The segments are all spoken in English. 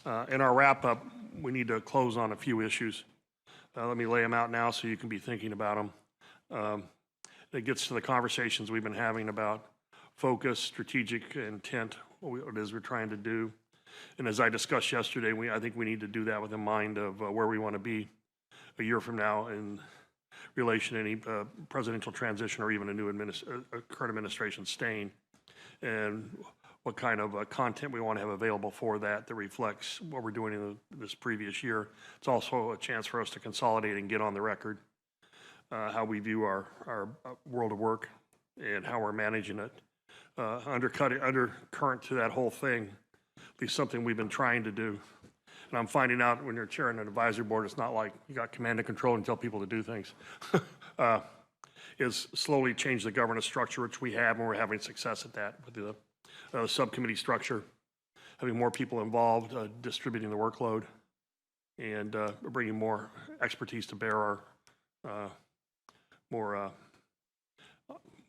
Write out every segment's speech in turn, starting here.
In our wrap-up, we need to close on a few issues. Let me lay them out now so you can be thinking about them. It gets to the conversations we've been having about focus, strategic intent, what it is we're trying to do. And as I discussed yesterday, I think we need to do that with in mind of where we want to be a year from now in relation to any presidential transition or even a new current administration staying, and what kind of content we want to have available for that reflects what we're doing in this previous year. It's also a chance for us to consolidate and get on the record how we view our world of work and how we're managing it. Undercurrent to that whole thing, at least something we've been trying to do. And I'm finding out when you're chairing an advisory board, it's not like you got command and control and tell people to do things. Is slowly change the governance structure, which we have, and we're having success at that with the subcommittee structure, having more people involved, distributing the workload, and bringing more expertise to bear, our more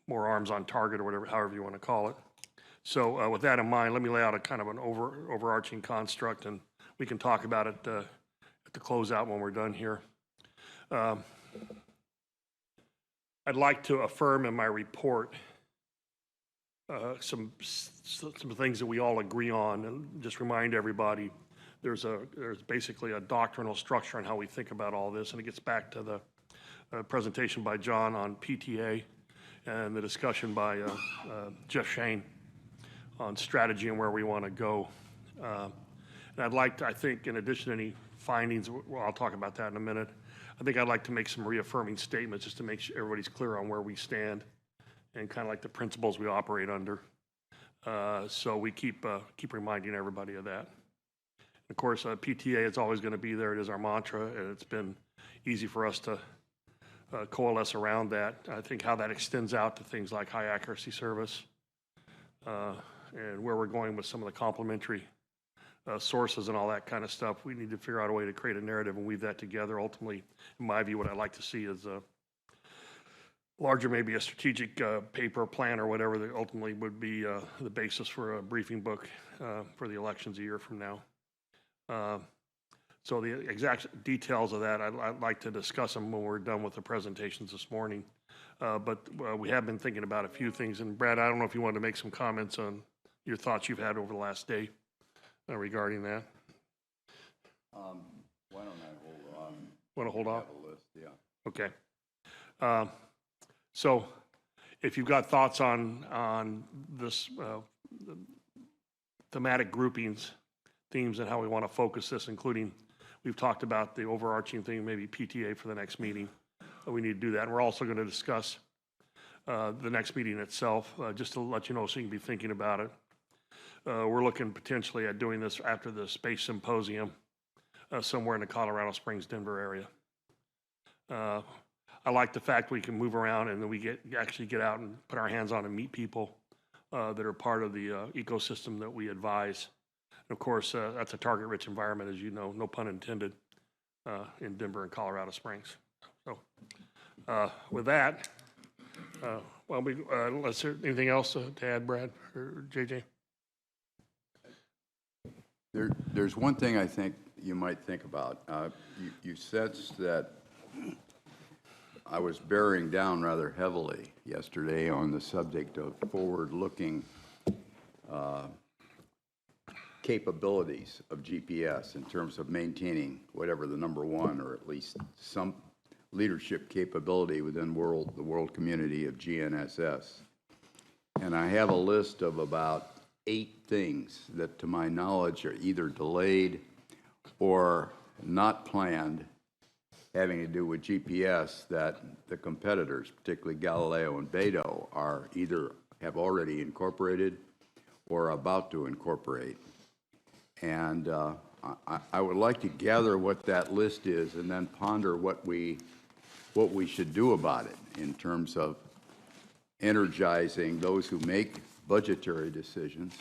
arms on target, or whatever, however you want to call it. So with that in mind, let me lay out a kind of an overarching construct, and we can talk about it at the closeout when we're done here. I'd like to affirm in my report some things that we all agree on, and just remind everybody there's basically a doctrinal structure on how we think about all this, and it gets back to the presentation by John on PTA and the discussion by Jeff Shane on strategy and where we want to go. And I'd like to, I think, in addition to any findings, well, I'll talk about that in a minute, I think I'd like to make some reaffirming statements just to make sure everybody's clear on where we stand and kind of like the principles we operate under. So we keep reminding everybody of that. Of course, PTA is always going to be there. It is our mantra, and it's been easy for us to coalesce around that. I think how that extends out to things like high accuracy service and where we're going with some of the complementary sources and all that kind of stuff. We need to figure out a way to create a narrative and weave that together. Ultimately, in my view, what I'd like to see is a larger, maybe a strategic paper plan or whatever that ultimately would be the basis for a briefing book for the elections a year from now. So the exact details of that, I'd like to discuss them when we're done with the presentations this morning. But we have been thinking about a few things. And Brad, I don't know if you wanted to make some comments on your thoughts you've had over the last day regarding that. Why don't I hold on? Want to hold off? Have a list, yeah. Okay. So if you've got thoughts on this thematic groupings, themes, and how we want to focus this, including we've talked about the overarching thing, maybe PTA for the next meeting. We need to do that. And we're also going to discuss the next meeting itself, just to let you know so you can be thinking about it. We're looking potentially at doing this after the Space Symposium somewhere in the Colorado Springs, Denver area. I like the fact we can move around and then we actually get out and put our hands on and meet people that are part of the ecosystem that we advise. And of course, that's a target-rich environment, as you know, no pun intended, in Denver and Colorado Springs. So with that, well, unless there's anything else to add, Brad or JJ? There's one thing I think you might think about. You sensed that I was bearing down rather heavily yesterday on the subject of forward-looking capabilities of GPS in terms of maintaining whatever the number one, or at least some leadership capability within the world community of GNSS. And I have a list of about 8 things that, to my knowledge, are either delayed or not planned having to do with GPS that the competitors, particularly Galileo and Beidou, are either have already incorporated or are about to incorporate. And I would like to gather what that list is and then ponder what we should do about it in terms of energizing those who make budgetary decisions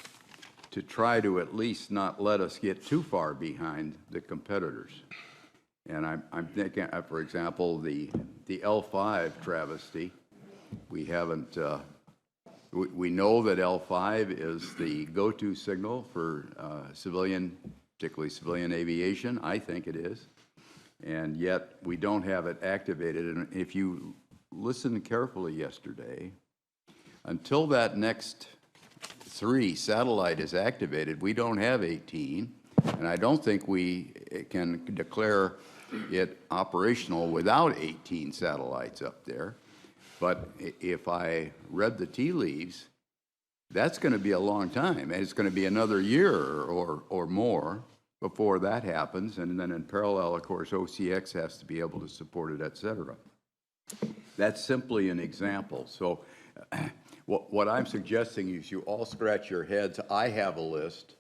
to try to at least not let us get too far behind the competitors. And I'm thinking, for example, the L5 travesty. We haven't, we know that L5 is the go-to signal for civilian particularly civilian aviation. I think it is. And yet we don't have it activated. And if you listen carefully yesterday, until that next 3 satellite is activated, we don't have 18. And I don't think we can declare it operational without 18 satellites up there. But if I read the tea leaves, that's going to be a long time. And it's going to be another year or more before that happens. And then in parallel, of course, OCX has to be able to support it, et cetera. That's simply an example. So what I'm suggesting is you all scratch your heads. I have a list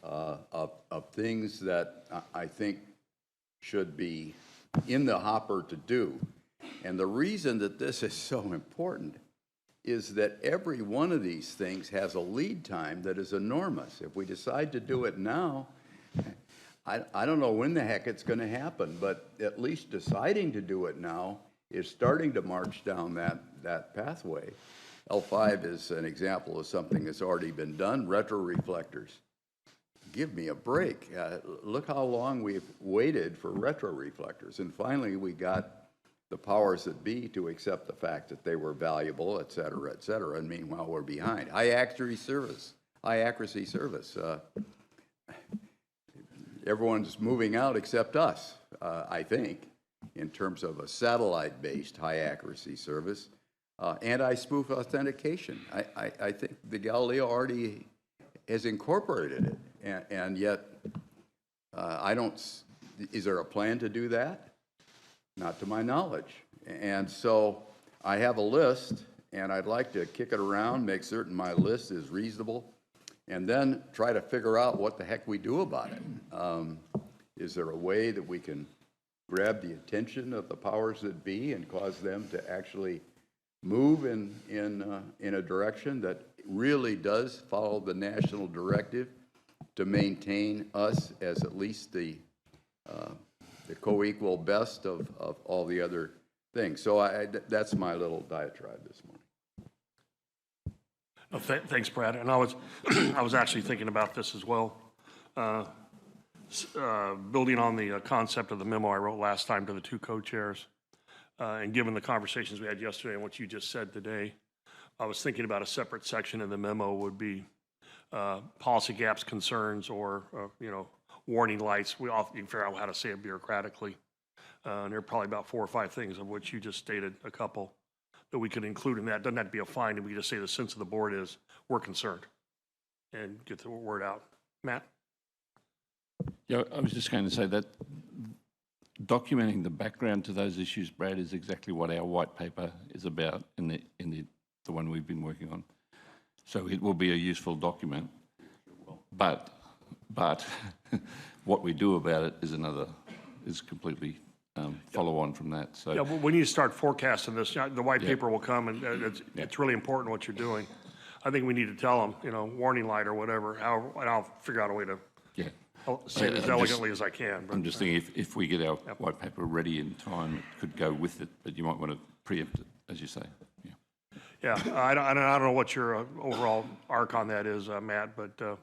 of things that I think should be in the hopper to do. And the reason that this is so important is that every one of these things has a lead time that is enormous. If we decide to do it now, I don't know when the heck it's going to happen, but at least deciding to do it now is starting to march down that pathway. L5 is an example of something that's already been done. Retroreflectors. Give me a break. Look how long we've waited for retroreflectors. And finally, we got the powers that be to accept the fact that they were valuable, et cetera, et cetera. And meanwhile, we're behind. High accuracy service. Everyone's moving out except us, I think, in terms of a satellite-based high accuracy service. Anti-spoof authentication. I think the Galileo already has incorporated it, and yet I don't. Is there a plan to do that? Not to my knowledge. And so I have a list, and I'd like to kick it around, make certain my list is reasonable, and then try to figure out what the heck we do about it. Is there a way that we can grab the attention of the powers that be and cause them to actually move in a direction that really does follow the national directive to maintain us as at least the co-equal best of all the other things. So that's my little diatribe this morning. Thanks, Brad. And I was actually thinking about this as well. Building on the concept of the memo I wrote last time to the 2 co-chairs, and given the conversations we had yesterday and what you just said today, I was thinking about a separate section in the memo would be policy gaps, concerns, or warning lights. We often figure out how to say it bureaucratically. And there are probably about 4 or 5 things, of which you just stated a couple, that we could include in that. Doesn't have to be a finding. We just say the sense of the board is we're concerned, and get the word out. Matt? Yeah, I was just going to say that documenting the background to those issues, Brad, is exactly what our white paper is about in the one we've been working on. So it will be a useful document, but what we do about it is completely follow on from that. So yeah, we need to start forecasting this. The white paper will come, and it's really important what you're doing. I think we need to tell them, warning light or whatever. And I'll figure out a way to say it as elegantly as I can. But, I'm just thinking if we get our white paper ready in time, it could go with it, but you might want to preempt it, as you say. Yeah, I don't know what your overall arc on that is, Matt, but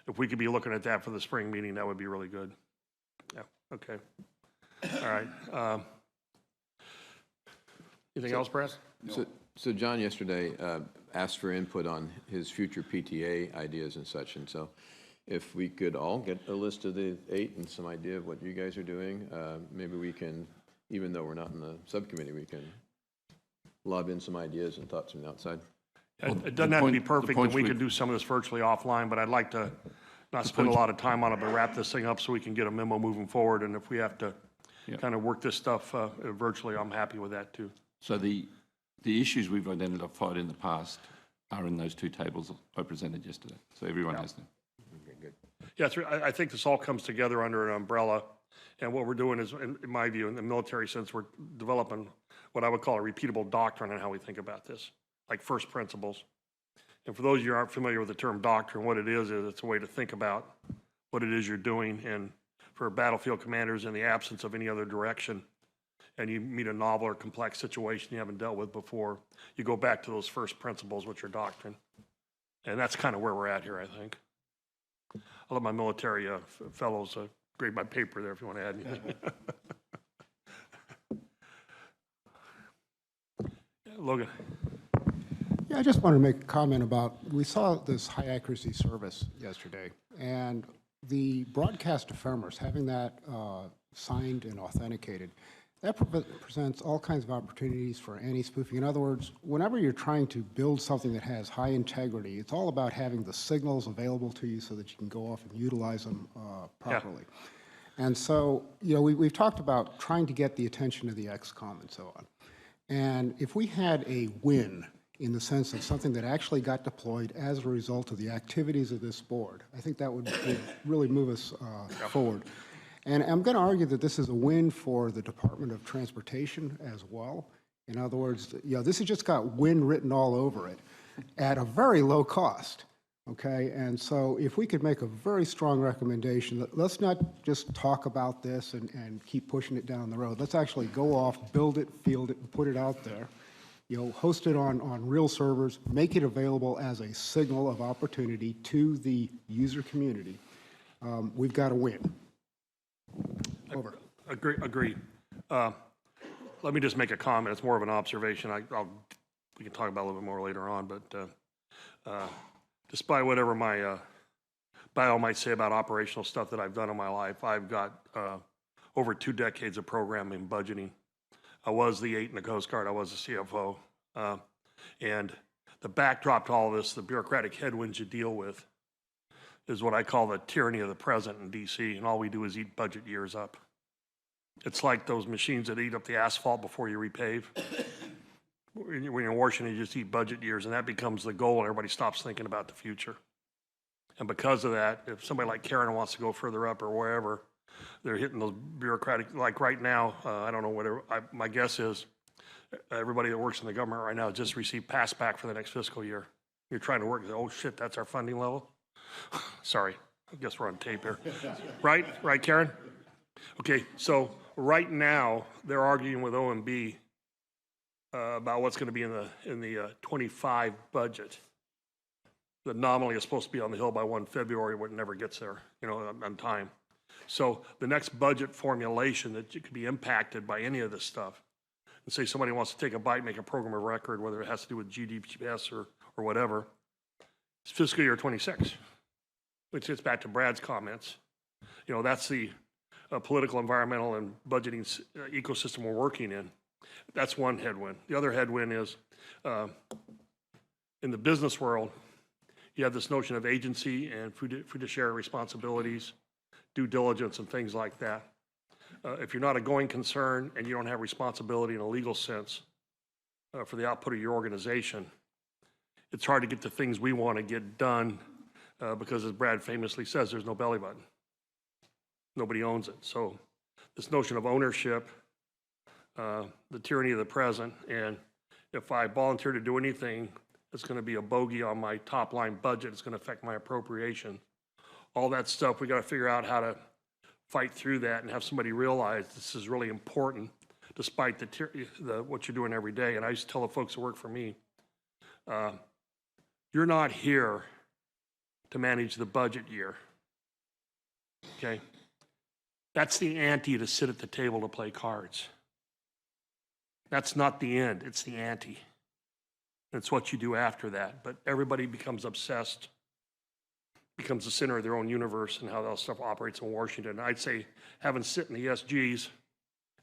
if we could be looking at that for the spring meeting, that would be really good. Yeah, okay. All right. Anything else, Brad? So John yesterday asked for input on his future PTA ideas and such, and so if we could all get a list of the 8 and some idea of what you guys are doing, maybe we can, even though we're not in the subcommittee, we can lob in some ideas and thoughts from the outside. It doesn't have to be perfect, and we can do some of this virtually offline, but I'd like to not spend a lot of time on it, but wrap this thing up so we can get a memo moving forward. And if we have to kind of work this stuff virtually, I'm happy with that too. So the issues we've identified in the past are in those 2 tables I presented yesterday. So everyone has them. Okay, good. Yeah, I think this all comes together under an umbrella. And what we're doing is, in my view, in the military sense, we're developing what I would call a repeatable doctrine on how we think about this, like first principles. And for those of you who aren't familiar with the term doctrine, what it is it's a way to think about what it is you're doing. And for battlefield commanders, in the absence of any other direction, and you meet a novel or complex situation you haven't dealt with before, you go back to those first principles, which are doctrine. And that's kind of where we're at here, I think. I'll let my military fellows grade my paper there if you want to add anything. Logan. Yeah, I just want to make a comment about, we saw this high accuracy service yesterday, and the broadcast ephemeris, having that signed and authenticated, that presents all kinds of opportunities for anti-spoofing. In other words, whenever you're trying to build something that has high integrity, it's all about having the signals available to you so that you can go off and utilize them properly. Yeah. And so, you know, we've talked about trying to get the attention of the XCOM and so on. And if we had a win in the sense of something that actually got deployed as a result of the activities of this board, I think that would really move us forward. And I'm going to argue that this is a win for the Department of Transportation as well. In other words, you know, this has just got win written all over it at a very low cost, okay? And so if we could make a very strong recommendation, that let's not just talk about this and keep pushing it down the road. Let's actually go off, build it, field it, and put it out there. You know, host it on real servers, make it available as a signal of opportunity to the user community. We've got to win. Over. Agree. Let me just make a comment. It's more of an observation. We can talk about it a little bit more later on, but despite whatever my bio might say about operational stuff that I've done in my life, I've got over 2 decades of programming and budgeting. I was the 8 in the Coast Guard. I was the CFO. And the backdrop to all of this, the bureaucratic headwinds you deal with, is what I call the tyranny of the present in DC, and all we do is eat budget years up. It's like those machines that eat up the asphalt before you repave. When you're in Washington, you just eat budget years, and that becomes the goal, and everybody stops thinking about the future. And because of that, if somebody like Karen wants to go further up or wherever, they're hitting those bureaucratic, like right now, I don't know, whatever, my guess is everybody that works in the government right now just received pass back for the next fiscal year. You're trying to work, oh shit, that's our funding level? Sorry, I guess we're on tape here. Right, Karen? Okay, so right now, they're arguing with OMB about what's going to be in the 25 budget. The anomaly is supposed to be on the Hill by 1 February, but it never gets there, you know, on time. So the next budget formulation that could be impacted by any of this stuff, and say somebody wants to take a bite, make a program of record, whether it has to do with GDPS or whatever, it's fiscal year 26, which gets back to Brad's comments. You know, that's the political, environmental, and budgeting ecosystem we're working in. That's one headwind. The other headwind is in the business world, you have this notion of agency and fiduciary responsibilities, due diligence, and things like that. If you're not a going concern and you don't have responsibility in a legal sense for the output of your organization, it's hard to get the things we want to get done because, as Brad famously says, there's no belly button. Nobody owns it. So this notion of ownership, the tyranny of the present, and if I volunteer to do anything that's going to be a bogey on my top line budget, it's going to affect my appropriation. All that stuff, we got to figure out how to fight through that and have somebody realize this is really important, despite what you're doing every day. And I used to tell the folks that work for me, you're not here to manage the budget year, okay? That's the ante to sit at the table to play cards. That's not the end, it's the ante. It's what you do after that. But everybody becomes obsessed, becomes the center of their own universe and how that stuff operates in Washington. I'd say having sit in the SGs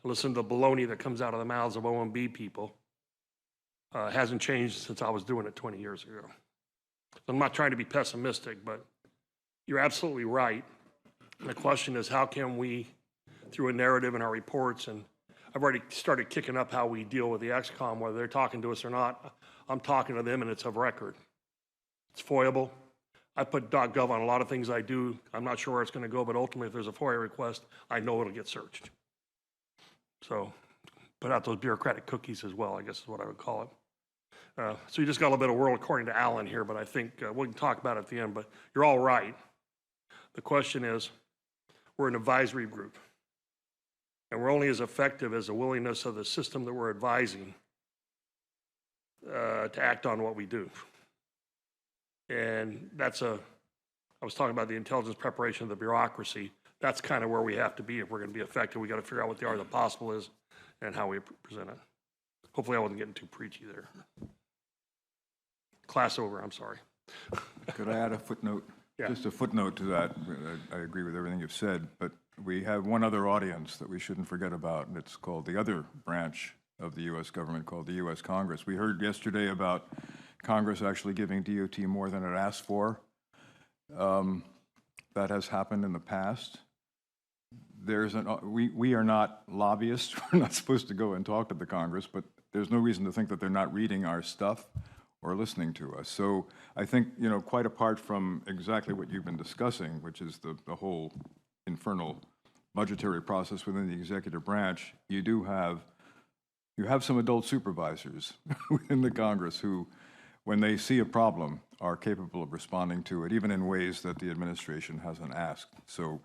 and listen to the baloney that comes out of the mouths of OMB people hasn't changed since I was doing it 20 years ago. I'm not trying to be pessimistic, but you're absolutely right. And the question is, how can we, through a narrative in our reports, and I've already started kicking up how we deal with the XCOM, whether they're talking to us or not. I'm talking to them and it's of record. It's FOIable. I put .gov on a lot of things I do. I'm not sure where it's going to go, but ultimately if there's a FOIA request, I know it'll get searched. So put out those bureaucratic cookies as well, I guess is what I would call it. So you just got a little bit of world according to Alan here, but I think we can talk about it at the end, but you're all right. The question is, we're an advisory group, and we're only as effective as the willingness of the system that we're advising to act on what we do. And that's a I was talking about the intelligence preparation of the bureaucracy. That's kind of where we have to be if we're going to be effective. We got to figure out what the art of the possible is and how we present it. Hopefully I wasn't getting too preachy there. Class over, I'm sorry. Could I add a footnote? Yeah. Just a footnote to that. I agree with everything you've said, but we have one other audience that we shouldn't forget about, and it's called the other branch of the U.S. government, called the U.S. Congress. We heard yesterday about Congress actually giving DOT more than it asked for. That has happened in the past. We are not lobbyists. We're not supposed to go and talk to the Congress, but there's no reason to think that they're not reading our stuff or listening to us. So I think, quite apart from exactly what you've been discussing, which is the whole infernal budgetary process within the executive branch, you have some adult supervisors within the Congress who, when they see a problem, are capable of responding to it, even in ways that the administration hasn't asked. So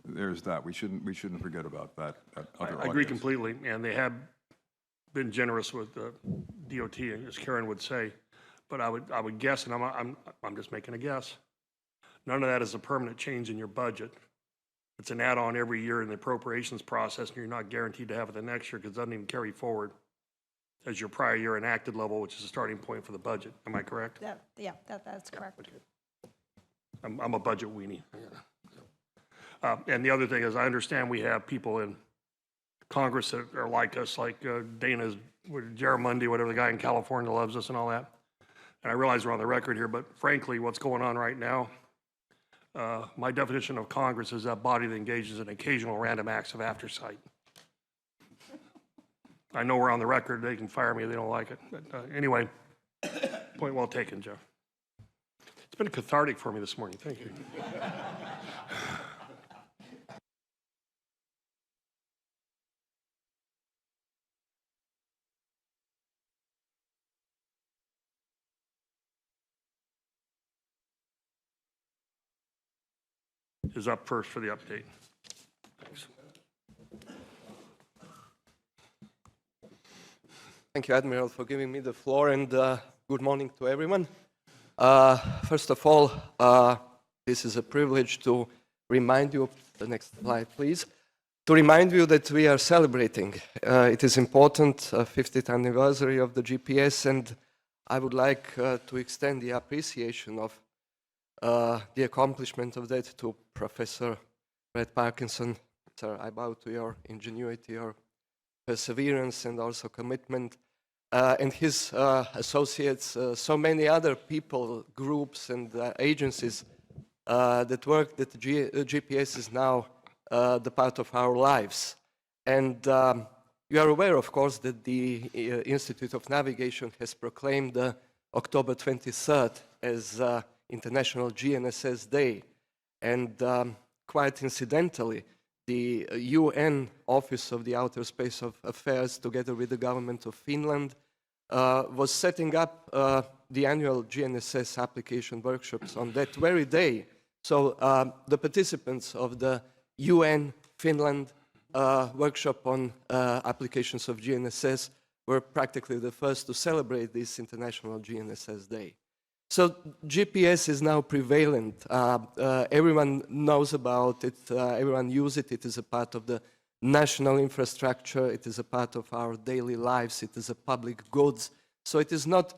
there's that. We shouldn't forget about that other I agree audience. completely, and they have been generous with the DOT, as Karen would say. But I would guess, and I'm just making a guess, none of that is a permanent change in your budget. It's an add-on every year in the appropriations process, and you're not guaranteed to have it the next year because it doesn't even carry forward as your prior year enacted level, which is the starting point for the budget. Am I correct? That's correct. I'm a budget weenie. And the other thing is, I understand we have people in Congress that are like us, like Dana's, Jaramundi, whatever, the guy in California loves us and all that. And I realize we're on the record here, but frankly, what's going on right now, my definition of Congress is that body that engages in occasional random acts of aftersight. I know we're on the record. They can fire me if they don't like it. But anyway, point well taken, Jeff. It's been cathartic for me this morning. Thank you. Is up first for the update. Thanks. Thank you, Admiral, for giving me the floor, and good morning to everyone. First of all, this is a privilege to remind you, the next slide, please, to remind you that we are celebrating. It is important, 50th anniversary of the GPS, and I would like to extend the appreciation of the accomplishment of that to Professor Brett Parkinson. Sir, I bow to your ingenuity, your perseverance, and also commitment, and his associates, so many other people, groups, and agencies that work that GPS is now the part of our lives. And you are aware, of course, that the Institute of Navigation has proclaimed October 23rd as International GNSS Day. And quite incidentally, the UN Office of the Outer Space Affairs, together with the government of Finland, was setting up the annual GNSS application workshops on that very day. So the participants of the UN Finland workshop on applications of GNSS were practically the first to celebrate this International GNSS Day. So GPS is now prevalent. Everyone knows about it. Everyone uses it. It is a part of the national infrastructure. It is a part of our daily lives. It is a public goods. So it is not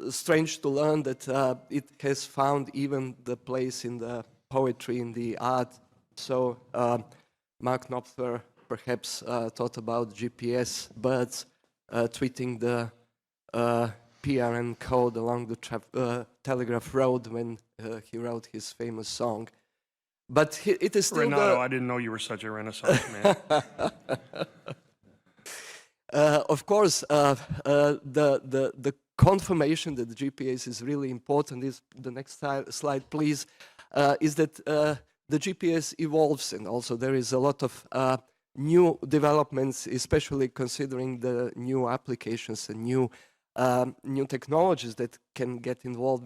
strange to learn that it has found even the place in the poetry, in the art. So Mark Knopfler perhaps thought about GPS birds tweeting the PRN code along the Telegraph Road when he wrote his famous song. But it is still Renato, I didn't know you were such a Renaissance man. Of course, the confirmation that the GPS is really important is, the next slide please, is that the GPS evolves, and also there is a lot of new developments, especially considering the new applications and new technologies that can get involved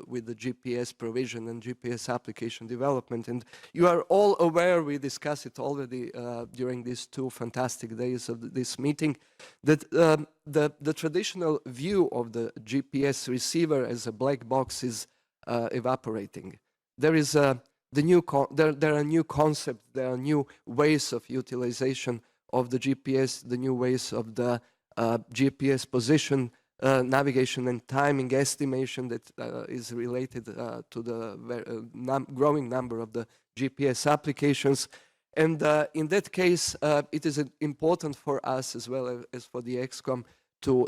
with the GPS provision and GPS application development. And you are all aware, we discussed it already during these 2 fantastic days of this meeting, that the traditional view of the GPS receiver as a black box is evaporating. There is there are new concepts, there are new ways of utilization of the GPS, the new ways of the GPS position, navigation and timing estimation that is related to the growing number of the GPS applications. And in that case, it is important for us as well as for the ExCom to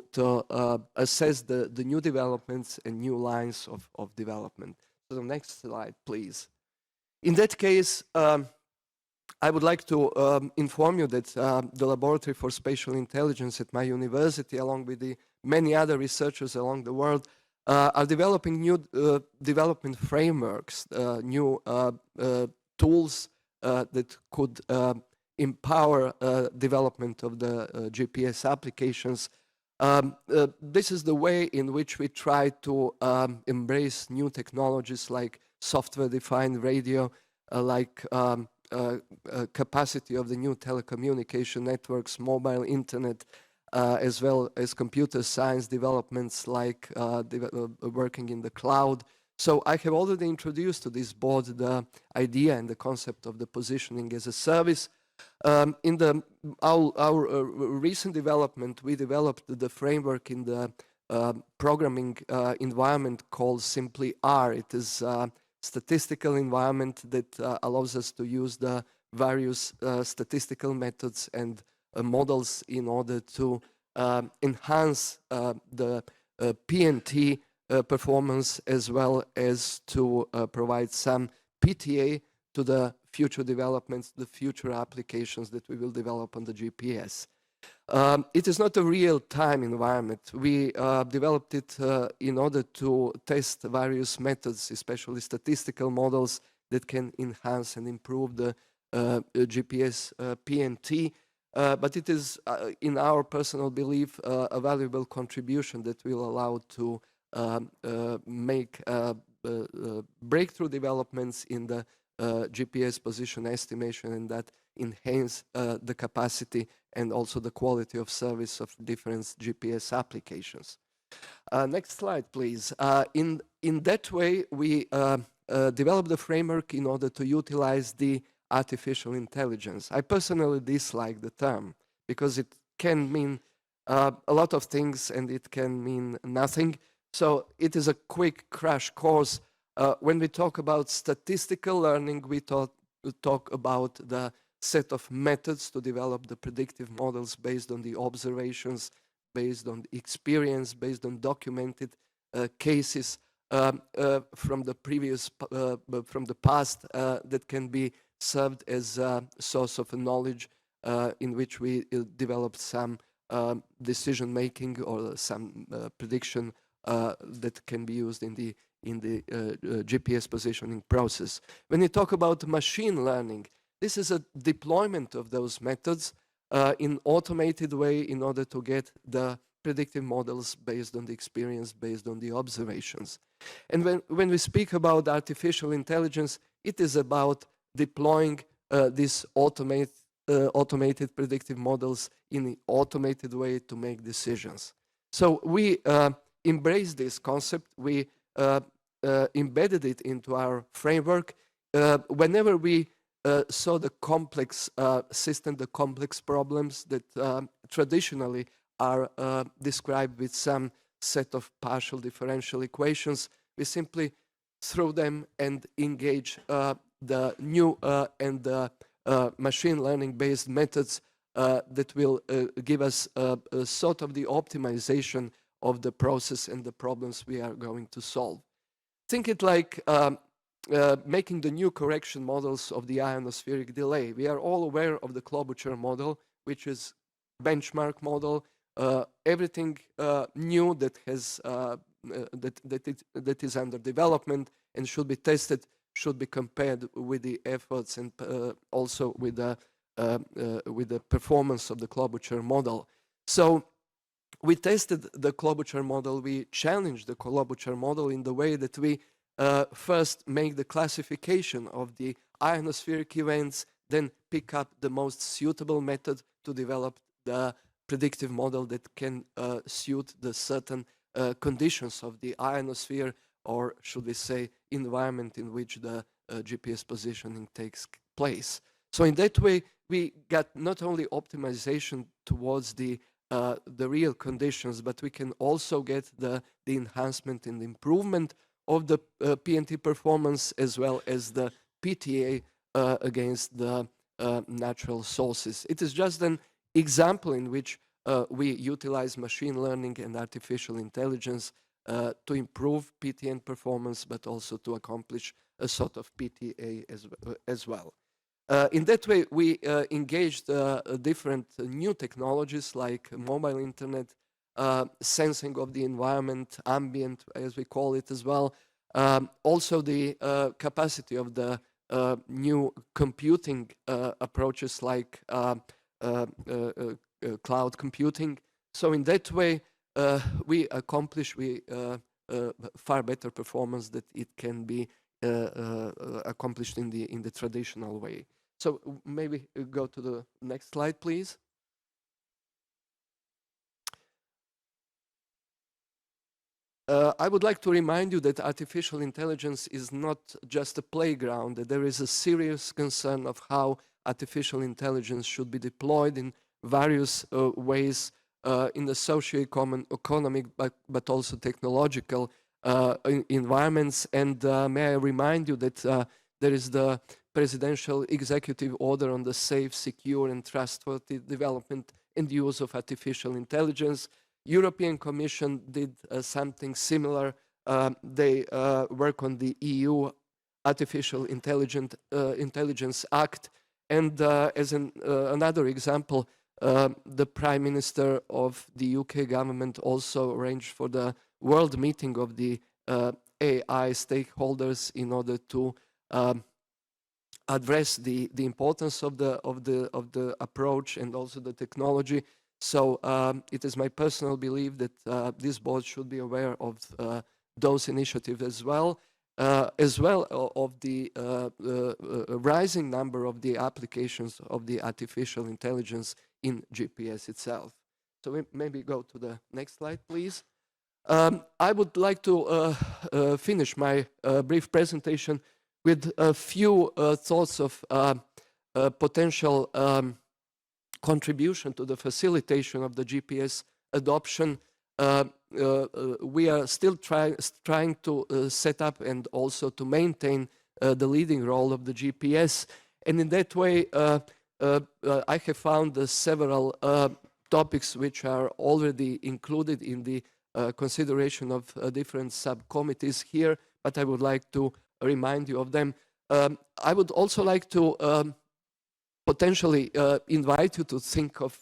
assess the new developments and new lines of development. So the next slide, please. In that case, I would like to inform you that the Laboratory for Spatial Intelligence at my university, along with the many other researchers along the world, are developing new development frameworks, new tools that could empower development of the GPS applications. This is the way in which we try to embrace new technologies like software-defined radio, like capacity of the new telecommunication networks, mobile internet, as well as computer science developments like working in the cloud. So I have already introduced to this board the idea and the concept of the positioning as a service. In our recent development, we developed the framework in the programming environment called simply R. It is a statistical environment that allows us to use the various statistical methods and models in order to enhance the PNT performance, as well as to provide some PTA to the future developments, the future applications that we will develop on the GPS. It is not a real-time environment. We developed it in order to test various methods, especially statistical models that can enhance and improve the GPS PNT. But it is, in our personal belief, a valuable contribution that will allow to make breakthrough developments in the GPS position estimation, and that enhance the capacity and also the quality of service of different GPS applications. Next slide, please. In that way, we developed the framework in order to utilize the artificial intelligence. I personally dislike the term because it can mean a lot of things and it can mean nothing. So it is a quick crash course. When we talk about statistical learning, we talk about the set of methods to develop the predictive models based on the observations, based on experience, based on documented cases from the past that can be served as a source of knowledge in which we develop some decision making or some prediction that can be used in the GPS positioning process. When you talk about machine learning, this is a deployment of those methods in automated way in order to get the predictive models based on the experience, based on the observations. And when we speak about artificial intelligence, it is about deploying these automated predictive models in an automated way to make decisions. So we embrace this concept. We embedded it into our framework. Whenever we saw the complex system, the complex problems that traditionally are described with some set of partial differential equations, we simply throw them and engage the new and machine learning based methods that will give us sort of the optimization of the process and the problems we are going to solve. Think it like making the new correction models of the ionospheric delay. We are all aware of the Klobuchar model, which is benchmark model. Everything new that has that is under development and should be tested should be compared with the efforts and also with the performance of the Klobuchar model. So we tested the Klobuchar model. We challenged the Klobuchar model in the way that we first make the classification of the ionospheric events, then pick up the most suitable method to develop the predictive model that can suit the certain conditions of the ionosphere or should we say environment in which the GPS positioning takes place. So in that way, we got not only optimization towards the real conditions, but we can also get the enhancement and improvement of the PNT performance, as well as the PTA against the natural sources. It is just an example in which we utilize machine learning and artificial intelligence to improve PTN performance, but also to accomplish a sort of PTA as well. In that way, we engaged different new technologies like mobile internet, sensing of the environment, ambient, as we call it as well. Also the capacity of the new computing approaches like cloud computing. So in that way, we accomplish far better performance that it can be accomplished in the traditional way. So maybe go to the next slide, please. I would like to remind you that artificial intelligence is not just a playground, that there is a serious concern of how artificial intelligence should be deployed in various ways in the socio-economic but also technological environments. And may I remind you that there is the Presidential Executive Order on the Safe, Secure and Trustworthy Development and Use of Artificial Intelligence. European Commission did something similar. They work on the EU Artificial Intelligence Act. And as another example, the Prime Minister of the UK government also arranged for the world meeting of the AI stakeholders in order to address the importance of the approach and also the technology. So it is my personal belief that this board should be aware of those initiatives as well of the rising number of the applications of the artificial intelligence in GPS itself. So we maybe go to the next slide, please. I would like to finish my brief presentation with a few thoughts of potential contribution to the facilitation of the GPS adoption. We are still trying to set up and also to maintain the leading role of the GPS. And in that way, I have found several topics which are already included in the consideration of different subcommittees here, but I would like to remind you of them. I would also like to potentially invite you to think of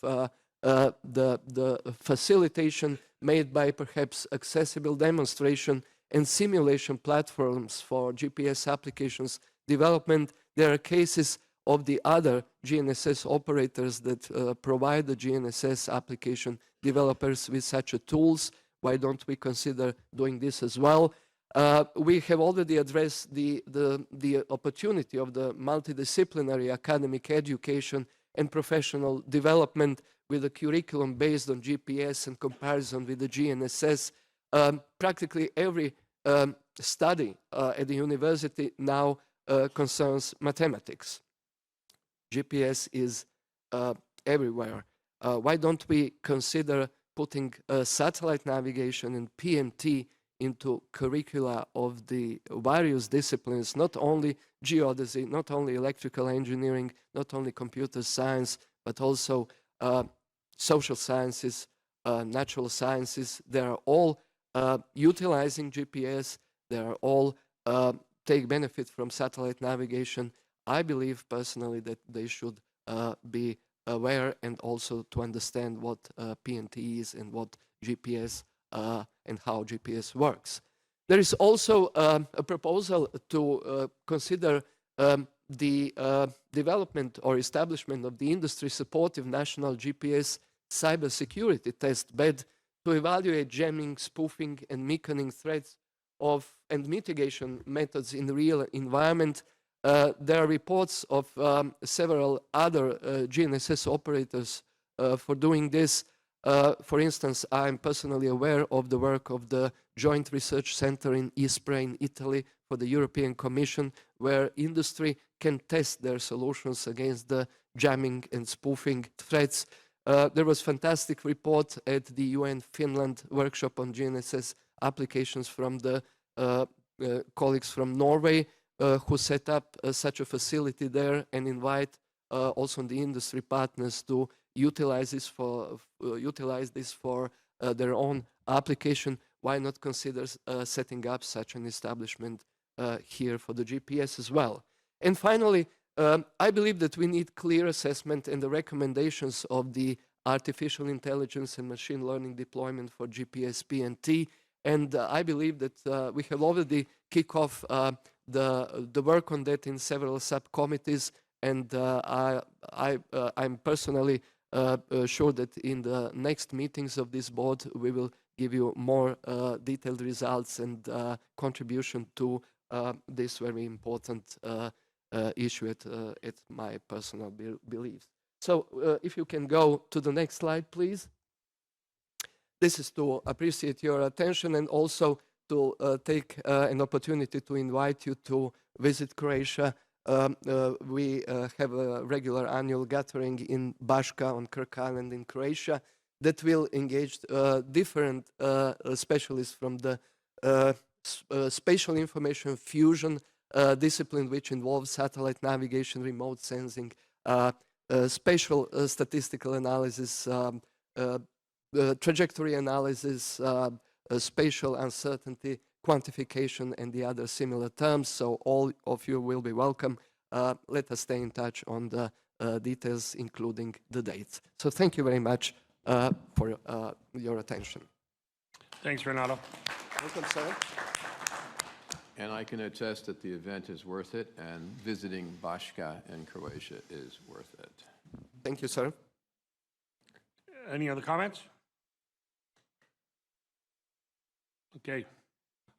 the facilitation made by perhaps accessible demonstration and simulation platforms for GPS applications development. There are cases of the other GNSS operators that provide the GNSS application developers with such tools. Why don't we consider doing this as well? We have already addressed the opportunity of the multidisciplinary academic education and professional development with a curriculum based on GPS in comparison with the GNSS. Practically every study at the university now concerns mathematics. GPS is everywhere. Why don't we consider putting satellite navigation and PNT into curricula of the various disciplines, not only geodesy, not only electrical engineering, not only computer science, but also social sciences, natural sciences. They are all utilizing GPS. They are all take benefit from satellite navigation. I believe personally that they should be aware and also to understand what PNT is and what GPS and how GPS works. There is also a proposal to consider the development or establishment of the industry-supportive national GPS cybersecurity test bed to evaluate jamming, spoofing, and mechaning threats and mitigation methods in the real environment. There are reports of several other GNSS operators for doing this. For instance, I'm personally aware of the work of the Joint Research Center in Ispra in Italy for the European Commission, where industry can test their solutions against the jamming and spoofing threats. There was fantastic report at the UN Finland workshop on GNSS applications from the colleagues from Norway who set up such a facility there and invite also the industry partners to utilize this for their own application. Why not consider setting up such an establishment here for the GPS as well? And finally, I believe that we need clear assessment and the recommendations of the artificial intelligence and machine learning deployment for GPS PNT. And I believe that we have already kicked off the work on that in several subcommittees. And I'm personally sure that in the next meetings of this board, we will give you more detailed results and contribution to this very important issue at my personal beliefs. So if you can go to the next slide, please. This is to appreciate your attention and also to take an opportunity to invite you to visit Croatia. We have a regular annual gathering in Baška on Krk Island in Croatia that will engage different specialists from the spatial information fusion discipline, which involves satellite navigation, remote sensing, spatial statistical analysis, trajectory analysis, spatial uncertainty, quantification, and the other similar terms. So all of you will be welcome. Let us stay in touch on the details, including the dates. So thank you very much for your attention. Thanks, Renato. Welcome, sir. And I can attest that the event is worth it, and visiting Baška in Croatia is worth it. Thank you, sir. Any other comments? Okay.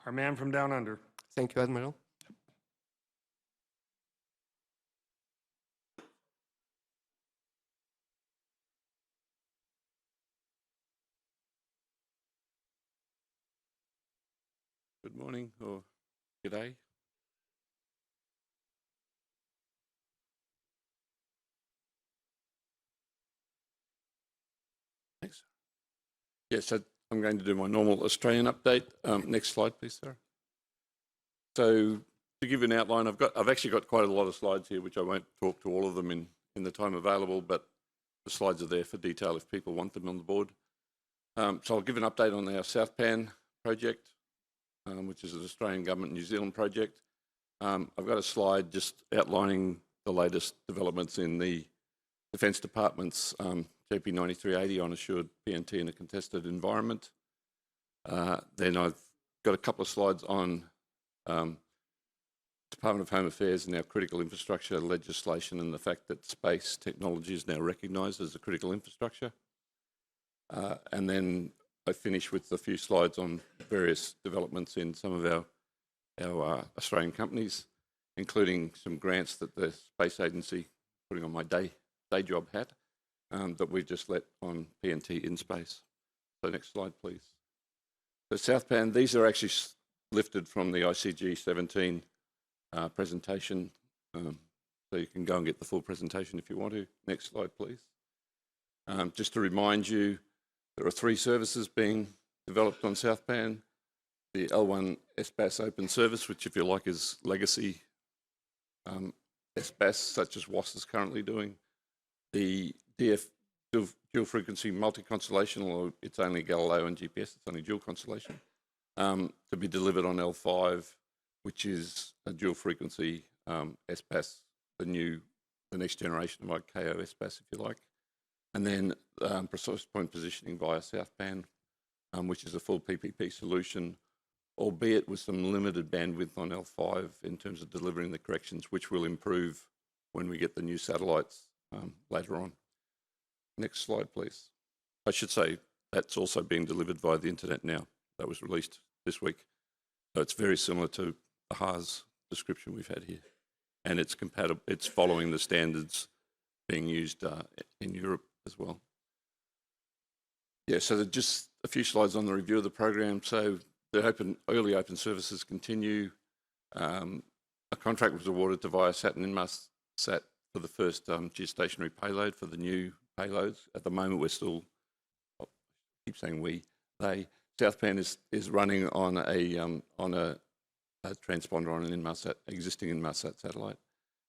Our man from down under. Thank you, Admiral. Good morning or g'day. Thanks. Yes, so I'm going to do my normal Australian update. Next slide, please, Sarah. So to give you an outline, I've actually got quite a lot of slides here, which I won't talk to all of them in the time available, but the slides are there for detail if people want them on the board. So I'll give an update on our South Pan project, which is an Australian government New Zealand project. I've got a slide just outlining the latest developments in the Defence Department's JP 9380 on assured PNT in a contested environment. Then I've got a couple of slides on Department of Home Affairs and our critical infrastructure legislation and the fact that space technology is now recognised as a critical infrastructure. And then I finish with a few slides on various developments in some of our Australian companies, including some grants that the Space Agency, putting on my day job hat, that we've just let on PNT in space. So next slide, please. So South Pan, these are actually lifted from the ICG 17 presentation. So you can go and get the full presentation if you want to. Next slide, please. Just to remind you, there are 3 services being developed on South Pan. The L1 SBAS open service, which if you like is legacy SBAS, such as WAS is currently doing. The DF dual frequency multi-constellation, although it's only Galileo and GPS, it's only dual constellation, to be delivered on L5, which is a dual frequency SBAS, the next generation of ICAO SBAS, if you like. And then precise point positioning via South Pan, which is a full PPP solution, albeit with some limited bandwidth on L5 in terms of delivering the corrections, which will improve when we get the new satellites later on. Next slide, please. I should say that's also being delivered via the internet now. That was released this week. So it's very similar to the HARS description we've had here. And it's compatible, it's following the standards being used in Europe as well. Yeah, so just a few slides on the review of the program. So the early open services continue. A contract was awarded to Viasat and Inmarsat for the first geostationary payload for the new payloads. At the moment, we're still, I keep saying South Pan is running on a transponder on an existing Inmarsat satellite.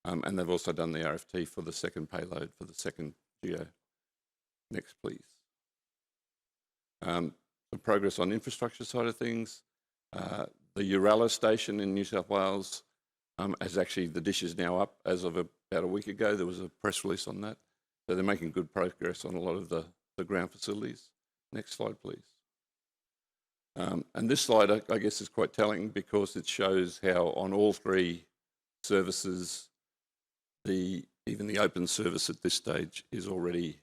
And they've also done the RFT for the second payload for the second geo. Next, please. The progress on infrastructure side of things. The Uralla station in New South Wales has actually, the dish is now up as of about a week ago. There was a press release on that. So they're making good progress on a lot of the ground facilities. Next slide, please. And this slide, I guess, is quite telling because it shows how on all three services, even the open service at this stage is already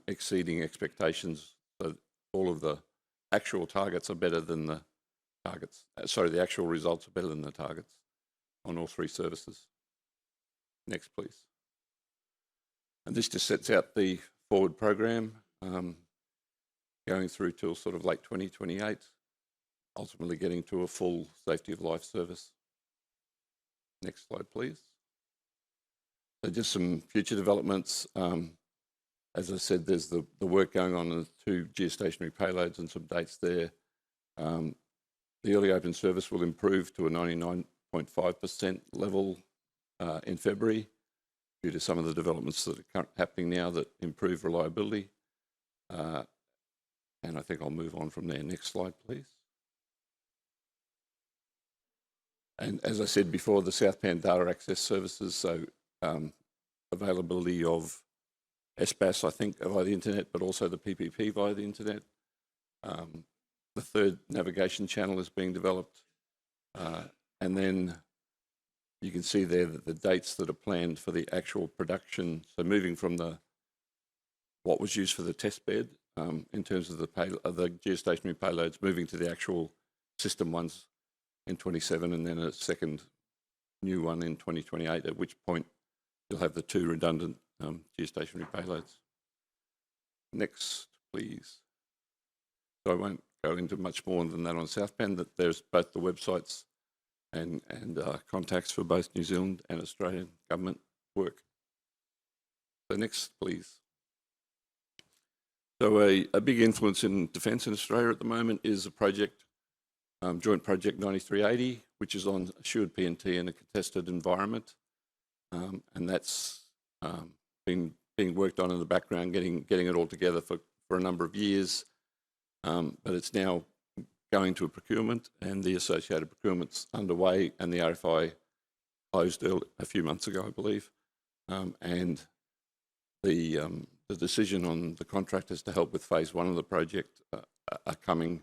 exceeding expectations. So all of the actual targets are better than the targets. The actual results are better than the targets on all three services. Next, please. And this just sets out the forward program going through till sort of late 2028, ultimately getting to a full safety of life service. Next slide, please. So just some future developments. As I said, there's the work going on the 2 geostationary payloads and some dates there. The early open service will improve to a 99.5% level in February due to some of the developments that are happening now that improve reliability. And I think I'll move on from there. Next slide, please. And as I said before, the South Pan data access services, so availability of SBAS, I think, via the internet, but also the PPP via the internet. The third navigation channel is being developed. And then you can see there that the dates that are planned for the actual production, so moving from what was used for the test bed in terms of the geostationary payloads, moving to the actual system ones in 27, and then a second new one in 2028, at which point you'll have the 2 redundant geostationary payloads. Next, please. So I won't go into much more than that on South Pan, that there's both the websites and contacts for both New Zealand and Australian government work. So next, please. So a big influence in defence in Australia at the moment is a project, Joint Project 9380, which is on assured PNT in a contested environment. And that's been being worked on in the background, getting it all together for a number of years. But it's now going to a procurement, and the associated procurement's underway, and the RFI closed a few months ago, I believe. And the decision on the contractors to help with phase 1 of the project are coming,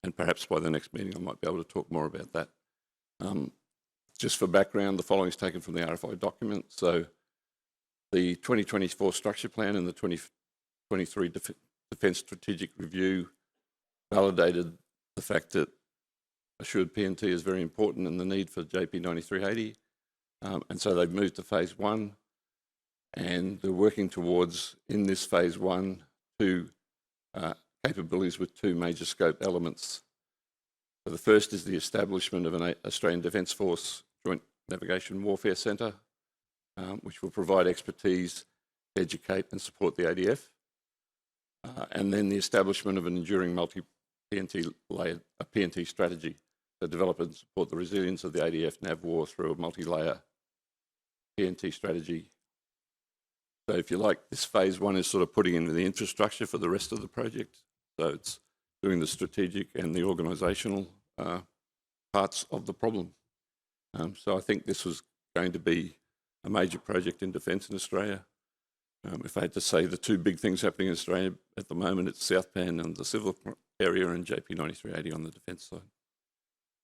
and perhaps by the next meeting I might be able to talk more about that. Just for background, the following is taken from the RFI document. So the 2024 structure plan and the 2023 Defence Strategic Review validated the fact that assured PNT is very important and the need for JP 9380. And so they've moved to phase 1, and they're working towards, in this phase 1, 2 capabilities with 2 major scope elements. So the first is the establishment of an Australian Defence Force Joint Navigation Warfare Centre, which will provide expertise, educate and support the ADF. And then the establishment of an enduring multi-PNT layered PNT strategy to develop and support the resilience of the ADF NAV war through a multi-layer PNT strategy. So if you like, this phase 1 is sort of putting in the infrastructure for the rest of the project. So it's doing the strategic and the organisational parts of the problem. So I think this was going to be a major project in defence in Australia. If I had to say the 2 big things happening in Australia at the moment, it's South Pan and the civil area, and JP 9380 on the defence side.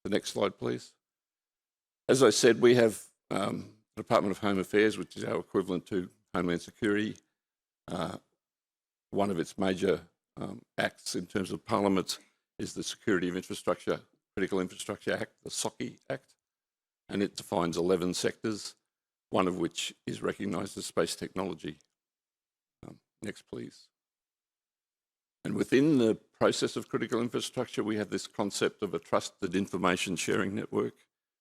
The next slide, please. As I said, we have the Department of Home Affairs, which is our equivalent to Homeland Security. One of its major acts in terms of Parliament is the Security of Infrastructure, Critical Infrastructure Act, the SOCI Act, and it defines 11 sectors, one of which is recognised as space technology. Next, please. And within the process of critical infrastructure, we have this concept of a trusted information sharing network,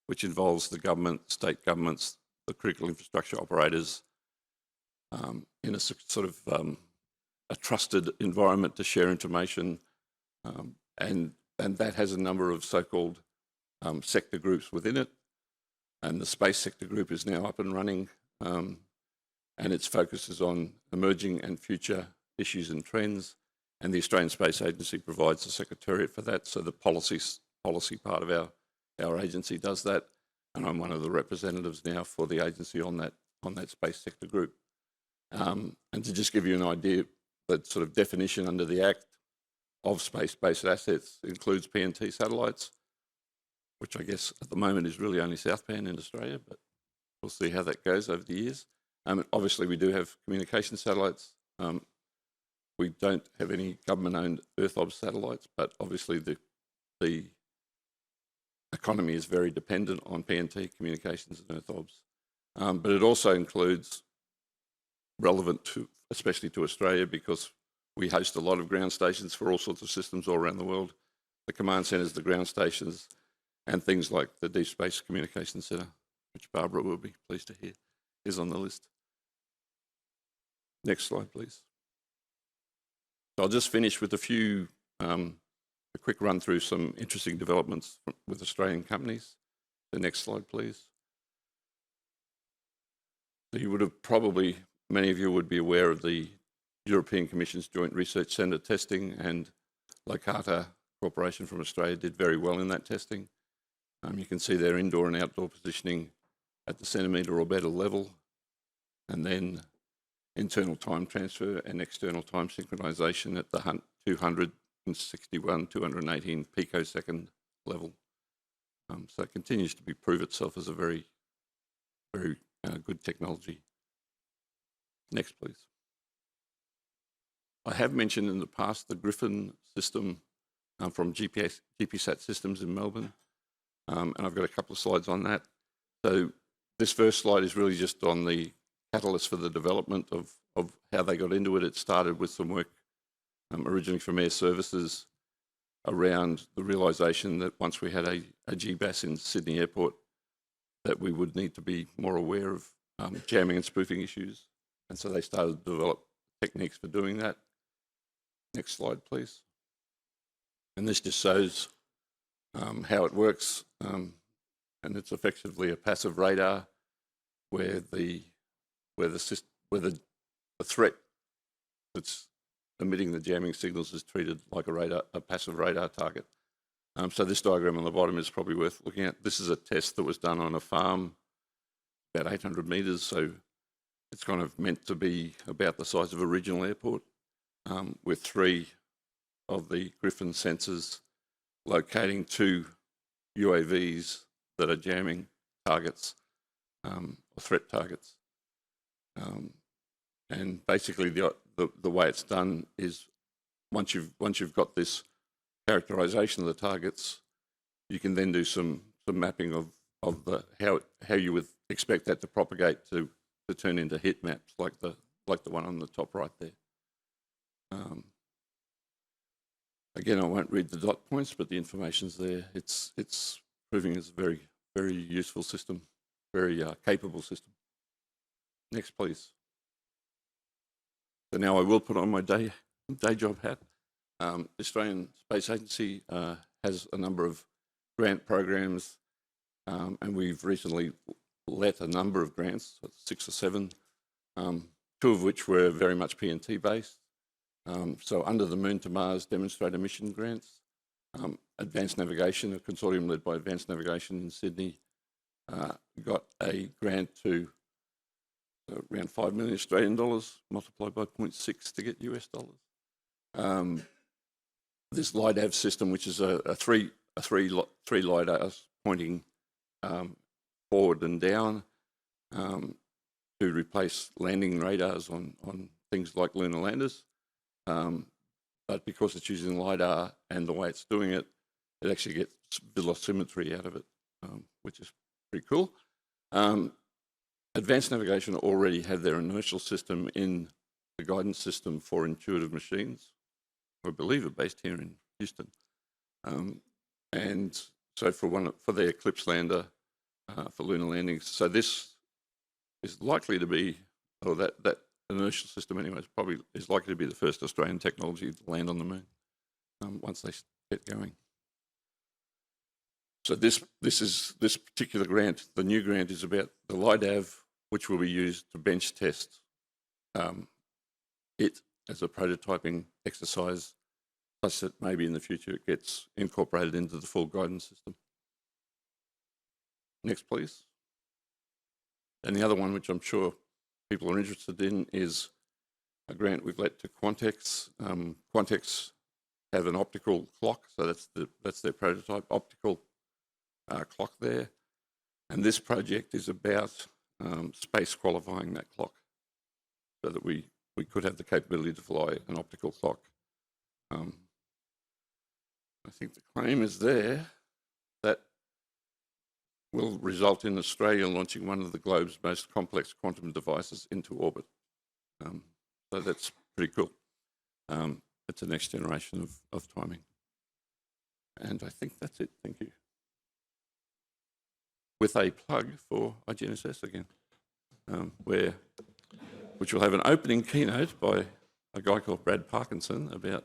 which involves the government, state governments, the critical infrastructure operators, in a sort of a trusted environment to share information. And that has a number of so-called sector groups within it. And the space sector group is now up and running, and its focus is on emerging and future issues and trends. And the Australian Space Agency provides the secretariat for that. So the policy part of our agency does that. And I'm one of the representatives now for the agency on that space sector group. And to just give you an idea, that sort of definition under the Act of space-based assets includes PNT satellites, which I guess at the moment is really only Southpan in Australia, but we'll see how that goes over the years. Obviously, we do have communication satellites. We don't have any government-owned Earth obs satellites, but obviously the economy is very dependent on PNT communications and Earth obs. But it also includes relevant to, especially to Australia, because we host a lot of ground stations for all sorts of systems all around the world. The command centres, the ground stations, and things like the Deep Space Communications Centre, which Barbara will be pleased to hear is on the list. Next slide, please. I'll just finish with a quick run through some interesting developments with Australian companies. The next slide, please. So you would have probably, many of you would be aware of the European Commission's Joint Research Centre testing, and Locata Corporation from Australia did very well in that testing. You can see their indoor and outdoor positioning at the centimetre or better level, and then internal time transfer and external time synchronisation at the 261, 218 picosecond level. So it continues to prove itself as a very, very good technology. Next, please. I have mentioned in the past the Griffin system from GPSat Systems in Melbourne, and I've got a couple of slides on that. So this first slide is really just on the catalyst for the development of how they got into it. It started with some work originally from Air Services around the realisation that once we had a GBAS in Sydney Airport, that we would need to be more aware of jamming and spoofing issues. And so they started to develop techniques for doing that. Next slide, please. And this just shows how it works. And it's effectively a passive radar where the threat that's emitting the jamming signals is treated like a passive radar target. So this diagram on the bottom is probably worth looking at. This is a test that was done on a farm, about 800 metres, so it's kind of meant to be about the size of a regional airport, with 3 of the Griffin sensors locating 2 UAVs that are jamming targets, or threat targets. And basically the way it's done is once you've got this characterisation of the targets, you can then do some mapping of how you would expect that to propagate to turn into heat maps like the one on the top right there. Again, I won't read the dot points, but the information's there. It's proving as a very, very useful system, very capable system. Next, please. So now I will put on my day job hat. The Australian Space Agency has a number of grant programs, and we've recently let a number of grants, 6 or 7, 2 of which were very much PNT based. So under the Moon to Mars demonstrator mission grants, Advanced Navigation, a consortium led by Advanced Navigation in Sydney, got a grant to around 5 million Australian dollars, multiplied by 0.6 to get US dollars. This LiDAV system, which is a three LiDARs pointing forward and down to replace landing radars on things like lunar landers. But because it's using LiDAR and the way it's doing it, it actually gets velocimetry out of it, which is pretty cool. Advanced Navigation already had their inertial system in the guidance system for intuitive machines, I believe, are based here in Houston. And so for the Eclipse lander, for lunar landings, so this is likely to be, or that inertial system anyway, probably is likely to be the first Australian technology to land on the moon once they get going. So this particular grant, the new grant, is about the LIDAV, which will be used to bench test it as a prototyping exercise, such that maybe in the future it gets incorporated into the full guidance system. Next, please. And the other one, which I'm sure people are interested in, is a grant we've let to Quantex. Quantex have an optical clock, so that's their prototype optical clock there. And this project is about space qualifying that clock, so that we could have the capability to fly an optical clock. I think the claim is there that will result in Australia launching one of the globe's most complex quantum devices into orbit. So that's pretty cool. It's the next generation of timing. And I think that's it. Thank you. With a plug for IGNSS again, which will have an opening keynote by a guy called Brad Parkinson about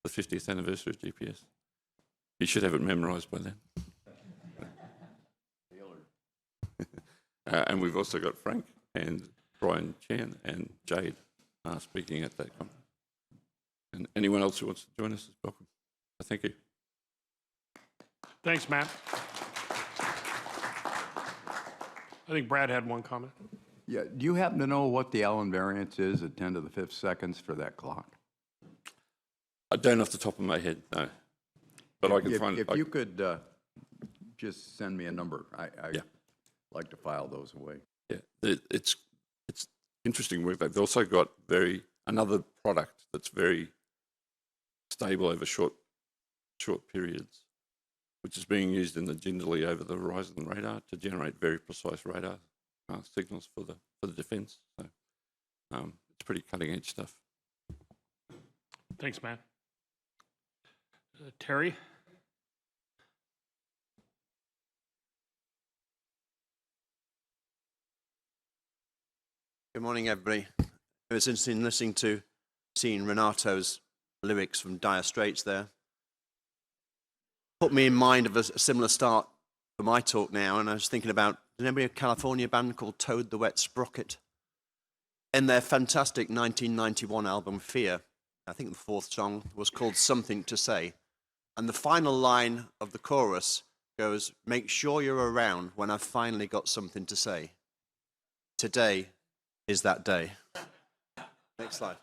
the 50th anniversary of GPS. You should have it memorised by then. And we've also got Frank and Brian Chan and Jade speaking at that conference. And anyone else who wants to join us is welcome. Thank you. Thanks, Matt. I think Brad had one comment. Yeah, do you happen to know what the Allen variance is at 10 to the 5th seconds for that clock? I don't off the top of my head, no. But I can find it. If you could just send me a number, I'd like to file those away. Yeah, it's interesting. They've also got another product that's very stable over short periods, which is being used in the Jindalee over the horizon radar to generate very precise radar signals for the defence. So it's pretty cutting edge stuff. Thanks, Matt. Terry? Good morning, everybody. It was interesting listening to seeing Renato's lyrics from Dire Straits there. Put me in mind of a similar start for my talk now, and I was thinking about, does anybody know a California band called Toad the Wet Sprocket? In their fantastic 1991 album, Fear, I think the fourth song was called Something to Say. And the final line of the chorus goes, make sure you're around when I've finally got something to say. Today is that day. Next slide.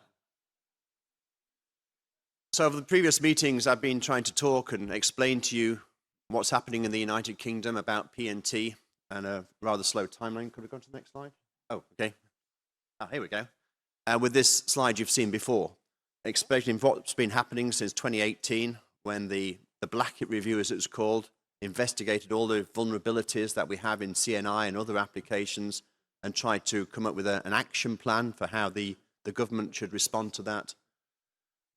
So over the previous meetings, I've been trying to talk and explain to you what's happening in the United Kingdom about PNT and a rather slow timeline. Could we go to the next slide? Oh, okay. Oh, here we go. With this slide you've seen before, explaining what's been happening since 2018 when the Blackett Review, as it was called, investigated all the vulnerabilities that we have in CNI and other applications and tried to come up with an action plan for how the government should respond to that.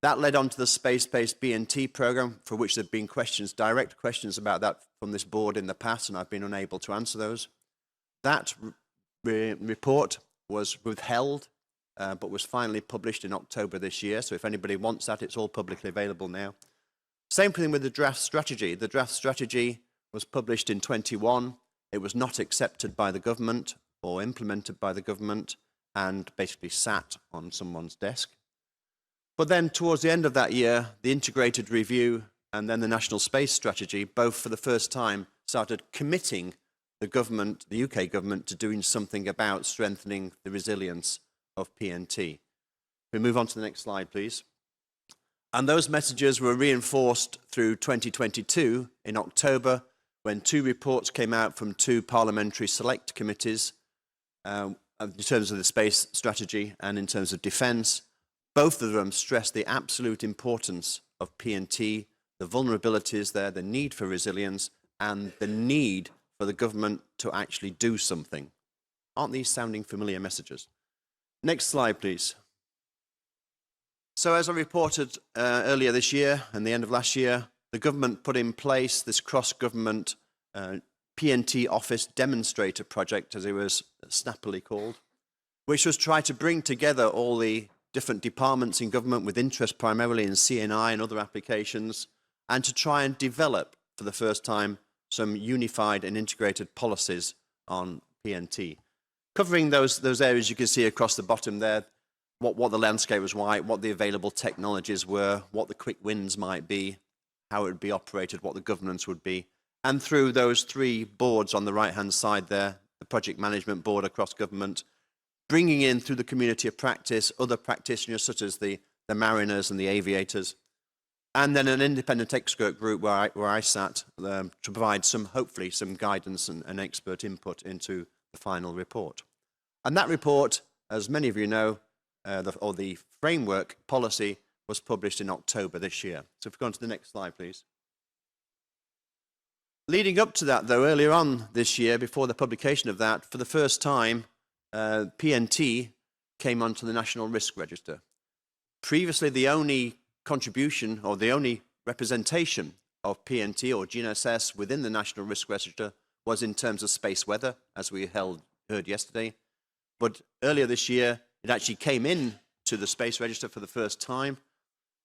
That led on to the space-based BNT program, for which there have been direct questions about that from this board in the past, and I've been unable to answer those. That report was withheld, but was finally published in October this year. So if anybody wants that, it's all publicly available now. Same thing with the draft strategy. The draft strategy was published in 21. It was not accepted by the government or implemented by the government and basically sat on someone's desk. But then towards the end of that year, the integrated review and then the national space strategy, both for the first time, started committing the government, the UK government, to doing something about strengthening the resilience of PNT. We move on to the next slide, please. And those messages were reinforced through 2022 in October, when two reports came out from two parliamentary select committees in terms of the space strategy and in terms of defence. Both of them stressed the absolute importance of PNT, the vulnerabilities there, the need for resilience, and the need for the government to actually do something. Aren't these sounding familiar messages? Next slide, please. So as I reported earlier this year and the end of last year, the government put in place this cross-government PNT office demonstrator project, as it was snappily called, which was try to bring together all the different departments in government with interest primarily in CNI and other applications, and to try and develop for the first time some unified and integrated policies on PNT. Covering those areas you can see across the bottom there, what the landscape was like, what the available technologies were, what the quick wins might be, how it would be operated, what the governance would be. And through those 3 boards on the right-hand side there, the project management board across government, bringing in through the community of practice other practitioners such as the mariners and the aviators, and then an independent expert group where I sat to provide hopefully some guidance and expert input into the final report. And that report, as many of you know, the framework policy was published in October this year. So if we go on to the next slide, please. Leading up to that, though, earlier on this year, before the publication of that, for the first time, PNT came onto the National Risk Register. Previously, the only contribution or the only representation of PNT or GNSS within the National Risk Register was in terms of space weather, as we heard yesterday. But earlier this year, it actually came in to the Space Register for the first time,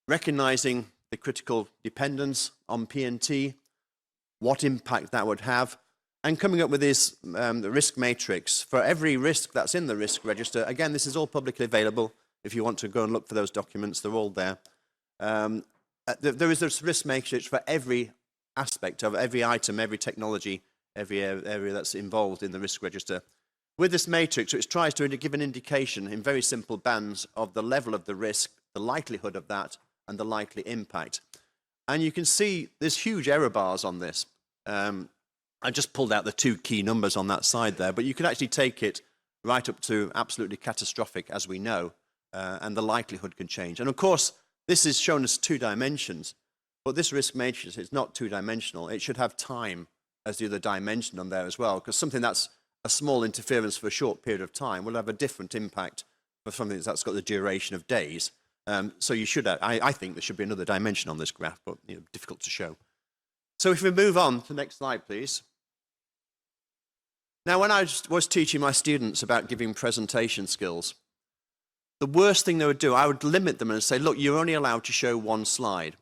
recognizing the critical dependence on PNT, what impact that would have, and coming up with this risk matrix for every risk that's in the risk register. Again, this is all publicly available. If you want to go and look for those documents, they're all there. There is this risk matrix for every aspect of every item, every technology, every area that's involved in the risk register. With this matrix, which tries to give an indication in very simple bands of the level of the risk, the likelihood of that, and the likely impact. And you can see there's huge error bars on this. I just pulled out the 2 key numbers on that side there, but you can actually take it right up to absolutely catastrophic, as we know, and the likelihood can change. And of course, this is shown as 2 dimensions, but this risk matrix is not 2-dimensional. It should have time as the other dimension on there as well, because something that's a small interference for a short period of time will have a different impact for something that's got the duration of days. So you should have, I think there should be another dimension on this graph, but difficult to show. So if we move on to the next slide, please. Now, when I was teaching my students about giving presentation skills, the worst thing they would do, I would limit them and say, look, you're only allowed to show 1 slide.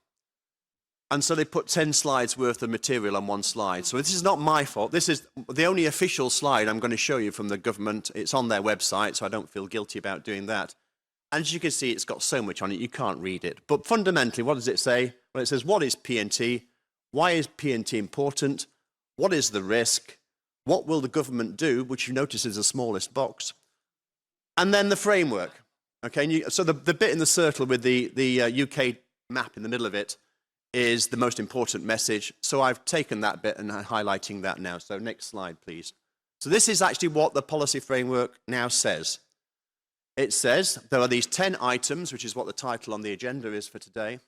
And so they put 10 slides worth of material on 1 slide. So this is not my fault. This is the only official slide I'm going to show you from the government. It's on their website, so I don't feel guilty about doing that. And as you can see, it's got so much on it, you can't read it. But fundamentally, what does it say? Well, it says, what is PNT? Why is PNT important? What is the risk? What will the government do? Which you notice is the smallest box. And then the framework. Okay, so the bit in the circle with the UK map in the middle of it is the most important message. So I've taken that bit and I'm highlighting that now. So next slide, please. So this is actually what the policy framework now says. It says there are these 10 items, which is what the title on the agenda is for today.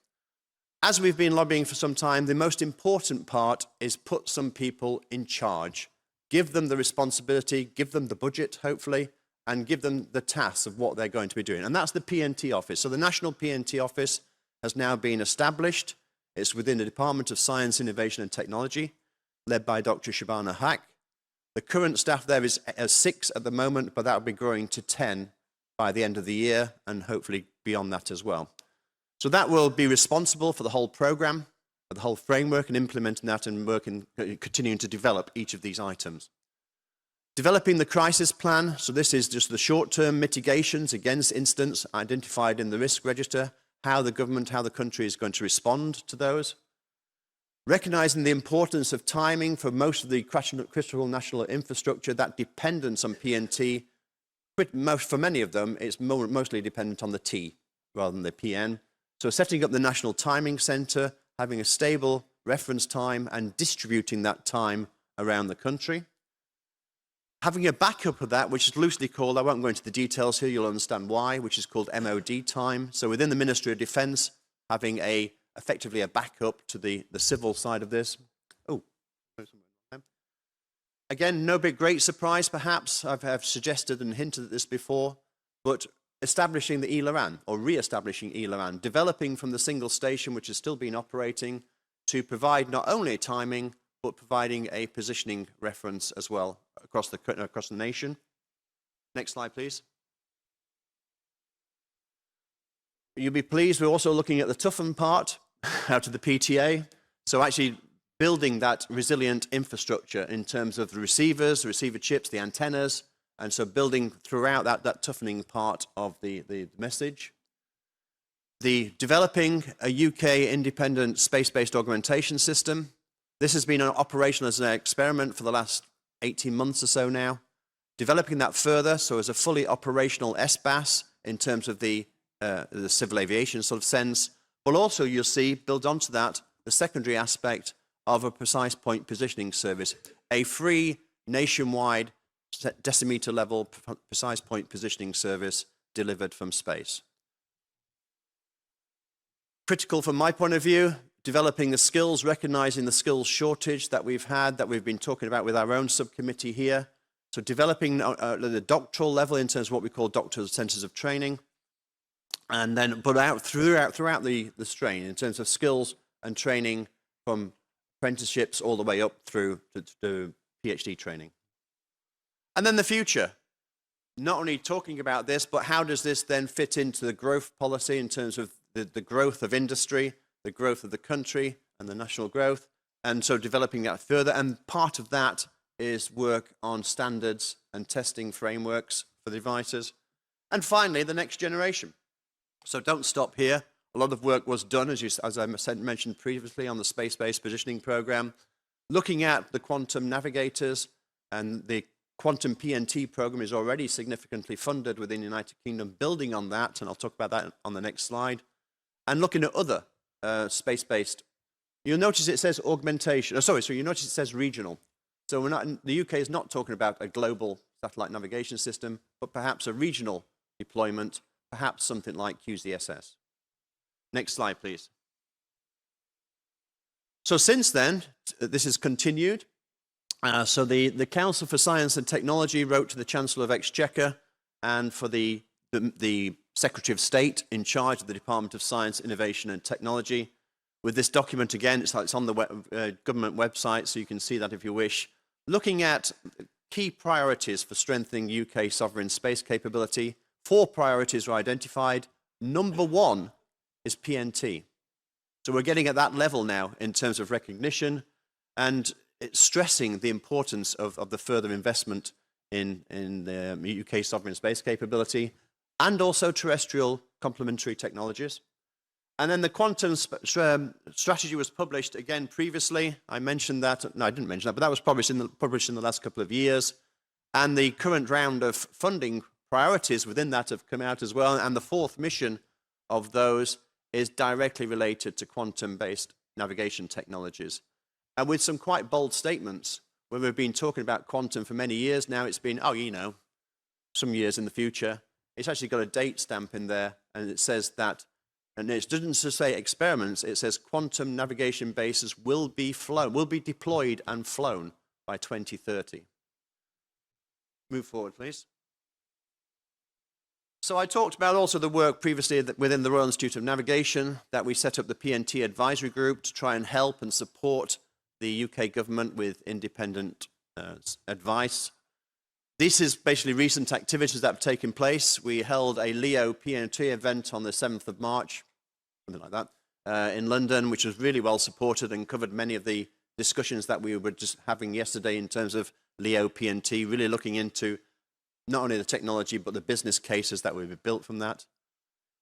As we've been lobbying for some time, the most important part is put some people in charge. Give them the responsibility, give them the budget, hopefully, and give them the tasks of what they're going to be doing. And that's the PNT office. So the National PNT office has now been established. It's within the Department of Science, Innovation and Technology, led by Dr. Shabana Haq. The current staff there is 6 at the moment, but that will be growing to 10 by the end of the year, and hopefully beyond that as well. So that will be responsible for the whole program, for the whole framework, and implementing that and continuing to develop each of these items. Developing the crisis plan, so this is just the short-term mitigations against incidents identified in the risk register, how the government, how the country is going to respond to those. Recognizing the importance of timing for most of the critical national infrastructure, that dependence on PNT, for many of them, it's mostly dependent on the T rather than the PN. So setting up the National Timing Centre, having a stable reference time and distributing that time around the country. Having a backup of that, which is loosely called, I won't go into the details here, you'll understand why, which is called MOD time. So within the Ministry of Defence, having effectively a backup to the civil side of this. Oh, again, no big great surprise perhaps. I've suggested and hinted at this before, but establishing the ELARAN, or re-establishing ELARAN, developing from the single station, which has still been operating, to provide not only timing, but providing a positioning reference as well across the nation. Next slide, please. You'll be pleased, we're also looking at the toughen part out of the PTA. So actually building that resilient infrastructure in terms of the receivers, the receiver chips, the antennas, and so building throughout that toughening part of the message. The developing a UK independent space-based augmentation system. This has been operational as an experiment for the last 18 months or so now. Developing that further, so as a fully operational SBAS in terms of the civil aviation sort of sense, but also you'll see, build onto that, the secondary aspect of a precise point positioning service, a free nationwide decimeter level precise point positioning service delivered from space. Critical from my point of view, developing the skills, recognizing the skills shortage that we've had, that we've been talking about with our own subcommittee here. So developing the doctoral level in terms of what we call doctoral centers of training, and then put out throughout the strain in terms of skills and training from apprenticeships all the way up through to PhD training. And then the future. Not only talking about this, but how does this then fit into the growth policy in terms of the growth of industry, the growth of the country, and the national growth, and so developing that further. And part of that is work on standards and testing frameworks for the devices. And finally, the next generation. So don't stop here. A lot of work was done, as I mentioned previously, on the space-based positioning program, looking at the quantum navigators, and the quantum PNT program is already significantly funded within the United Kingdom, building on that, and I'll talk about that on the next slide, and looking at other space-based. You'll notice it says augmentation. So you notice it says regional. So the UK is not talking about a global satellite navigation system, but perhaps a regional deployment, perhaps something like QZSS. Next slide, please. So since then, this has continued. So the Council for Science and Technology wrote to the Chancellor of Exchequer and for the Secretary of State in charge of the Department of Science, Innovation and Technology. With this document, again, it's on the government website, so you can see that if you wish. Looking at key priorities for strengthening UK sovereign space capability, 4 priorities are identified. Number 1 is PNT. So we're getting at that level now in terms of recognition, and it's stressing the importance of the further investment in the UK sovereign space capability, and also terrestrial complementary technologies. And then the quantum strategy was published again previously. I mentioned that, no, I didn't mention that, but that was published in the last couple of years. And the current round of funding priorities within that have come out as well. And the 4th mission of those is directly related to quantum-based navigation technologies. And with some quite bold statements, when we've been talking about quantum for many years now, it's been, some years in the future. It's actually got a date stamp in there, and it says that, and it doesn't just say experiments, it says quantum navigation bases will be deployed and flown by 2030. Move forward, please. So I talked about also the work previously within the Royal Institute of Navigation, that we set up the PNT Advisory Group to try and help and support the UK government with independent advice. This is basically recent activities that have taken place. We held a LEO PNT event on the 7th of March, something like that, in London, which was really well supported and covered many of the discussions that we were just having yesterday in terms of LEO PNT, really looking into not only the technology, but the business cases that we've built from that.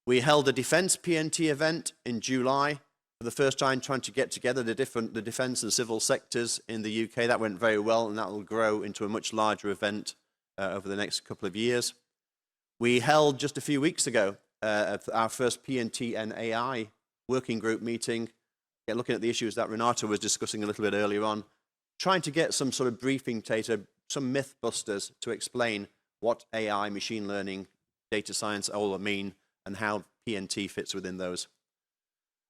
We held a defense PNT event in July, for the first time trying to get together the defense and civil sectors in the UK. That went very well, and that will grow into a much larger event over the next couple of years. We held just a few weeks ago our first PNT and AI working group meeting, looking at the issues that Renata was discussing a little bit earlier on, trying to get some sort of briefing data, some myth busters to explain what AI, machine learning, data science all mean, and how PNT fits within those.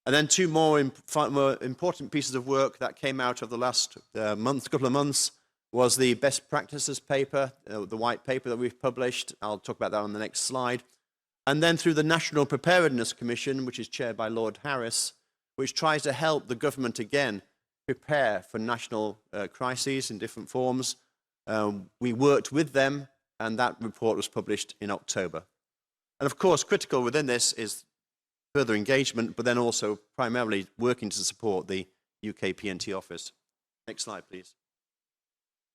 And then 2 more important pieces of work that came out of the last couple of months was the best practices paper, the white paper that we've published. I'll talk about that on the next slide. And then through the National Preparedness Commission, which is chaired by Lord Harris, which tries to help the government again prepare for national crises in different forms. We worked with them, and that report was published in October. And of course, critical within this is further engagement, but then also primarily working to support the UK PNT office. Next slide, please.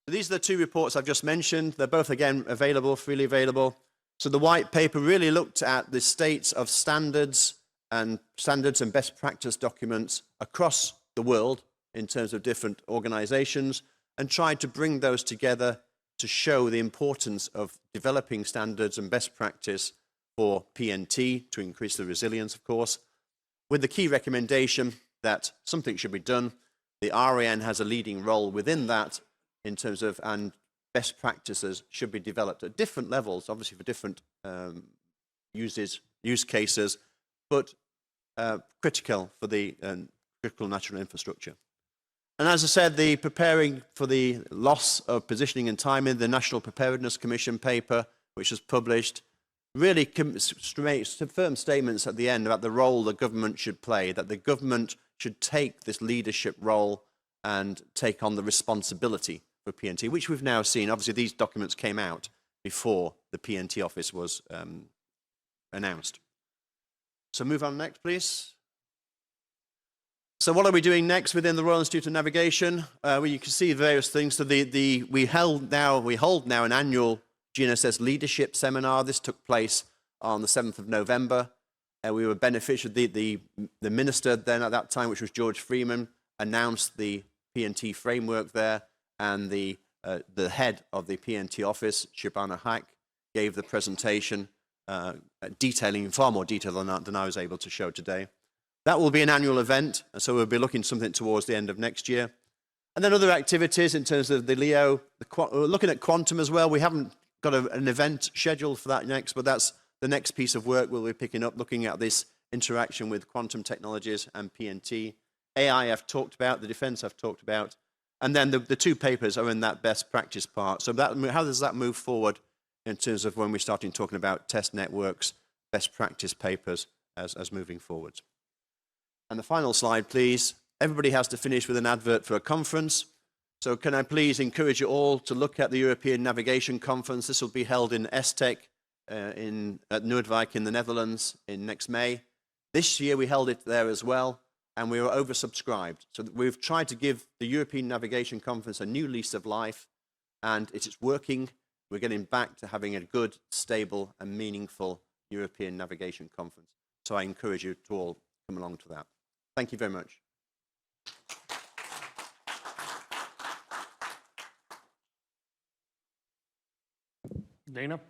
So these are the two reports I've just mentioned. They're both, again, available, freely available. So the white paper really looked at the states of standards and best practice documents across the world in terms of different organizations, and tried to bring those together to show the importance of developing standards and best practice for PNT to increase the resilience, of course, with the key recommendation that something should be done. The RAN has a leading role within that in terms of, and best practices should be developed at different levels, obviously for different use cases, but critical for the critical national infrastructure. And as I said, the preparing for the loss of positioning and timing, the National Preparedness Commission paper, which was published, really firm statements at the end about the role the government should play, that the government should take this leadership role and take on the responsibility for PNT, which we've now seen. Obviously, these documents came out before the PNT office was announced. So move on next, please. So what are we doing next within the Royal Institute of Navigation? Well, you can see various things. So we hold now an annual GNSS leadership seminar. This took place on the 7th of November. We were beneficiary. The minister then at that time, which was George Freeman, announced the PNT framework there, and the head of the PNT office, Shabana Haque, gave the presentation detailing in far more detail than I was able to show today. That will be an annual event, so we'll be looking something towards the end of next year. And then other activities in terms of the LEO, we're looking at quantum as well. We haven't got an event scheduled for that next, but that's the next piece of work we'll be picking up, looking at this interaction with quantum technologies and PNT. AI I've talked about, the defense I've talked about, and then the two papers are in that best practice part. So how does that move forward in terms of when we're starting talking about test networks, best practice papers as moving forward? And the final slide, please. Everybody has to finish with an advert for a conference. So can I please encourage you all to look at the European Navigation Conference. This will be held in Estec at Noordwijk in the Netherlands in next May. This year we held it there as well, and we were oversubscribed. So we've tried to give the European Navigation Conference a new lease of life, and it's working. We're getting back to having a good, stable, and meaningful European Navigation Conference. So I encourage you to all come along to that. Thank you very much. Dana?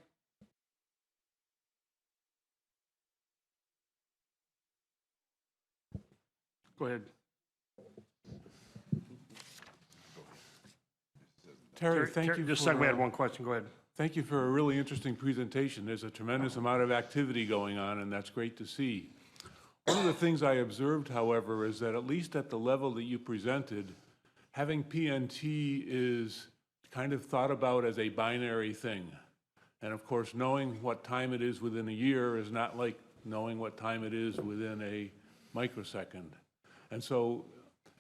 Go ahead. Terry, thank you. Just a second, we had one question. Go ahead. Thank you for a really interesting presentation. There's a tremendous amount of activity going on, and that's great to see. One of the things I observed, however, is that at least at the level that you presented, having PNT is kind of thought about as a binary thing. And of course, knowing what time it is within a year is not like knowing what time it is within a microsecond. And so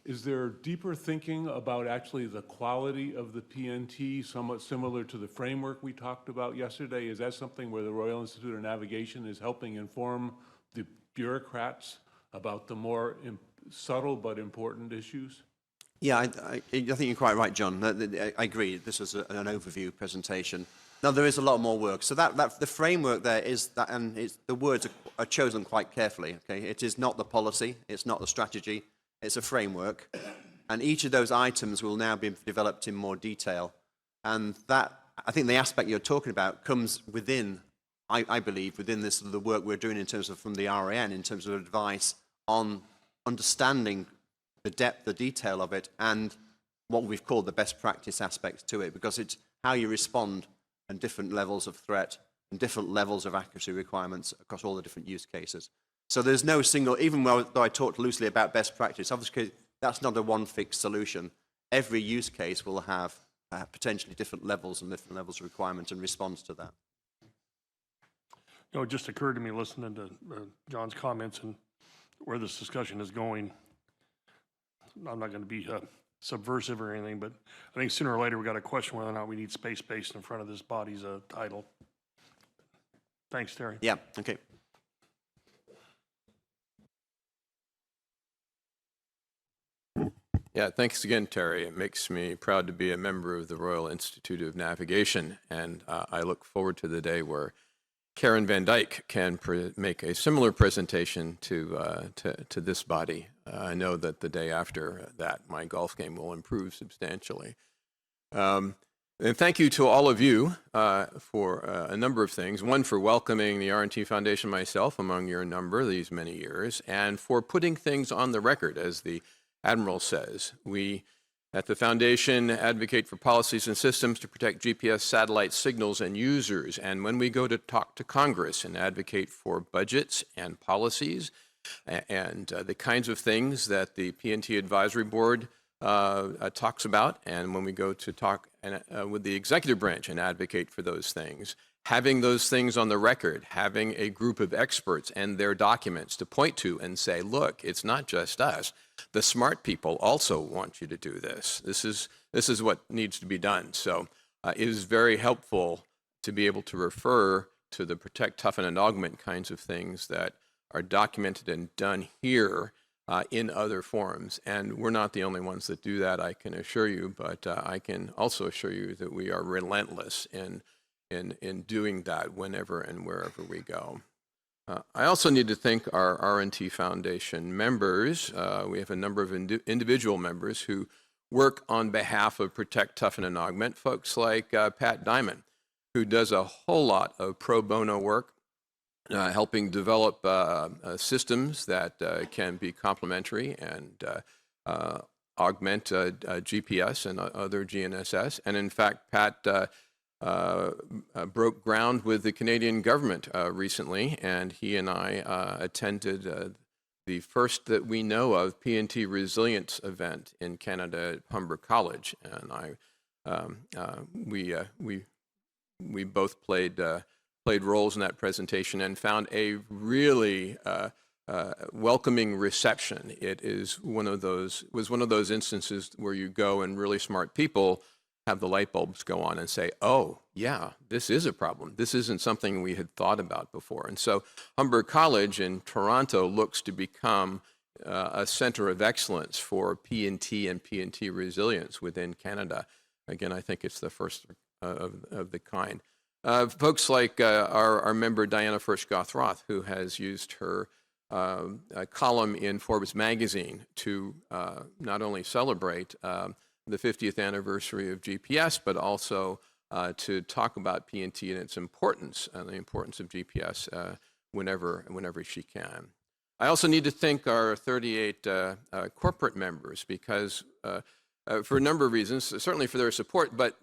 is there deeper thinking about actually the quality of the PNT, somewhat similar to the framework we talked about yesterday? Is that something where the Royal Institute of Navigation is helping inform the bureaucrats about the more subtle but important issues? Yeah, I think you're quite right, John. I agree. This was an overview presentation. Now, there is a lot more work. So the framework there is that, and the words are chosen quite carefully. Okay, it is not the policy, it's not the strategy, it's a framework, and each of those items will now be developed in more detail. And that, I think, the aspect you're talking about comes within, I believe, within this the work we're doing in terms of from the RAN, in terms of advice on understanding the depth, the detail of it, and what we've called the best practice aspects to it, because it's how you respond and different levels of threat and different levels of accuracy requirements across all the different use cases. So there's no single, even though I talked loosely about best practice, obviously that's not a one fixed solution. Every use case will have potentially different levels and different levels of requirement and response to that. It just occurred to me listening to John's comments and where this discussion is going. I'm not going to be subversive or anything, but I think sooner or later we got to question whether or not we need space-based in front of this body's title. Thanks, Terry. Yeah, okay. Yeah, thanks again, Terry. It makes me proud to be a member of the Royal Institute of Navigation, and I look forward to the day where Karen Van Dyke can make a similar presentation to this body. I know that the day after that, my golf game will improve substantially. And thank you to all of you for a number of things. One, for welcoming the R&T Foundation, myself, among your number these many years, and for putting things on the record, as the Admiral says. We at the Foundation advocate for policies and systems to protect GPS satellite signals and users. And when we go to talk to Congress and advocate for budgets and policies and the kinds of things that the PNT Advisory Board talks about, and when we go to talk with the executive branch and advocate for those things, having those things on the record, having a group of experts and their documents to point to and say, look, it's not just us. The smart people also want you to do this. This is what needs to be done. So it is very helpful to be able to refer to the protect, toughen, and augment kinds of things that are documented and done here in other forums. And we're not the only ones that do that, I can assure you, but I can also assure you that we are relentless in doing that whenever and wherever we go. I also need to thank our R&T Foundation members. We have a number of individual members who work on behalf of Protect, Toughen, and Augment, folks like Pat Diamond, who does a whole lot of pro bono work, helping develop systems that can be complementary and augment GPS and other GNSS. And in fact, Pat broke ground with the Canadian government recently, and he and I attended the first that we know of PNT Resilience event in Canada at Humber College, and we both played roles in that presentation and found a really welcoming reception. It was one of those instances where you go and really smart people have the light bulbs go on and say, oh, yeah, this is a problem. This isn't something we had thought about before. And so Humber College in Toronto looks to become a center of excellence for PNT and PNT resilience within Canada. Again, I think it's the first of the kind. Folks like our member Diana Furch-Goth-Roth, who has used her column in Forbes magazine to not only celebrate the 50th anniversary of GPS, but also to talk about PNT and its importance, and the importance of GPS whenever she can. I also need to thank our 38 corporate members, because for a number of reasons, certainly for their support, but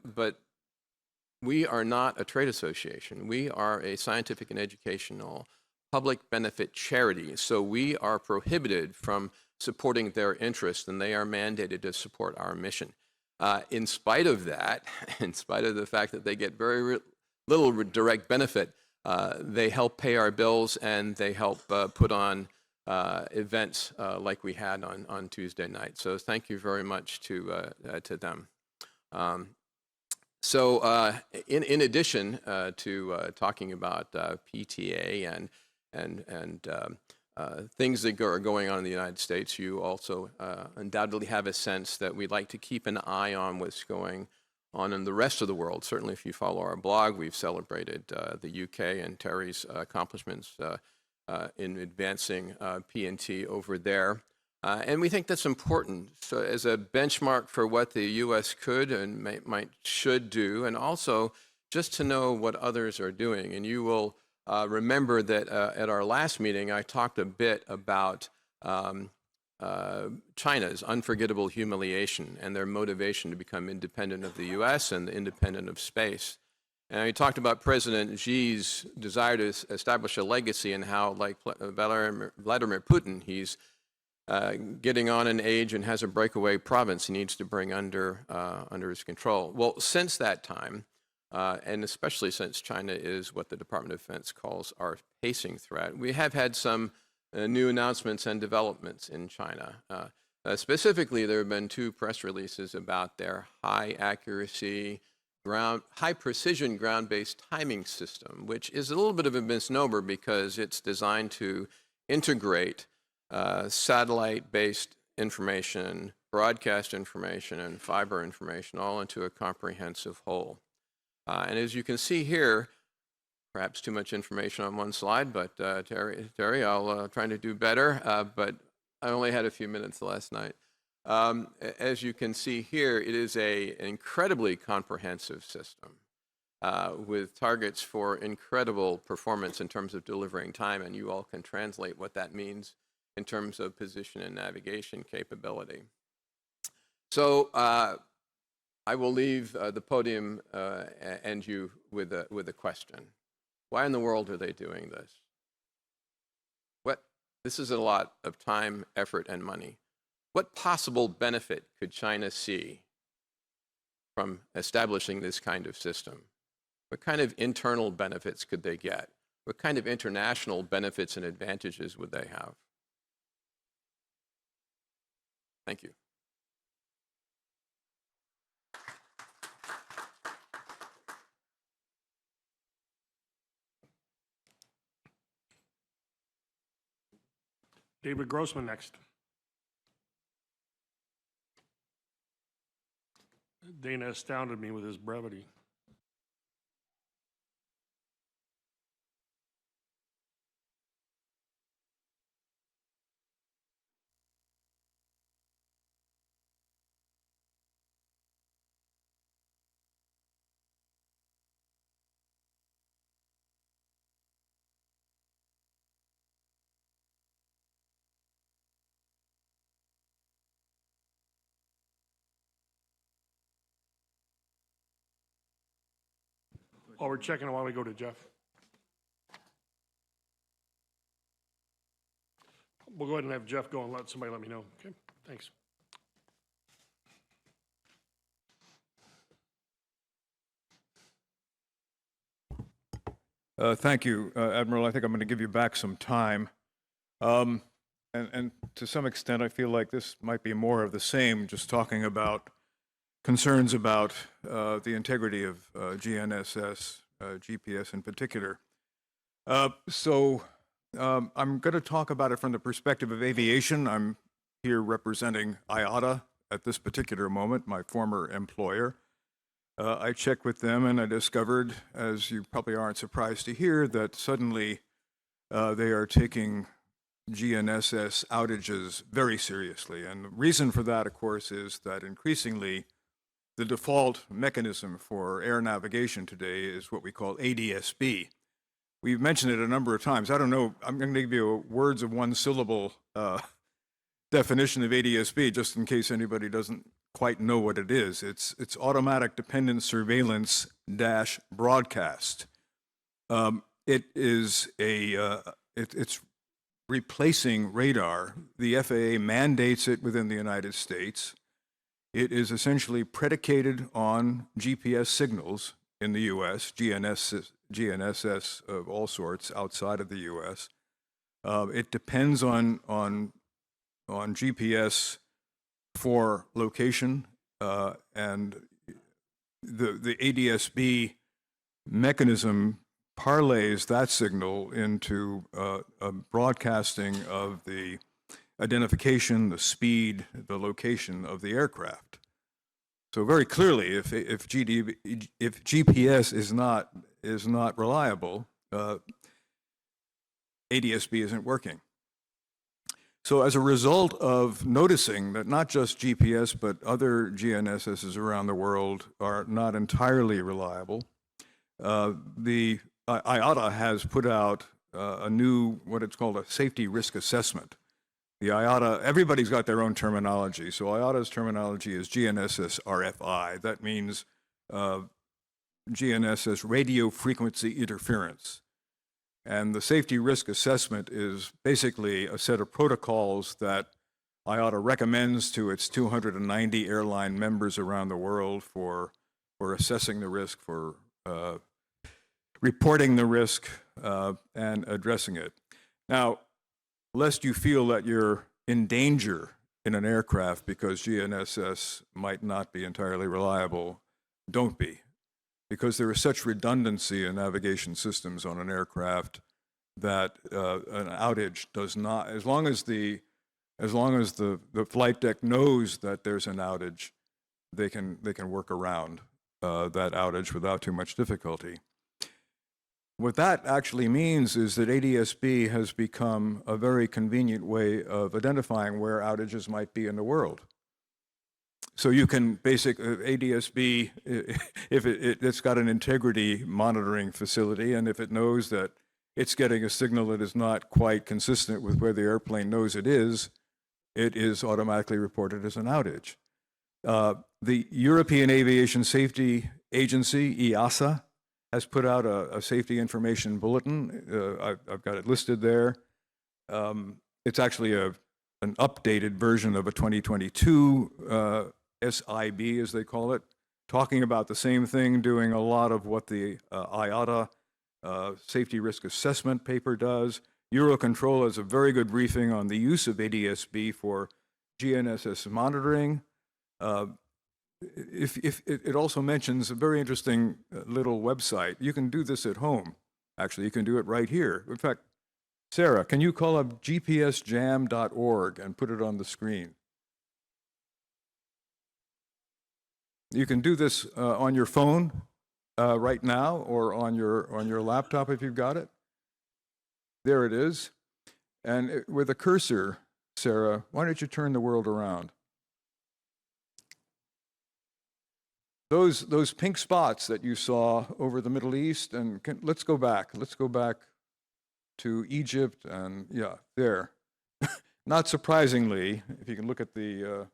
we are not a trade association. We are a scientific and educational public benefit charity, so we are prohibited from supporting their interests, and they are mandated to support our mission. In spite of that, in spite of the fact that they get very little direct benefit, they help pay our bills, and they help put on events like we had on Tuesday night. So thank you very much to them. So in addition to talking about PTA and things that are going on in the United States, you also undoubtedly have a sense that we'd like to keep an eye on what's going on in the rest of the world. Certainly, if you follow our blog, we've celebrated the UK and Terry's accomplishments in advancing PNT over there. And we think that's important, so as a benchmark for what the U.S. could and should do, and also just to know what others are doing. And you will remember that at our last meeting, I talked a bit about China's unforgettable humiliation and their motivation to become independent of the U.S. and independent of space. And I talked about President Xi's desire to establish a legacy, and how, like Vladimir Putin, he's getting on in age and has a breakaway province he needs to bring under his control. Well, since that time, and especially since China is what the Department of Defense calls our pacing threat. We have had some new announcements and developments in China. Specifically, there have been 2 press releases about their high accuracy, high precision ground-based timing system, which is a little bit of a misnomer because it's designed to integrate satellite-based information, broadcast information, and fiber information all into a comprehensive whole. And as you can see here, perhaps too much information on one slide, but Terry, I'll try to do better, but I only had a few minutes last night. As you can see here, it is an incredibly comprehensive system with targets for incredible performance in terms of delivering time, and you all can translate what that means in terms of position and navigation capability. So I will leave the podium and you with a question. Why in the world are they doing this? This is a lot of time, effort, and money. What possible benefit could China see from establishing this kind of system? What kind of internal benefits could they get? What kind of international benefits and advantages would they have? Thank you. David Grossman next. Dana astounded me with his brevity. While we're checking, why don't we go to Jeff? We'll go ahead and have Jeff go and let somebody let me know. Okay, thanks. Thank you, Admiral. I think I'm going to give you back some time. And to some extent, I feel like this might be more of the same, just talking about concerns about the integrity of GNSS, GPS in particular. So I'm going to talk about it from the perspective of aviation. I'm here representing IATA at this particular moment, my former employer. I checked with them and I discovered, as you probably aren't surprised to hear, that suddenly they are taking GNSS outages very seriously. And the reason for that, of course, is that increasingly the default mechanism for air navigation today is what we call ADS-B. We've mentioned it a number of times. I don't know, I'm going to give you a words of one syllable definition of ADS-B, just in case anybody doesn't quite know what it is. It's automatic dependent surveillance dash broadcast. It is it's replacing radar. The FAA mandates it within the United States. It is essentially predicated on GPS signals in the U.S., GNSS of all sorts outside of the U.S. It depends on GPS for location, and the ADS-B mechanism parlays that signal into a broadcasting of the identification, the speed, the location of the aircraft. So very clearly, if GPS is not reliable, ADS-B isn't working. So as a result of noticing that not just GPS, but other GNSSs around the world are not entirely reliable, the IATA has put out a new, what it's called a safety risk assessment. The IATA, everybody's got their own terminology. So IATA's terminology is GNSS RFI. That means GNSS radio frequency interference. And the safety risk assessment is basically a set of protocols that IATA recommends to its 290 airline members around the world for assessing the risk for reporting the risk and addressing it. Now, lest you feel that you're in danger in an aircraft because GNSS might not be entirely reliable, don't be. Because there is such redundancy in navigation systems on an aircraft that an outage does not, as long as the flight deck knows that there's an outage, they can work around that outage without too much difficulty. What that actually means is that ADS-B has become a very convenient way of identifying where outages might be in the world. So you can ADS-B, if it's got an integrity monitoring facility, and if it knows that it's getting a signal that is not quite consistent with where the airplane knows it is automatically reported as an outage. The European Aviation Safety Agency, EASA, has put out a safety information bulletin. I've got it listed there. It's actually an updated version of a 2022 SIB, as they call it, talking about the same thing, doing a lot of what the IATA safety risk assessment paper does. Eurocontrol has a very good briefing on the use of ADS-B for GNSS monitoring. It also mentions a very interesting little website. You can do this at home. Actually, you can do it right here. In fact, Sarah, can you call up gpsjam.org and put it on the screen? You can do this on your phone right now, or on your laptop if you've got it. There it is. And with a cursor, Sarah, why don't you turn the world around? Those pink spots that you saw over the Middle East, and let's go back. Let's go back to Egypt, and yeah, there. Not surprisingly, if you can look at the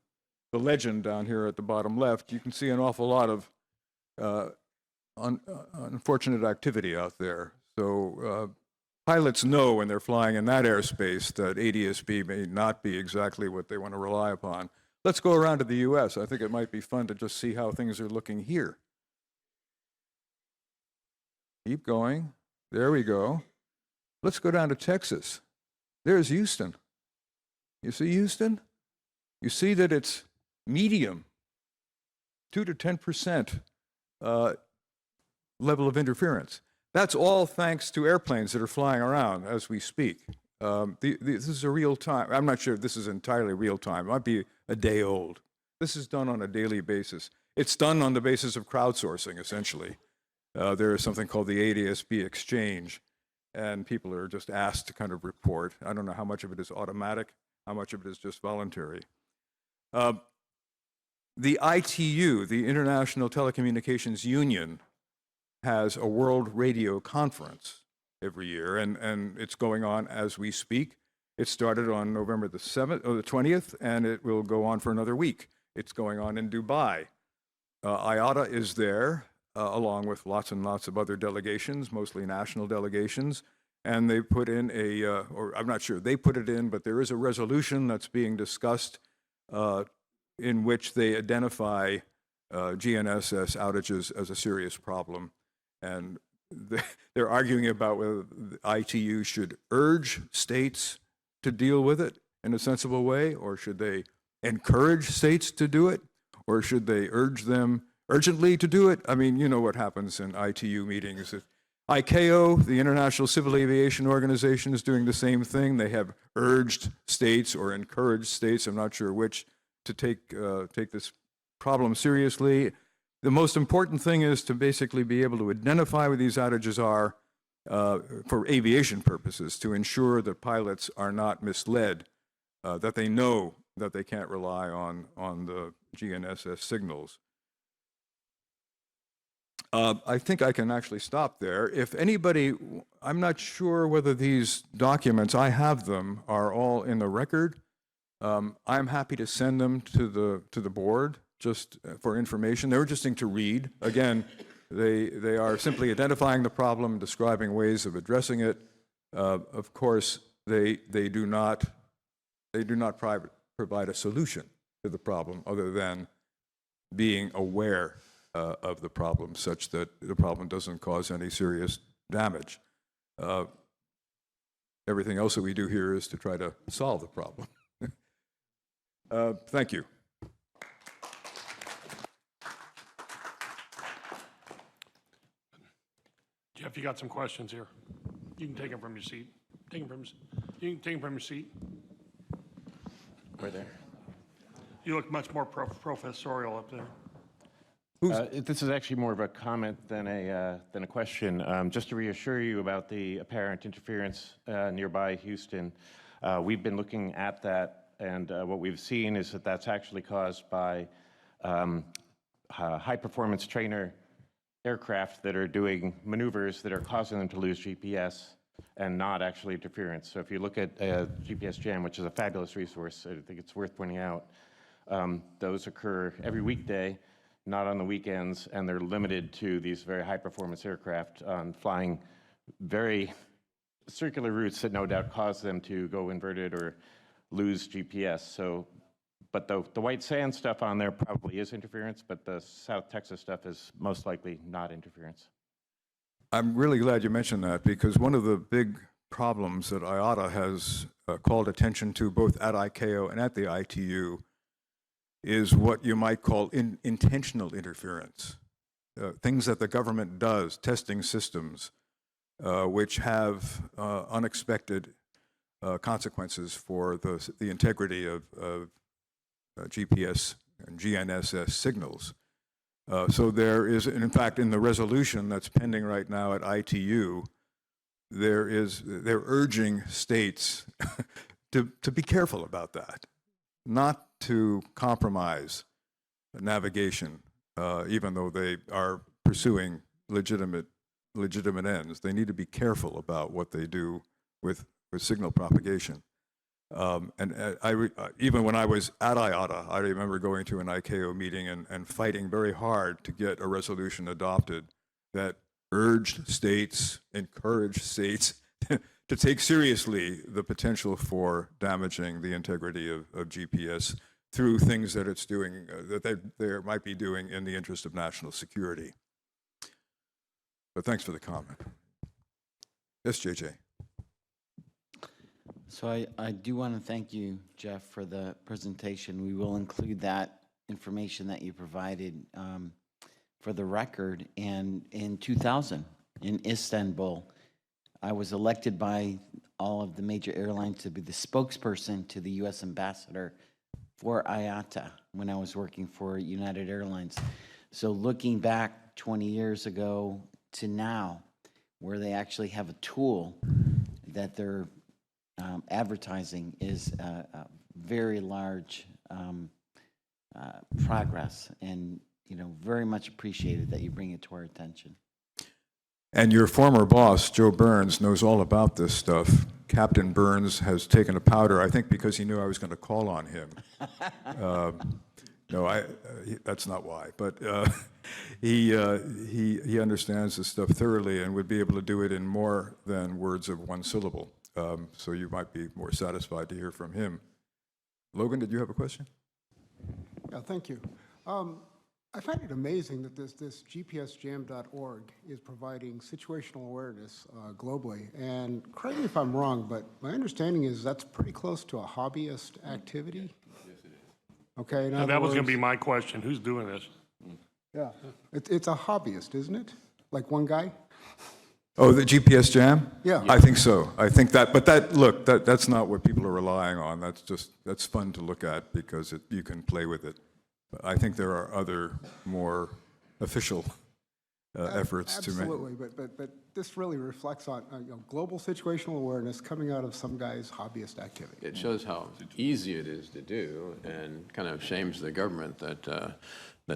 legend down here at the bottom left, you can see an awful lot of unfortunate activity out there. So pilots know when they're flying in that airspace that ADS-B may not be exactly what they want to rely upon. Let's go around to the US. I think it might be fun to just see how things are looking here. Keep going. There we go. Let's go down to Texas. There's Houston. You see Houston? You see that it's medium, 2 to 10% level of interference. That's all thanks to airplanes that are flying around as we speak. This is a real time. I'm not sure if this is entirely real time. It might be a day old. This is done on a daily basis. It's done on the basis of crowdsourcing, essentially. There is something called the ADS-B exchange, and people are just asked to kind of report. I don't know how much of it is automatic, how much of it is just voluntary. The ITU, the International Telecommunications Union, has a World Radio Conference every year, and it's going on as we speak. It started on November the 7th or the 20th, and it will go on for another week. It's going on in Dubai. IATA is there, along with lots and lots of other delegations, mostly national delegations, and they put in or I'm not sure they put it in, but there is a resolution that's being discussed in which they identify GNSS outages as a serious problem. And they're arguing about whether the ITU should urge states to deal with it in a sensible way, or should they encourage states to do it, or should they urge them urgently to do it? I mean, you know what happens in ITU meetings. ICAO, the International Civil Aviation Organization, is doing the same thing. They have urged states or encouraged states, I'm not sure which, to take this problem seriously. The most important thing is to basically be able to identify what these outages are for aviation purposes, to ensure that pilots are not misled, that they know that they can't rely on the GNSS signals. I think I can actually stop there. If anybody, I'm not sure whether these documents, I have them, are all in the record. I'm happy to send them to the board just for information. They're interesting to read. Again, they are simply identifying the problem, describing ways of addressing it. Of course, they do not provide a solution to the problem other than being aware of the problem, such that the problem doesn't cause any serious damage. Everything else that we do here is to try to solve the problem. Thank you. Jeff, you got some questions here. You can take them from your seat. You can take them from your seat. Right there. You look much more professorial up there. This is actually more of a comment than a question. Just to reassure you about the apparent interference nearby Houston, we've been looking at that, and what we've seen is that that's actually caused by high-performance trainer aircraft that are doing maneuvers that are causing them to lose GPS and not actually interference. So if you look at GPS Jam, which is a fabulous resource, I think it's worth pointing out, those occur every weekday, not on the weekends, and they're limited to these very high-performance aircraft flying very circular routes that no doubt cause them to go inverted or lose GPS. So, but the white sand stuff on there probably is interference, but the South Texas stuff is most likely not interference. I'm really glad you mentioned that, because one of the big problems that IATA has called attention to both at ICAO and at the ITU is what you might call intentional interference. Things that the government does, testing systems, which have unexpected consequences for the integrity of GPS and GNSS signals. So there is, in fact, in the resolution that's pending right now at ITU, they're urging states to be careful about that, not to compromise navigation, even though they are pursuing legitimate ends. They need to be careful about what they do with signal propagation. Even when I was at IATA, I remember going to an ICAO meeting and fighting very hard to get a resolution adopted that urged states, encouraged states to take seriously the potential for damaging the integrity of GPS through things that it's doing, that they might be doing in the interest of national security. But thanks for the comment. Yes, JJ. So I do want to thank you, Jeff, for the presentation. We will include that information that you provided for the record. And in 2000, in Istanbul, I was elected by all of the major airlines to be the spokesperson to the U.S. ambassador for IATA when I was working for United Airlines. So looking back 20 years ago to now, where they actually have a tool that they're advertising is a very large progress, and very much appreciated that you bring it to our attention. And your former boss, Joe Burns, knows all about this stuff. Captain Burns has taken a powder, I think because he knew I was going to call on him. No, that's not why. But he understands this stuff thoroughly and would be able to do it in more than words of one syllable. So you might be more satisfied to hear from him. Logan, did you have a question? Yeah, thank you. I find it amazing that this GPSjam.org is providing situational awareness globally. And correct me if I'm wrong, but my understanding is that's pretty close to a hobbyist activity. Yes, it is. Okay. And that was going to be my question. Who's doing this? Yeah, it's a hobbyist, isn't it? Like one guy? Oh, the GPS Jam? Yeah. I think so. I think that, but that's not what people are relying on. That's fun to look at because you can play with it. But I think there are other more official efforts to make. Absolutely, but this really reflects on global situational awareness coming out of some guy's hobbyist activity. It shows how easy it is to do, and kind of shames the government that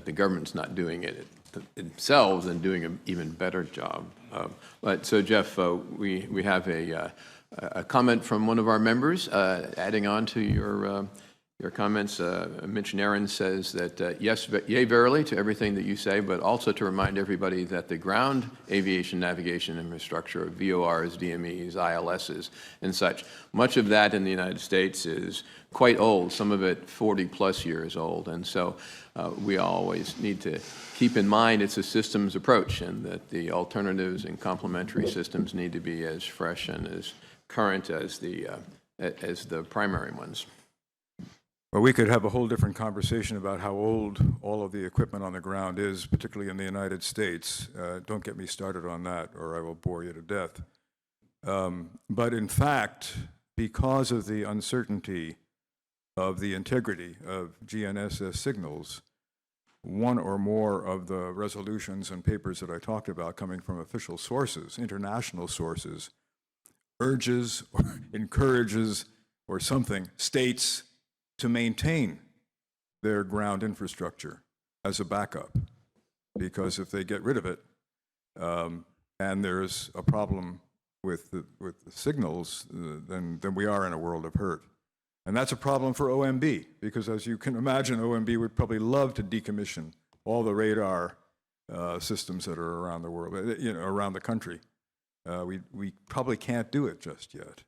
the government's not doing it themselves and doing an even better job. But so, Jeff, we have a comment from one of our members, adding on to your your comments. Mitch Naren says that yes, yea, verily to everything that you say, but also to remind everybody that the ground aviation navigation infrastructure of VORs, DMEs, ILSs, and such, much of that in the United States is quite old, some of it 40-plus years old. And so we always need to keep in mind it's a systems approach, and that the alternatives and complementary systems need to be as fresh and as current as the primary ones. Well, we could have a whole different conversation about how old all of the equipment on the ground is, particularly in the United States. Don't get me started on that, or I will bore you to death. But in fact, because of the uncertainty of the integrity of GNSS signals, one or more of the resolutions and papers that I talked about coming from official sources, international sources, urges or encourages or something states to maintain their ground infrastructure as a backup. Because if they get rid of it, and there's a problem with the signals, then we are in a world of hurt. And that's a problem for OMB, because as you can imagine, OMB would probably love to decommission all the radar systems that are around the world, around the country. We probably can't do it just yet.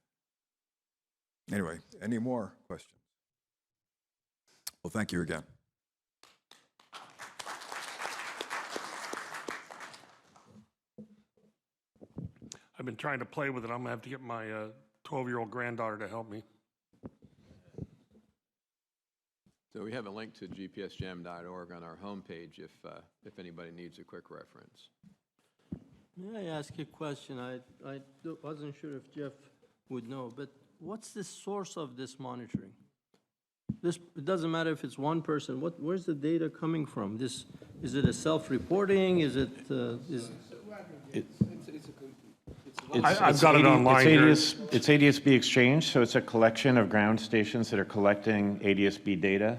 Anyway, any more questions? Well, thank you again. I've been trying to play with it. I'm going to have to get my 12-year-old granddaughter to help me. So we have a link to gpsjam.org on our homepage if anybody needs a quick reference. May I ask you a question? I wasn't sure if Jeff would know, but what's the source of this monitoring? It doesn't matter if it's one person. Where's the data coming from? Is it a self-reporting? Is it? I've got it online here. It's ADSB Exchange, so it's a collection of ground stations that are collecting ADSB data.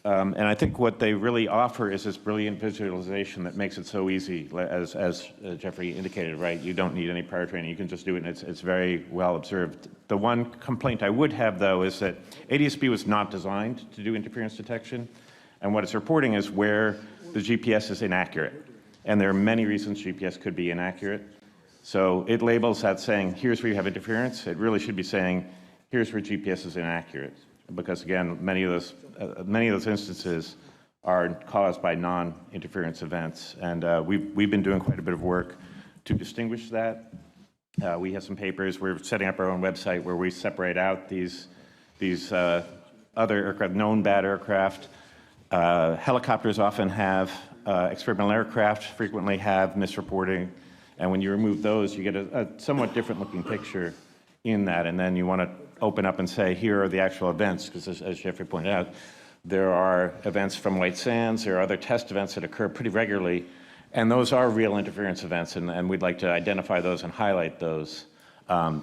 And I think what they really offer is this brilliant visualization that makes it so easy, as Jeffrey indicated, right? You don't need any prior training. You can just do it, and it's very well observed. The one complaint I would have, though, is that ADSB was not designed to do interference detection, and what it's reporting is where the GPS is inaccurate. And there are many reasons GPS could be inaccurate. So it labels that saying, here's where you have interference. It really should be saying, here's where GPS is inaccurate. Because again, many of those instances are caused by non-interference events. And we've been doing quite a bit of work to distinguish that. We have some papers. We're setting up our own website where we separate out these other aircraft, known bad aircraft. Helicopters often have, experimental aircraft frequently have misreporting. And when you remove those, you get a somewhat different looking picture in that. And then you want to open up and say, here are the actual events, because as Jeffrey pointed out, there are events from White Sands, there are other test events that occur pretty regularly, and those are real interference events, and we'd like to identify those and highlight those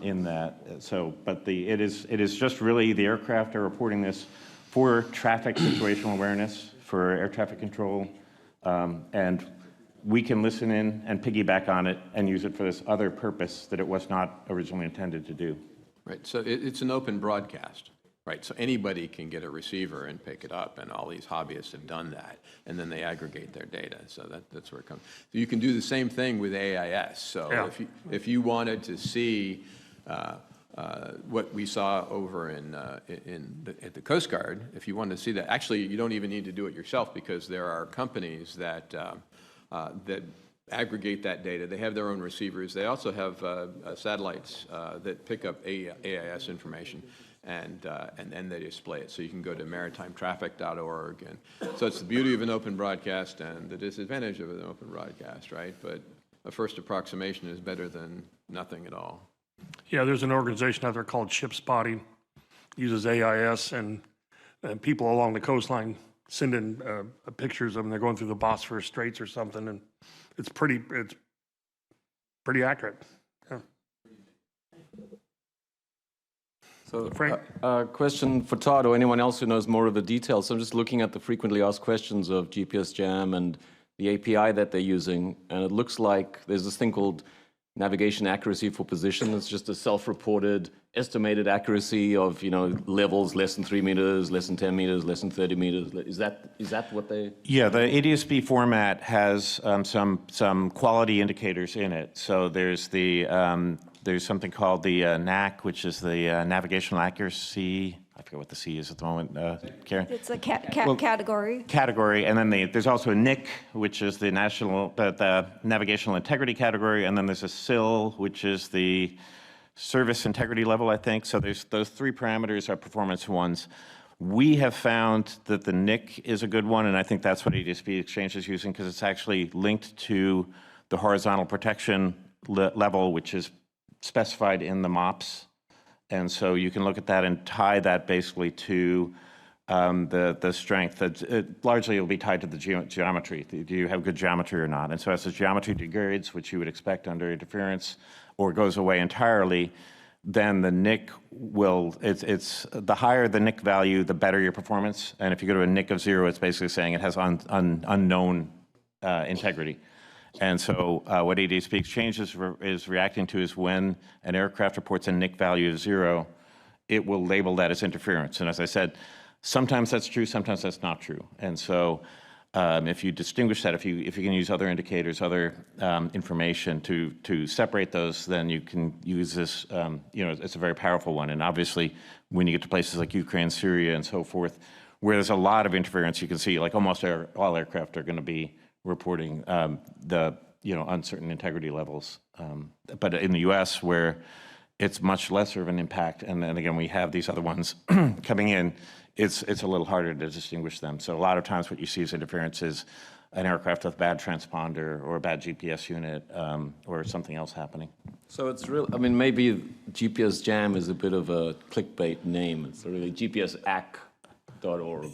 in that. So, but it is just really the aircraft are reporting this for traffic situational awareness, for air traffic control, and we can listen in and piggyback on it and use it for this other purpose that it was not originally intended to do. Right, so it's an open broadcast, right? So anybody can get a receiver and pick it up, and all these hobbyists have done that, and then they aggregate their data. So that's where it comes. So you can do the same thing with AIS. So Yeah. if you wanted to see what we saw over at the Coast Guard, if you wanted to see that, actually you don't even need to do it yourself, because there are companies that aggregate that data. They have their own receivers. They also have satellites that pick up AIS information, and then they display it. So you can go to maritimetraffic.org. And so it's the beauty of an open broadcast and the disadvantage of an open broadcast, right? But a first approximation is better than nothing at all. Yeah, there's an organization out there called Ship Spotting, uses AIS, and people along the coastline send in pictures of them. They're going through the Bosphorus Straits or something, and it's pretty accurate. Yeah. So, Frank? question for Todd or anyone else who knows more of the details. So I'm just looking at the frequently asked questions of GPS Jam and the API that they're using, and it looks like there's this thing called navigation accuracy for position. It's just a self-reported estimated accuracy of, you know, levels less than 3 meters, less than 10 meters, less than 30 meters. Is that what they? Yeah, the ADS-B format has some quality indicators in it. So there's something called the NAC, which is the navigational accuracy. I forget what the C is at the moment, Karen. It's a category. Category, and then there's also a NIC, which is the the navigational integrity category, and then there's a SIL, which is the service integrity level, I think. So there's those three parameters are performance ones. We have found that the NIC is a good one, and I think that's what ADS-B Exchange is using, because it's actually linked to the horizontal protection level, which is specified in the MOPS. And so you can look at that and tie that basically to the strength. Largely, it'll be tied to the geometry. Do you have good geometry or not? And so as the geometry degrades, which you would expect under interference, or goes away entirely, then the NIC will, it's the higher the NIC value, the better your performance. And if you go to a NIC of 0, it's basically saying it has unknown integrity. And so what ADS-B Exchange is reacting to is when an aircraft reports a NIC value of 0, it will label that as interference. And as I said, sometimes that's true, sometimes that's not true. And so if you distinguish that, if you can use other indicators, other information to separate those, then you can use this, you know, it's a very powerful one. And obviously, when you get to places like Ukraine, Syria, and so forth, where there's a lot of interference, you can see like almost all aircraft are going to be reporting the, you know, uncertain integrity levels. But in the U.S., where it's much lesser of an impact, and then again, we have these other ones coming in, it's a little harder to distinguish them. So a lot of times what you see as interference is an aircraft with bad transponder or a bad GPS unit or something else happening. So it's real. I mean, maybe GPS Jam is a bit of a clickbait name. It's really GPSAC.org.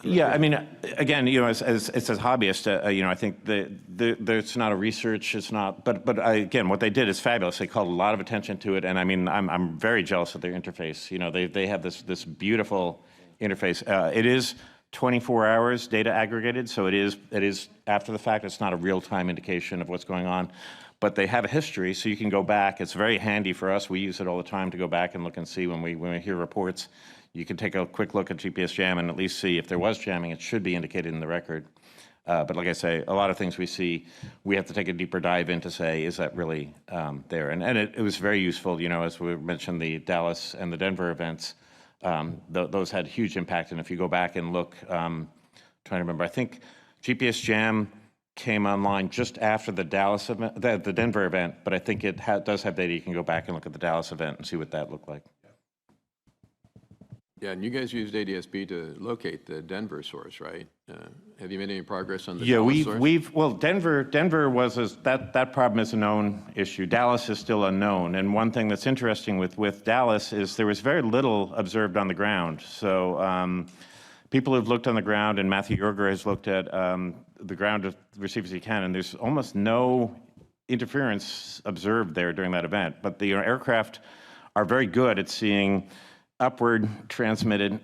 Yeah, I mean, again, you know, as a hobbyist, you know, I think there's not a research, it's not, but again, what they did is fabulous. They called a lot of attention to it, and I mean, I'm very jealous of their interface. You know, they have this beautiful interface. It is 24 hours data aggregated, so it is after the fact. It's not a real-time indication of what's going on, but they have a history, so you can go back. It's very handy for us. We use it all the time to go back and look and see when we hear reports. You can take a quick look at GPS jam and at least see if there was jamming. It should be indicated in the record. But like I say, a lot of things we see, we have to take a deeper dive in to say, is that really there? And it was very useful, you know, as we mentioned, the Dallas and the Denver events, those had huge impact. And if you go back and look, trying to remember, I think GPS jam came online just after the Dallas event, the Denver event, but I think it does have data. You can go back and look at the Dallas event and see what that looked like. Yeah, and you guys used ADS-B to locate the Denver source, right? Have you made any progress on the Yeah, Dallas source? well, Denver was, that problem is a known issue. Dallas is still unknown. And one thing that's interesting with Dallas is there was very little observed on the ground. So people who've looked on the ground, and Matthew Yorger has looked at the ground to receive as he can, and there's almost no interference observed there during that event. But the aircraft are very good at seeing upward transmitted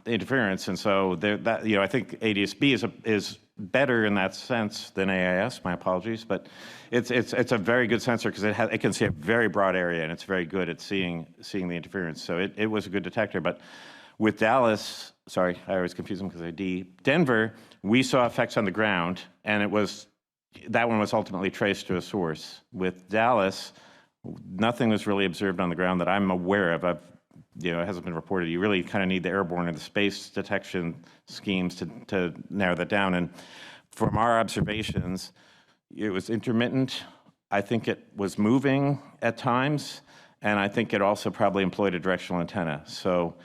interference, and so that, you know, I think ADS-B is better in that sense than AIS. My apologies, but it's a very good sensor because it can see a very broad area, and it's very good at seeing the interference. So it was a good detector. But with Dallas, sorry, I always confuse them because I Denver, we saw effects on the ground, and that one was ultimately traced to a source. With Dallas, nothing was really observed on the ground that I'm aware of. You know, it hasn't been reported. You really kind of need the airborne and the space detection schemes to narrow that down. And from our observations, it was intermittent. I think it was moving at times, and I think it also probably employed a directional antenna. So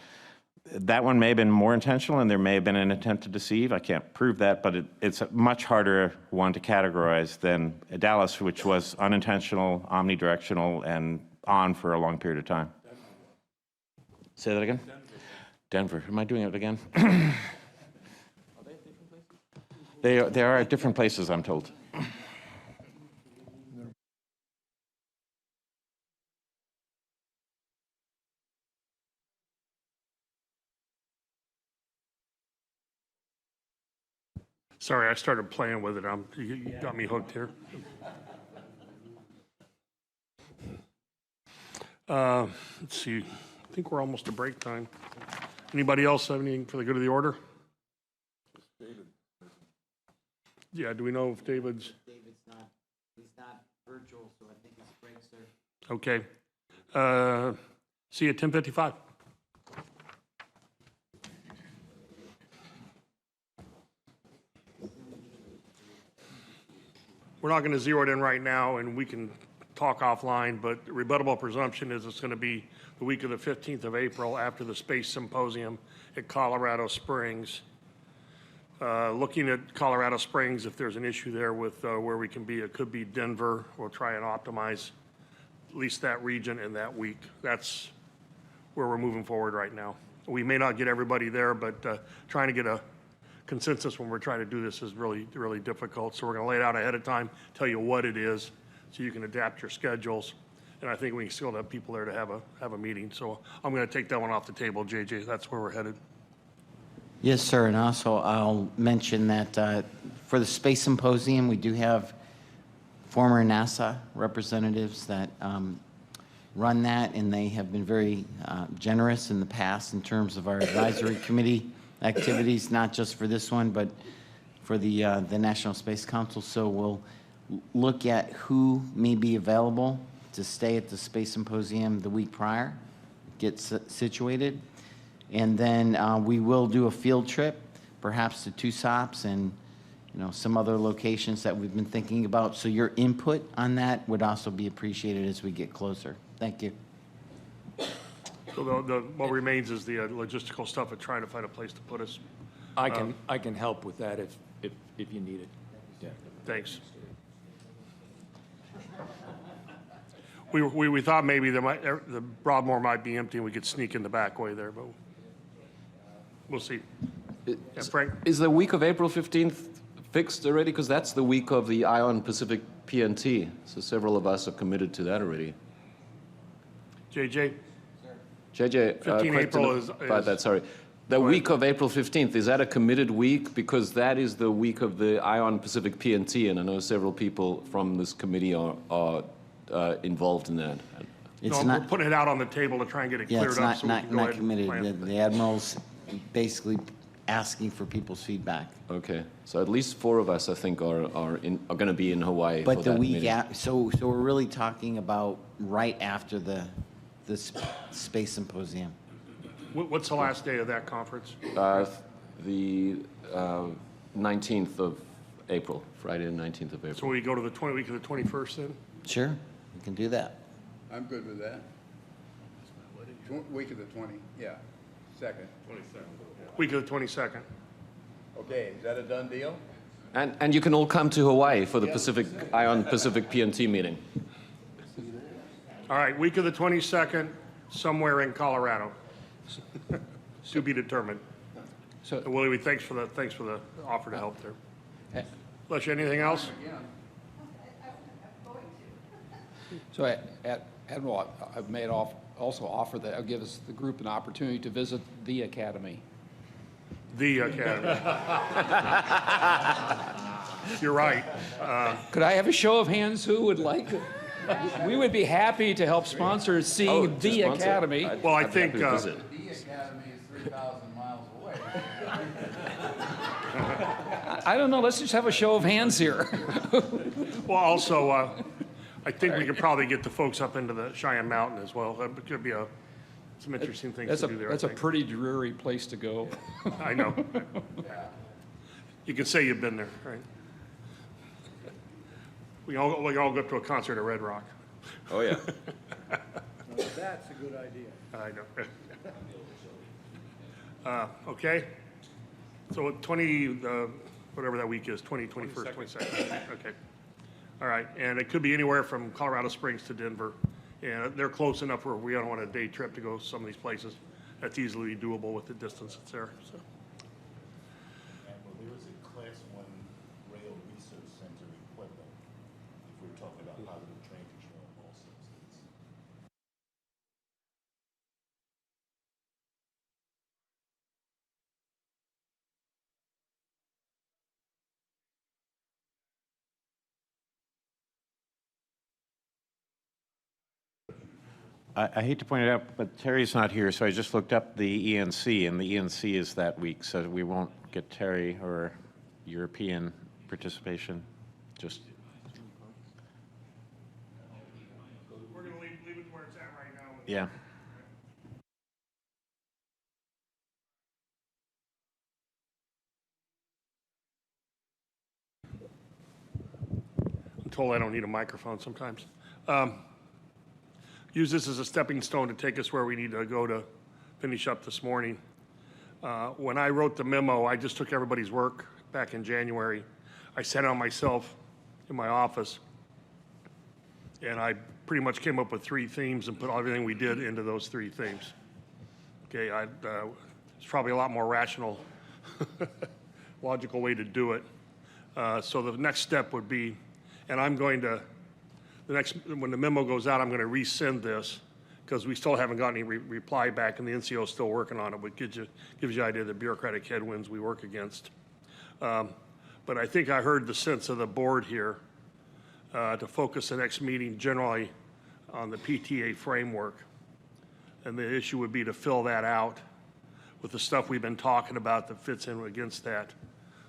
that one may have been more intentional, and there may have been an intent to deceive. I can't prove that, but it's a much harder one to categorize than Dallas, which was unintentional, omnidirectional, and on for a long period of time. Say that again? Denver. Am I doing it again? Are they at different places? They are at different places, I'm told. Sorry, I started playing with it. You got me hooked here. Let's see, I think we're almost to break time. Anybody else have anything for the good of the order? Yeah, do we know if David's? He's not virtual, so I think it's break, sir. Okay. See you at 10:55. We're not going to zero it in right now, and we can talk offline, but the rebuttable presumption is it's going to be the week of the 15th of April after the Space Symposium at Colorado Springs. Looking at Colorado Springs, if there's an issue there with where we can be, it could be Denver. We'll try and optimize at least that region in that week. That's where we're moving forward right now. We may not get everybody there, but trying to get a consensus when we're trying to do this is really, really difficult. So we're going to lay it out ahead of time, tell you what it is, so you can adapt your schedules. And I think we can still have people there to have a meeting. So I'm going to take that one off the table, JJ. That's where we're headed. Yes, sir, and also I'll mention that for the Space Symposium, we do have former NASA representatives that run that, and they have been very generous in the past in terms of our advisory committee activities, not just for this one, but for the National Space Council. So we'll look at who may be available to stay at the Space Symposium the week prior, get situated. And then we will do a field trip, perhaps to two stops and some other locations that we've been thinking about. So your input on that would also be appreciated as we get closer. Thank you. So what remains is the logistical stuff of trying to find a place to put us. I can help with that if you need it. Yeah. Thanks. We thought maybe the Broadmoor might be empty and we could sneak in the back way there, but we'll see. Yeah, Frank? Is the week of April 15th fixed already? Because that's the week of the ION Pacific PNT. So several of us are committed to that already. JJ? JJ, 15 April is about that, sorry. The week of April 15th, is that a committed week? Because that is the week of the ION Pacific PNT, and I know several people from this committee are involved in that. It's We're putting it out on the table to try and get it cleared up so we can go ahead and plan. committed. The Admiral's basically asking for people's feedback. Okay, so at least 4 of us, I think, are going to be in Hawaii for But the that week meeting. after, so we're really talking about right after the Space Symposium. What's the last day of that conference? The 19th of April, Friday the 19th of April. So we go to the week of the 21st then? Sure, we can do that. I'm good with that. Week of the 20, yeah, 2nd. Week of the 22nd. Okay, is that a done deal? And you can all come to Hawaii for the ION Pacific PNT meeting. All right, week of the 22nd, somewhere in Colorado. To be determined. So, Willie, thanks for the offer to help there. Fletcher, anything else? so Admiral, I've made also offer that I'll give us the group an opportunity to visit the Academy. The Academy. You're right. Could I have a show of hands who would like to? We would be happy to help sponsor seeing the Academy. Well, I think. The Academy is 3,000 miles away. I don't know, let's just have a show of hands here. Well, also, I think we could probably get the folks up into the Cheyenne Mountain as well. That could be some interesting things to do there. That's a pretty dreary place to go. I know. You can say you've been there, right? We all go up to a concert at Red Rock. Oh, yeah. That's a good idea. I know. Okay. So 20, whatever that week is, 21st, 22nd. Okay. All right. And it could be anywhere from Colorado Springs to Denver. And they're close enough where we don't want a day trip to go to some of these places. That's easily doable with the distance that's there. So. Well, there is a Class 1 rail research center equipment if we're talking about positive train control of all substances. I hate to point it out, but Terry's not here, so I just looked up the ENC, and the ENC is that week, so we won't get Terry or European participation. Just We're going to leave it where it's at right now. yeah. I'm told I don't need a microphone sometimes. Use this as a stepping stone to take us where we need to go to finish up this morning. When I wrote the memo, I just took everybody's work back in January. I sat on myself in my office, and I pretty much came up with 3 themes and put everything we did into those 3 themes. Okay, it's probably a lot more rational, logical way to do it. So the next step would be, and I'm going to, when the memo goes out, I'm going to resend this because we still haven't gotten any reply back, and the NCO is still working on it, which gives you an idea of the bureaucratic headwinds we work against. But I think I heard the sense of the board here to focus the next meeting generally on the PTA framework. And the issue would be to fill that out with the stuff we've been talking about that fits in against that,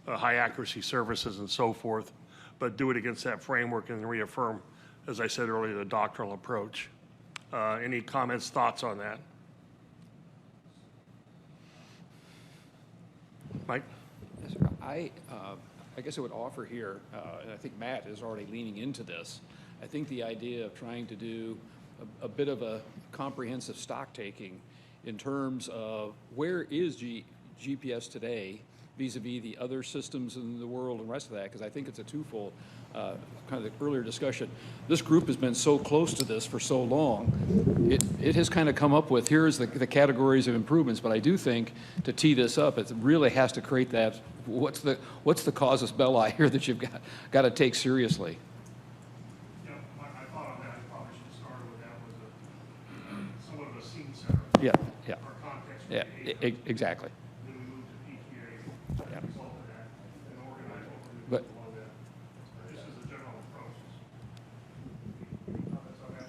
high accuracy services and so forth, but do it against that framework and reaffirm, as I said earlier, the doctrinal approach. Any comments, thoughts on that? Mike? Yes, sir. I guess I would offer here, and I think Matt is already leaning into this, I think the idea of trying to do a bit of a comprehensive stock taking in terms of where is GPS today vis-a-vis the other systems in the world and the rest of that, because I think it's a twofold, kind of the earlier discussion. This group has been so close to this for so long, it has kind of come up with, here's the categories of improvements, but I do think to tee this up, it really has to create that, what's the casus belli here that you've got to take seriously? Yeah, I thought of that. I probably should have started with that was somewhat of a scene setter. Yeah. Our context. Yeah, exactly. Then we moved to PTA, Yeah. result of that, and organize what we're But- doing below that. Just as a general approach. Comments on that,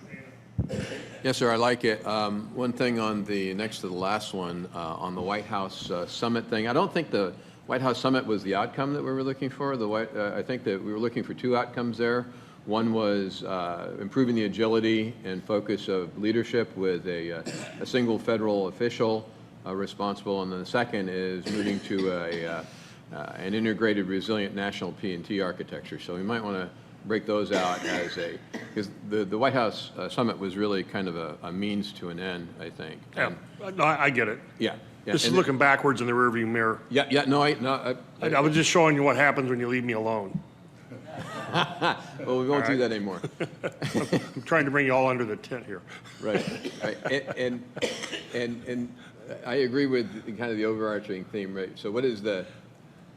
Dana? Yes, sir, I like it. One thing on the, next to the last one, on the White House Summit thing, I don't think the White House Summit was the outcome that we were looking for. I think that we were looking for 2 outcomes there. One was improving the agility and focus of leadership with a single federal official responsible, and then the second is moving to an integrated, resilient national PNT architecture. So we might want to break those out as because the White House Summit was really kind of a means to an end, I think. Yeah, no, I get it. Yeah. This is looking backwards in the rearview mirror. Yeah, no, I was just showing you what happens when you leave me alone. well, we won't do that anymore. I'm trying to bring you all under the tent here. Right. And I agree with kind of the overarching theme, right? So what is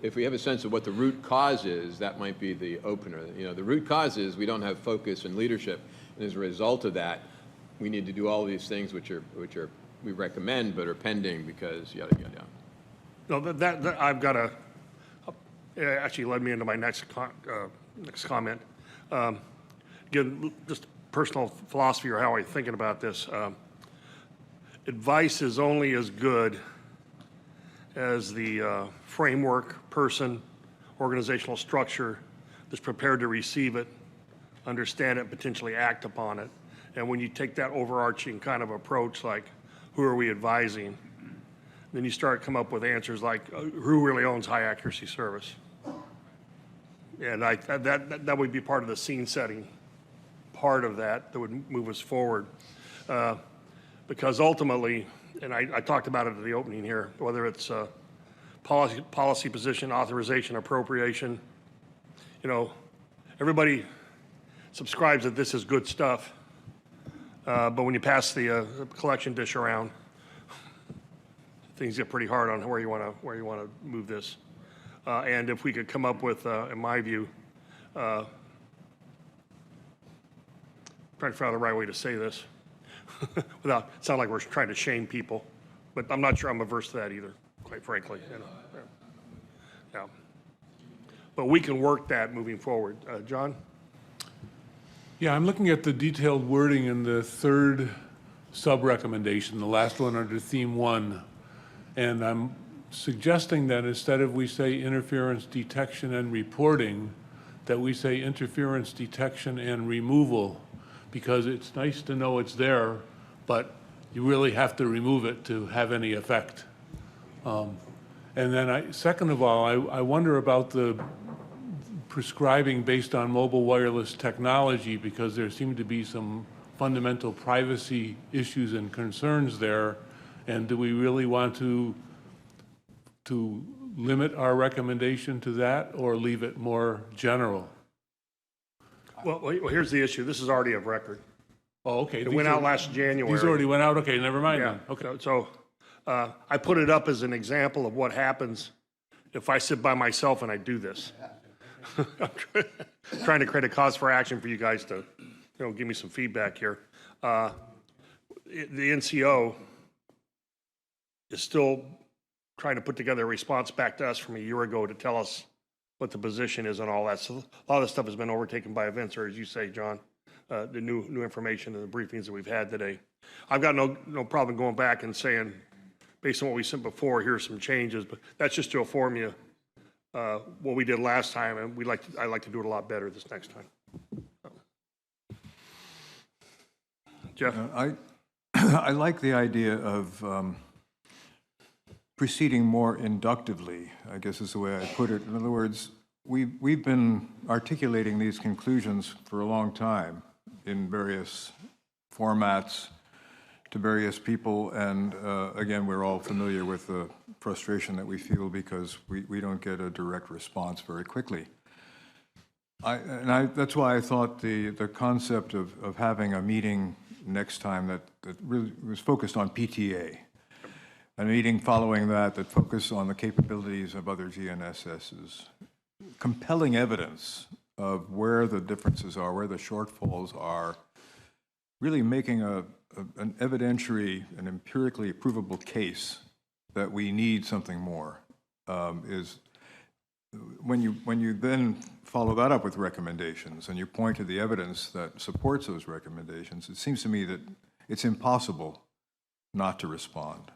if we have a sense of what the root cause is, that might be the opener. You know, the root cause is we don't have focus and leadership, and as a result of that, we need to do all these things which we recommend but are pending because yada yada. No, that I've got a. It actually led me into my next comment. Again, just personal philosophy or how I'm thinking about this. Advice is only as good as the framework, person, organizational structure that's prepared to receive it, understand it, potentially act upon it. And when you take that overarching kind of approach, like who are we advising, then you start to come up with answers like who really owns high accuracy service. And that would be part of the scene setting, part of that would move us forward. Because ultimately, and I talked about it at the opening here, whether it's policy position, authorization, appropriation, you know, everybody subscribes that this is good stuff. But when you pass the collection dish around, things get pretty hard on where you want to move this. And if we could come up with, in my view, trying to figure out the right way to say this without sound like we're trying to shame people, but I'm not sure I'm averse to that either, quite frankly. You know. Yeah. But we can work that moving forward. John? Yeah, I'm looking at the detailed wording in the third sub-recommendation, the last one under theme 1. And I'm suggesting that instead of we say interference detection and reporting, that we say interference detection and removal, because it's nice to know it's there, but you really have to remove it to have any effect. And then second of all, I wonder about the prescribing based on mobile wireless technology, because there seem to be some fundamental privacy issues and concerns there. And do we really want to limit our recommendation to that or leave it more general? Well, here's the issue. This is already of record. Oh, okay. It went out last January. These already went out? Okay, never mind Yeah. then. Okay. So I put it up as an example of what happens if I sit by myself and I do this. I'm trying to create a cause for action for you guys to, give me some feedback here. The NCO is still trying to put together a response back to us from a year ago to tell us what the position is and all that. So a lot of this stuff has been overtaken by events, or as you say, John, the new information and the briefings that we've had today. I've got no problem going back and saying, based on what we sent before, here's some changes, but that's just to inform you what we did last time, and I'd like to do it a lot better this next time. Jeff? I like the idea of proceeding more inductively, I guess is the way I put it. In other words, we've been articulating these conclusions for a long time in various formats to various people, and again, we're all familiar with the frustration that we feel because we don't get a direct response very quickly. That's why I thought the concept of having a meeting next time that really was focused on PTA, a meeting following that focused on the capabilities of other GNSSs, compelling evidence of where the differences are, where the shortfalls are, really making an evidentiary and empirically provable case that we need something more, is when you then follow that up with recommendations and you point to the evidence that supports those recommendations, it seems to me that it's impossible not to respond.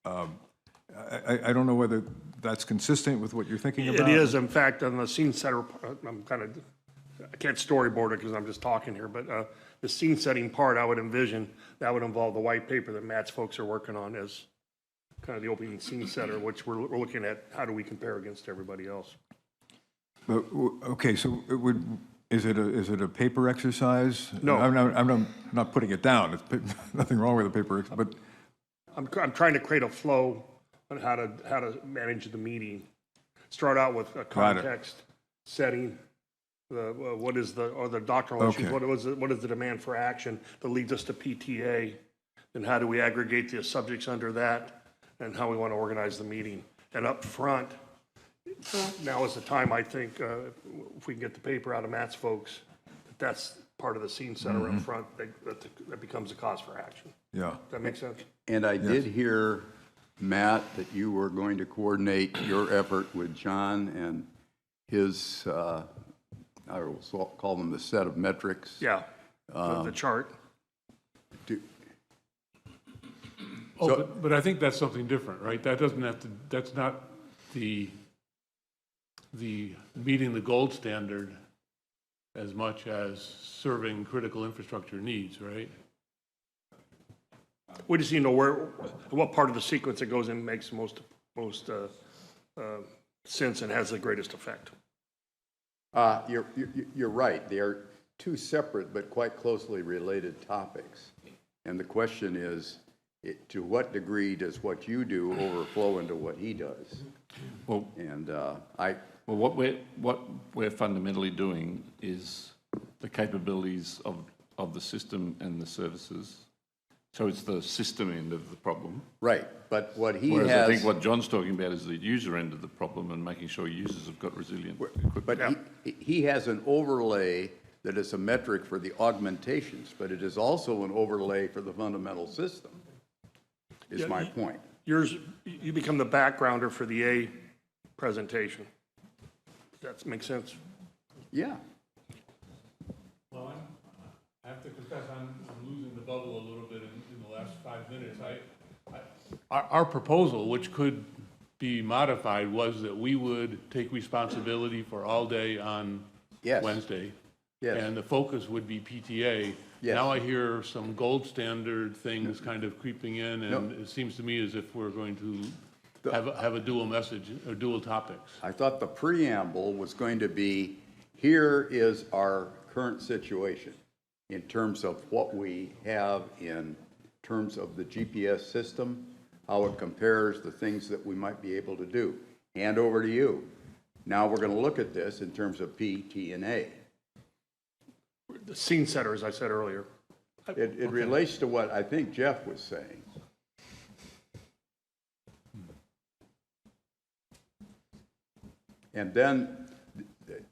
I don't know whether that's consistent with what you're thinking about. It is, in fact, on the scene setter, I can't storyboard it because I'm just talking here, but the scene setting part, I would envision, that would involve the white paper that Matt's folks are working on as kind of the opening scene setter, which we're looking at how do we compare against everybody else. But, okay, so is it a paper exercise? No. I'm not putting it down. It's nothing wrong with a paper, but I'm trying to create a flow on how to manage the meeting. Start out with a context setting. What is the doctrinal issues? Okay. What is the demand for action that leads us to PTA? And how do we aggregate the subjects under that? And how we want to organize the meeting. And up front, now is the time, I think, if we can get the paper out of Matt's folks, that's part of the scene setter up front that becomes a cause for action. yeah. Does that make sense? And I did hear, Matt, that you were going to coordinate your effort with John and his, I will call them the set of metrics. Yeah, the chart. But I think that's something different, right? That doesn't have to, that's not the meeting the gold standard as much as serving critical infrastructure needs, right? We just need to know what part of the sequence it goes in makes most sense and has the greatest effect. You're right. They are two separate but quite closely related topics. And the question is, to what degree does what you do overflow into what he does? Well, and what we're fundamentally doing is the capabilities of the system and the services. So it's the system end of the problem. Right, but what he Whereas has... I think what John's talking about is the user end of the problem and making sure users have got resilient equipment. But he has an overlay that is a metric for the augmentations, but it is also an overlay for the fundamental system, is my point. You become the backgrounder for the A presentation. Does that make sense? Yeah. Well, I have to confess, I'm losing the bubble a little bit minutes. Our proposal, which could be modified, was that we would take responsibility for all day on Yes. Wednesday. Yes. And the focus would be PTA. Yes. Now I hear some gold standard things kind of creeping in, and it seems to me as if we're going to have a dual message or dual topics. I thought the preamble was going to be, here is our current situation in terms of what we have in terms of the GPS system, how it compares the things that we might be able to do. Hand over to you. Now we're going to look at this in terms of P, T, and A. The scene setter, as I said earlier. It relates to what I think Jeff was saying. And then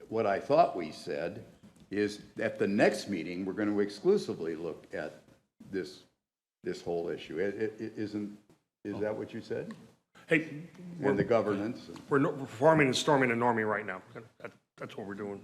what I thought we said is at the next meeting, we're going to exclusively look at this whole issue. Is that what you said? Hey, And the governance? we're performing and storming and norming right now. That's what we're doing.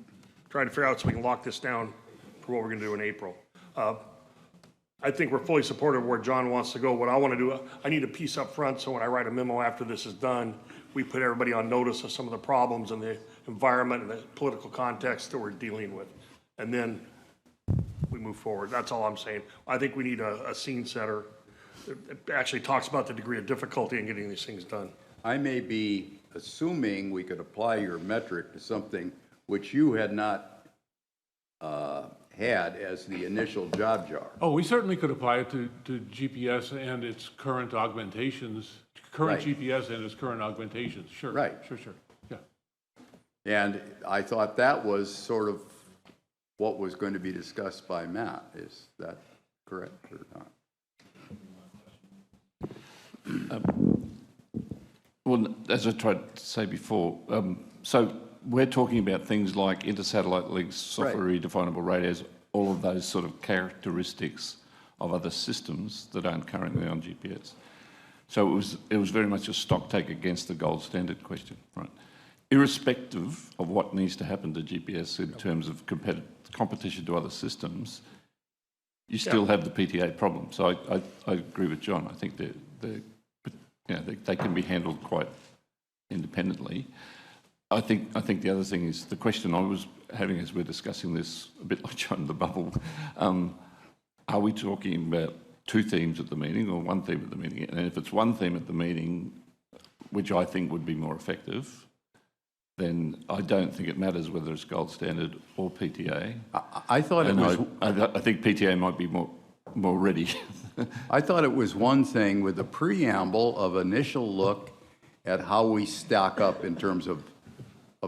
Trying to figure out so we can lock this down for what we're going to do in April. I think we're fully supportive of where John wants to go. What I want to do, I need a piece up front, so when I write a memo after this is done, we put everybody on notice of some of the problems and the environment and the political context that we're dealing with. And then we move forward. That's all I'm saying. I think we need a scene setter that actually talks about the degree of difficulty in getting these things done. I may be assuming we could apply your metric to something which you had not had as the initial job jar. Oh, we certainly could apply it to GPS and its current augmentations, current Right. GPS and its current augmentations, sure. Right. Sure, yeah. And I thought that was sort of what was going to be discussed by Matt. Is that correct or not? Well, as I tried to say before, so we're talking about things like intersatellite links, software-redefinable radios, all of those sort of characteristics of other systems that aren't currently on GPS. So it was very much a stock take against the gold standard question, right? Irrespective of what needs to happen to GPS in terms of competition to other systems, you still have the PTA problem. So I agree with John. I think they can be handled quite independently. I think the other thing is the question I was having as we're discussing this, a bit like John the Bubble, are we talking about two themes at the meeting or one theme at the meeting? And if it's one theme at the meeting, which I think would be more effective, then I don't think it matters whether it's gold standard or PTA. I thought it was. I think PTA might be more ready. I thought it was one thing with the preamble of initial look at how we stack up in terms of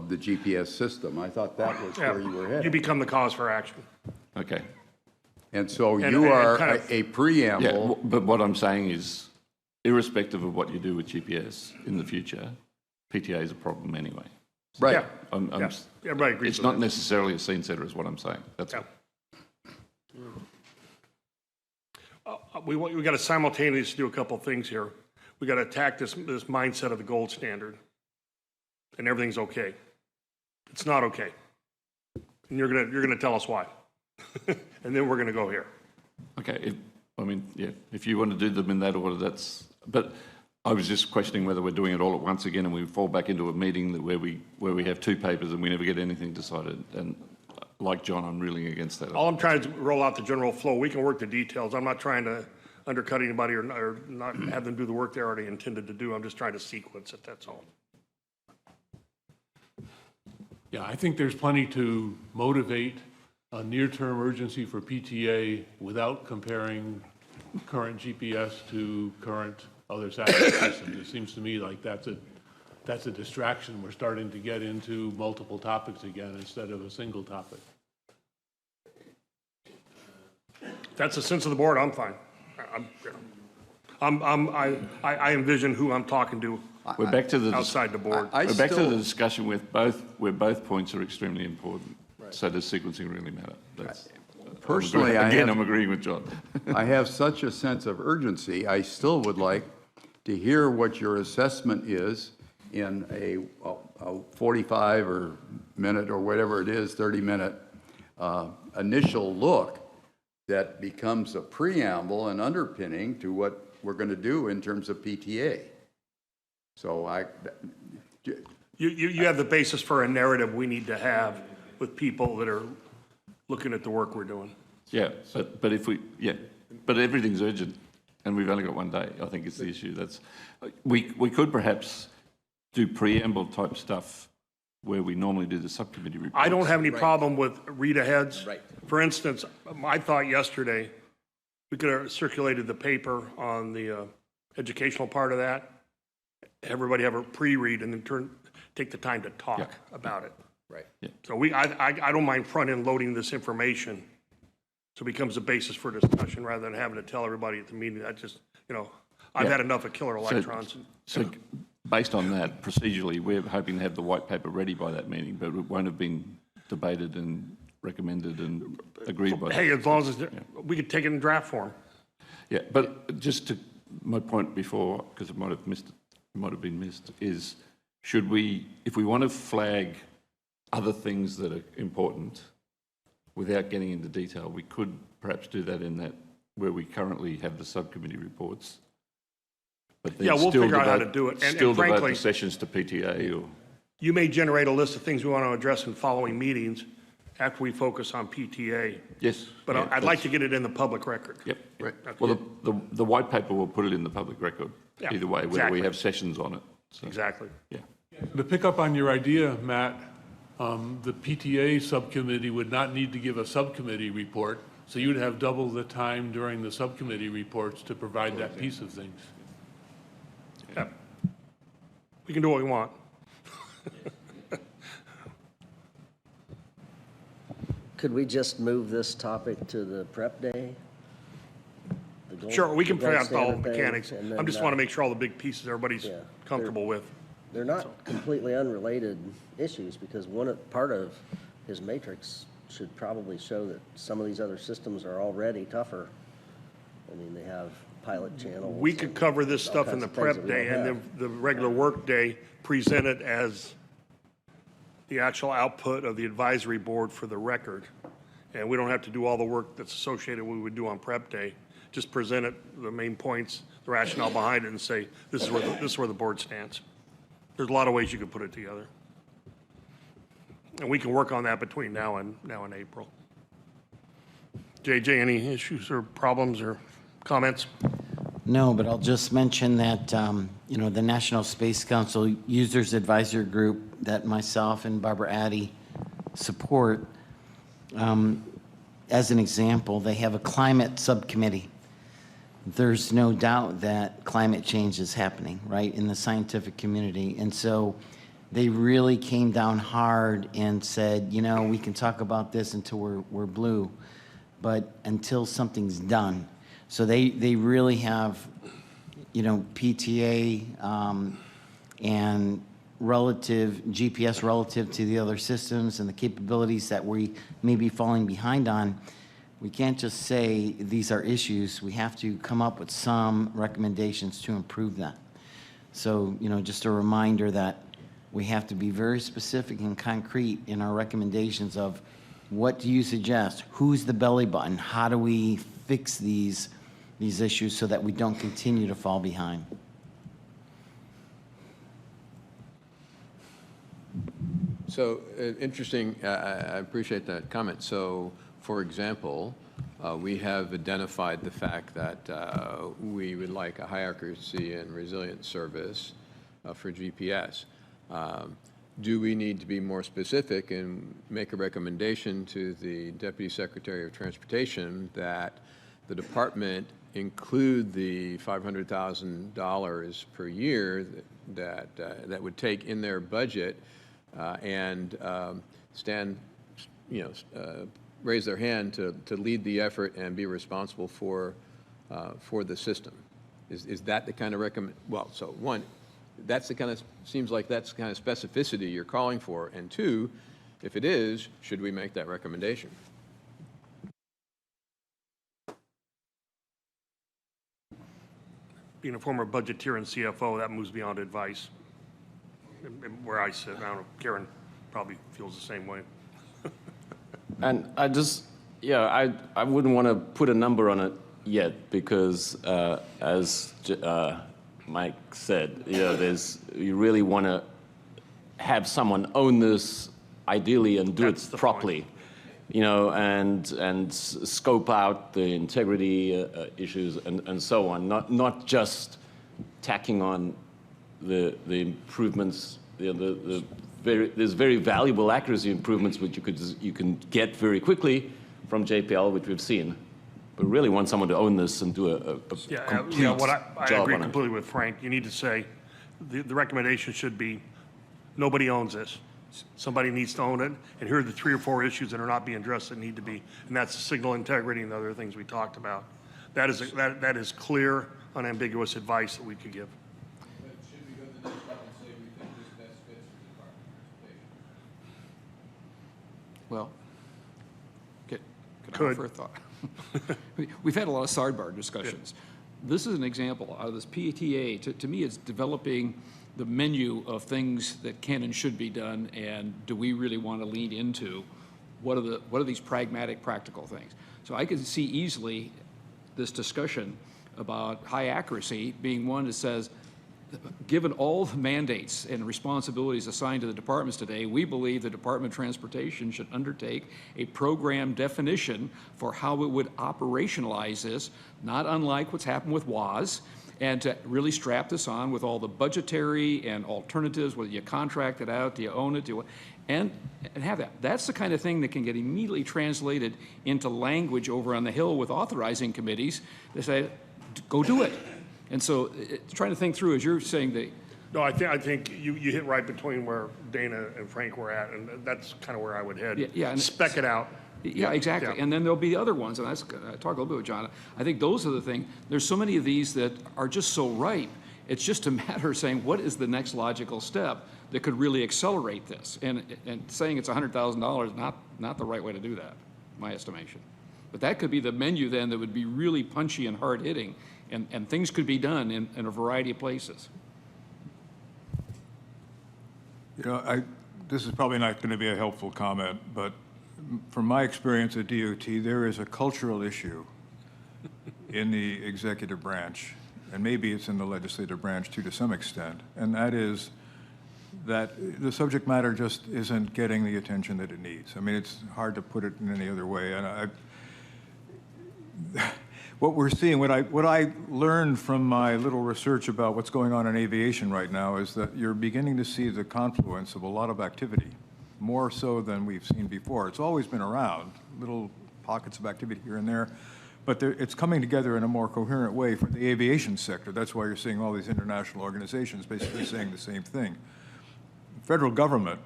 the GPS system. I thought that was where you were You headed. become the cause for action. Okay. And so And- you and are kind of- a preamble. But what I'm saying is, irrespective of what you do with GPS in the future, PTA is a problem anyway. Right. Yeah, everybody agrees It's with not that. necessarily a scene setter is what I'm saying. That's Yeah. all. We got to simultaneously do a couple things here. We got to attack this mindset of the gold standard, and everything's okay. It's not okay, and you're gonna tell us why, and then we're gonna go here. Okay, if you want to do them in that order, that's, but I was just questioning whether we're doing it all at once again and we fall back into a meeting where we have two papers and we never get anything decided. And like John, I'm really against that. All I'm trying to roll out the general flow. We can work the details. I'm not trying to undercut anybody or not have them do the work they already intended to do. I'm just trying to sequence it, that's all. Yeah, I think there's plenty to motivate a near-term urgency for PTA without comparing current GPS to current other satellite systems. It seems to me like that's a distraction. We're starting to get into multiple topics again instead of a single topic. That's the sense of the board. I'm fine. I envision who I'm talking to. We're back to the outside the board. We're back to the discussion with where both points are extremely important. So does sequencing really matter? That's, Personally, I'm agreeing with John. I have such a sense of urgency. I still would like to hear what your assessment is in a 45 or minute or whatever it is, 30-minute initial look that becomes a preamble and underpinning to what we're going to do in terms of PTA. So You have the basis for a narrative we need to have with people that are looking at the work we're doing. Yeah, but if we, yeah, but everything's urgent, and we've only got one day. I think it's the issue. That's we could perhaps do preamble type stuff where we normally do the subcommittee reports. I don't have any problem with read-aheads. Right. For instance, I thought yesterday we could have circulated the paper on the educational part of that. Everybody have a pre-read and then take the time to talk about it. Right. Yeah. So I don't mind front-end loading this information so it becomes a basis for discussion rather than having to tell everybody at the meeting. That just, I've had enough of killer electrons. So based on that, procedurally, we're hoping to have the white paper ready by that meeting, but it won't have been debated and recommended and agreed by. Hey, as long as we could take it in draft form. Yeah, but just to my point before, because it might have been missed, is should we, if we want to flag other things that are important without getting into detail, we could perhaps do that in that where we currently have the subcommittee reports. But then We'll still figure out how to devote- do it. And Still devote frankly, the sessions to PTA or. you may generate a list of things we want to address in following meetings after we focus on PTA. Yes. But yeah, I'd like to get it in the public record. Yep. Right. Well, the white paper will put it in the public record, Yeah, either way, whether exactly. we have sessions on it. So, Exactly. yeah. To pick up on your idea, Matt, the PTA subcommittee would not need to give a subcommittee report, so you'd have double the time during the subcommittee reports to provide that piece of things. Yeah. We can do what we want. Could we just move this topic to the prep day? The gold- Sure, we can the gold figure out all the standard thing, mechanics. and I then, just want to make sure all the big pieces everybody's yeah, comfortable with. They're not completely unrelated issues, because part of his matrix should probably show that some of these other systems are already tougher. I mean, they have pilot channels. We could cover this all stuff in kinds the of things that prep we don't day and have. the regular work day, present it as the actual output of the advisory board for the record. And we don't have to do all the work that's associated we would do on prep day. Just present it, the main points, the rationale behind it, and say, this is where the board stands. There's a lot of ways you could put it together. And we can work on that between now and April. JJ, any issues or problems or comments? No, but I'll just mention that, the National Space Council Users Advisory Group that myself and Barbara Addy support, as an example, they have a climate subcommittee. There's no doubt that climate change is happening, right, in the scientific community. And so they really came down hard and said, we can talk about this until we're blue, but until something's done. So they really have, PTA and GPS relative to the other systems and the capabilities that we may be falling behind on. We can't just say these are issues. We have to come up with some recommendations to improve that. So, just a reminder that we have to be very specific and concrete in our recommendations of what do you suggest? Who's the belly button? How do we fix these issues so that we don't continue to fall behind? So, interesting, I appreciate that comment. So, for example, we have identified the fact that we would like a high accuracy and resilient service for GPS. Do we need to be more specific and make a recommendation to the Deputy Secretary of Transportation that the department include the $500,000 per year that would take in their budget and raise their hand to lead the effort and be responsible for the system? Is that the kind of well, so one, that's the kind of, seems like that's the kind of specificity you're calling for. And two, if it is, should we make that recommendation? Being a former budgeteer and CFO, that moves beyond advice. And where I sit, I don't know, Karen probably feels the same way. And I just, I wouldn't want to put a number on it yet because, as Mike said, you really want to have someone own this ideally and do it properly, and scope out the integrity issues and so on, not just tacking on the improvements. There's very valuable accuracy improvements which you can get very quickly from JPL, which we've seen. But really want someone to own this and do a complete I job agree on it. completely with Frank. You need to say, the recommendation should be, nobody owns this. Somebody needs to own it, and here are the 3 or 4 issues that are not being addressed that need to be, and that's the signal integrity and the other things we talked about. That is clear, unambiguous advice that we could give. Well, could I offer a thought? We've had a lot of sidebar discussions. This is an example out of this PTA. To me, it's developing the menu of things that can and should be done, and do we really want to lean into what are these pragmatic, practical things? So I can see easily this discussion about high accuracy being one that says, given all the mandates and responsibilities assigned to the departments today, we believe the Department of Transportation should undertake a program definition for how it would operationalize this, not unlike what's happened with WAS, and to really strap this on with all the budgetary and alternatives, whether you contract it out, do you own it, and have that. That's the kind of thing that can get immediately translated into language over on the Hill with authorizing committees that say, go do it. And so trying to think through, as you're saying, No, I think you hit right between where Dana and Frank were at, and that's kind of where I would head. Yeah, and spec it out. Yeah, exactly. Yeah. And then there'll be other ones, and I talked a little bit with John. I think those are the things. There's so many of these that are just so ripe. It's just a matter of saying, what is the next logical step that could really accelerate this? And saying it's $100,000, not the right way to do that, my estimation. But that could be the menu then that would be really punchy and hard-hitting, and things could be done in a variety of places. This is probably not going to be a helpful comment, but from my experience at DOT, there is a cultural issue in the executive branch, and maybe it's in the legislative branch too to some extent, and that is that the subject matter just isn't getting the attention that it needs. I mean, it's hard to put it in any other way. And what we're seeing, what I learned from my little research about what's going on in aviation right now is that you're beginning to see the confluence of a lot of activity, more so than we've seen before. It's always been around, little pockets of activity here and there, but it's coming together in a more coherent way for the aviation sector. That's why you're seeing all these international organizations basically saying the same thing. Federal government,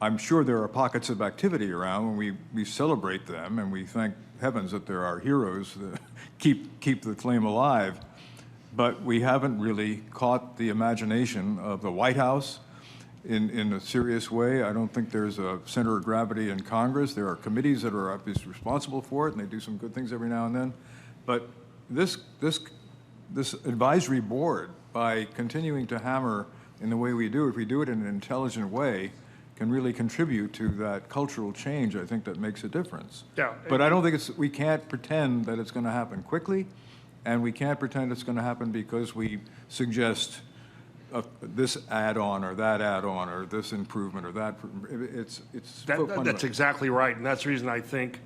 I'm sure there are pockets of activity around, and we celebrate them, and we thank heavens that there are heroes that keep the flame alive, but we haven't really caught the imagination of the White House in a serious way. I don't think there's a center of gravity in Congress. There are committees that are responsible for it, and they do some good things every now and then. But this advisory board, by continuing to hammer in the way we do, if we do it in an intelligent way, can really contribute to that cultural change, I think, that makes a difference. Yeah. But I don't think we can't pretend that it's going to happen quickly, and we can't pretend it's going to happen because we suggest this add-on or that add-on or this improvement or that. That's exactly right, and that's the reason I think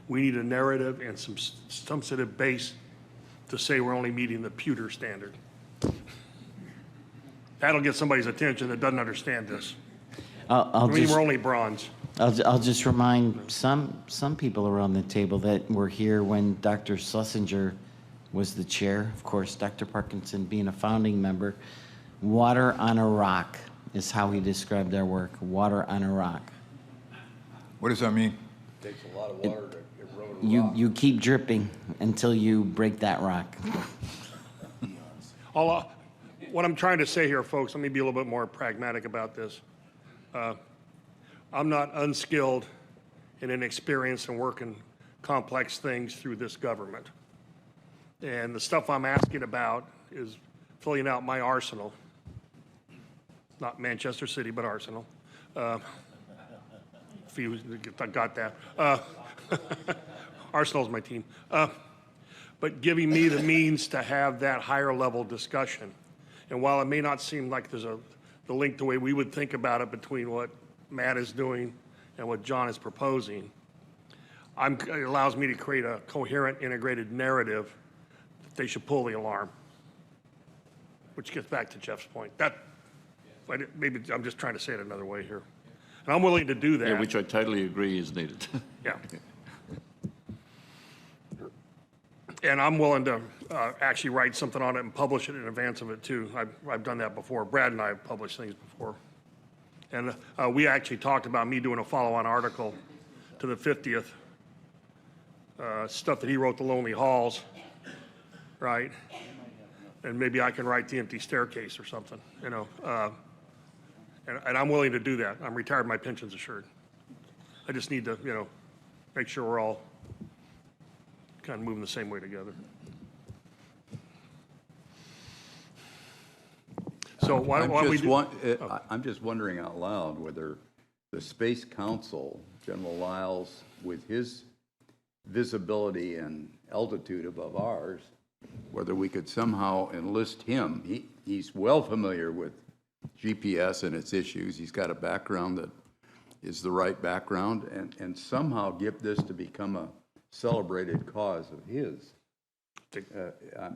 we need a narrative and some substantive base to say we're only meeting the pewter standard. That'll get somebody's attention that doesn't understand this. We're only bronze. I'll just remind some people around the table that were here when Dr. Schlesinger was the chair. Of course, Dr. Parkinson being a founding member. Water on a rock is how he described our work. Water on a rock. What does that mean? It takes a lot of water to erode a rock. You keep dripping until you break that rock. What I'm trying to say here, folks, let me be a little bit more pragmatic about this. I'm not unskilled and inexperienced in working complex things through this government. And the stuff I'm asking about is filling out my arsenal. Not Manchester City, but Arsenal. If you got that. Arsenal's my team. but giving me the means to have that higher level discussion. And while it may not seem like there's the link the way we would think about it between what Matt is doing and what John is proposing, it allows me to create a coherent, integrated narrative that they should pull the alarm, which gets back to Jeff's point. Maybe I'm just trying to say it another way here. And I'm willing to do that. Yeah, which I totally agree is needed. Yeah. And I'm willing to actually write something on it and publish it in advance of it too. I've done that before. Brad and I have published things before. And we actually talked about me doing a follow-on article to the 50th, stuff that he wrote, The Lonely Halls, right? And maybe I can write The Empty Staircase or something, you know. And I'm willing to do that. I'm retired, my pension's assured. I just need to, you know, make sure we're all kind of moving the same way together. So why don't we do? I'm just wondering out loud whether the Space Council, General Lyles, with his visibility and altitude above ours, whether we could somehow enlist him. He's well familiar with GPS and its issues. He's got a background that is the right background, and somehow get this to become a celebrated cause of his.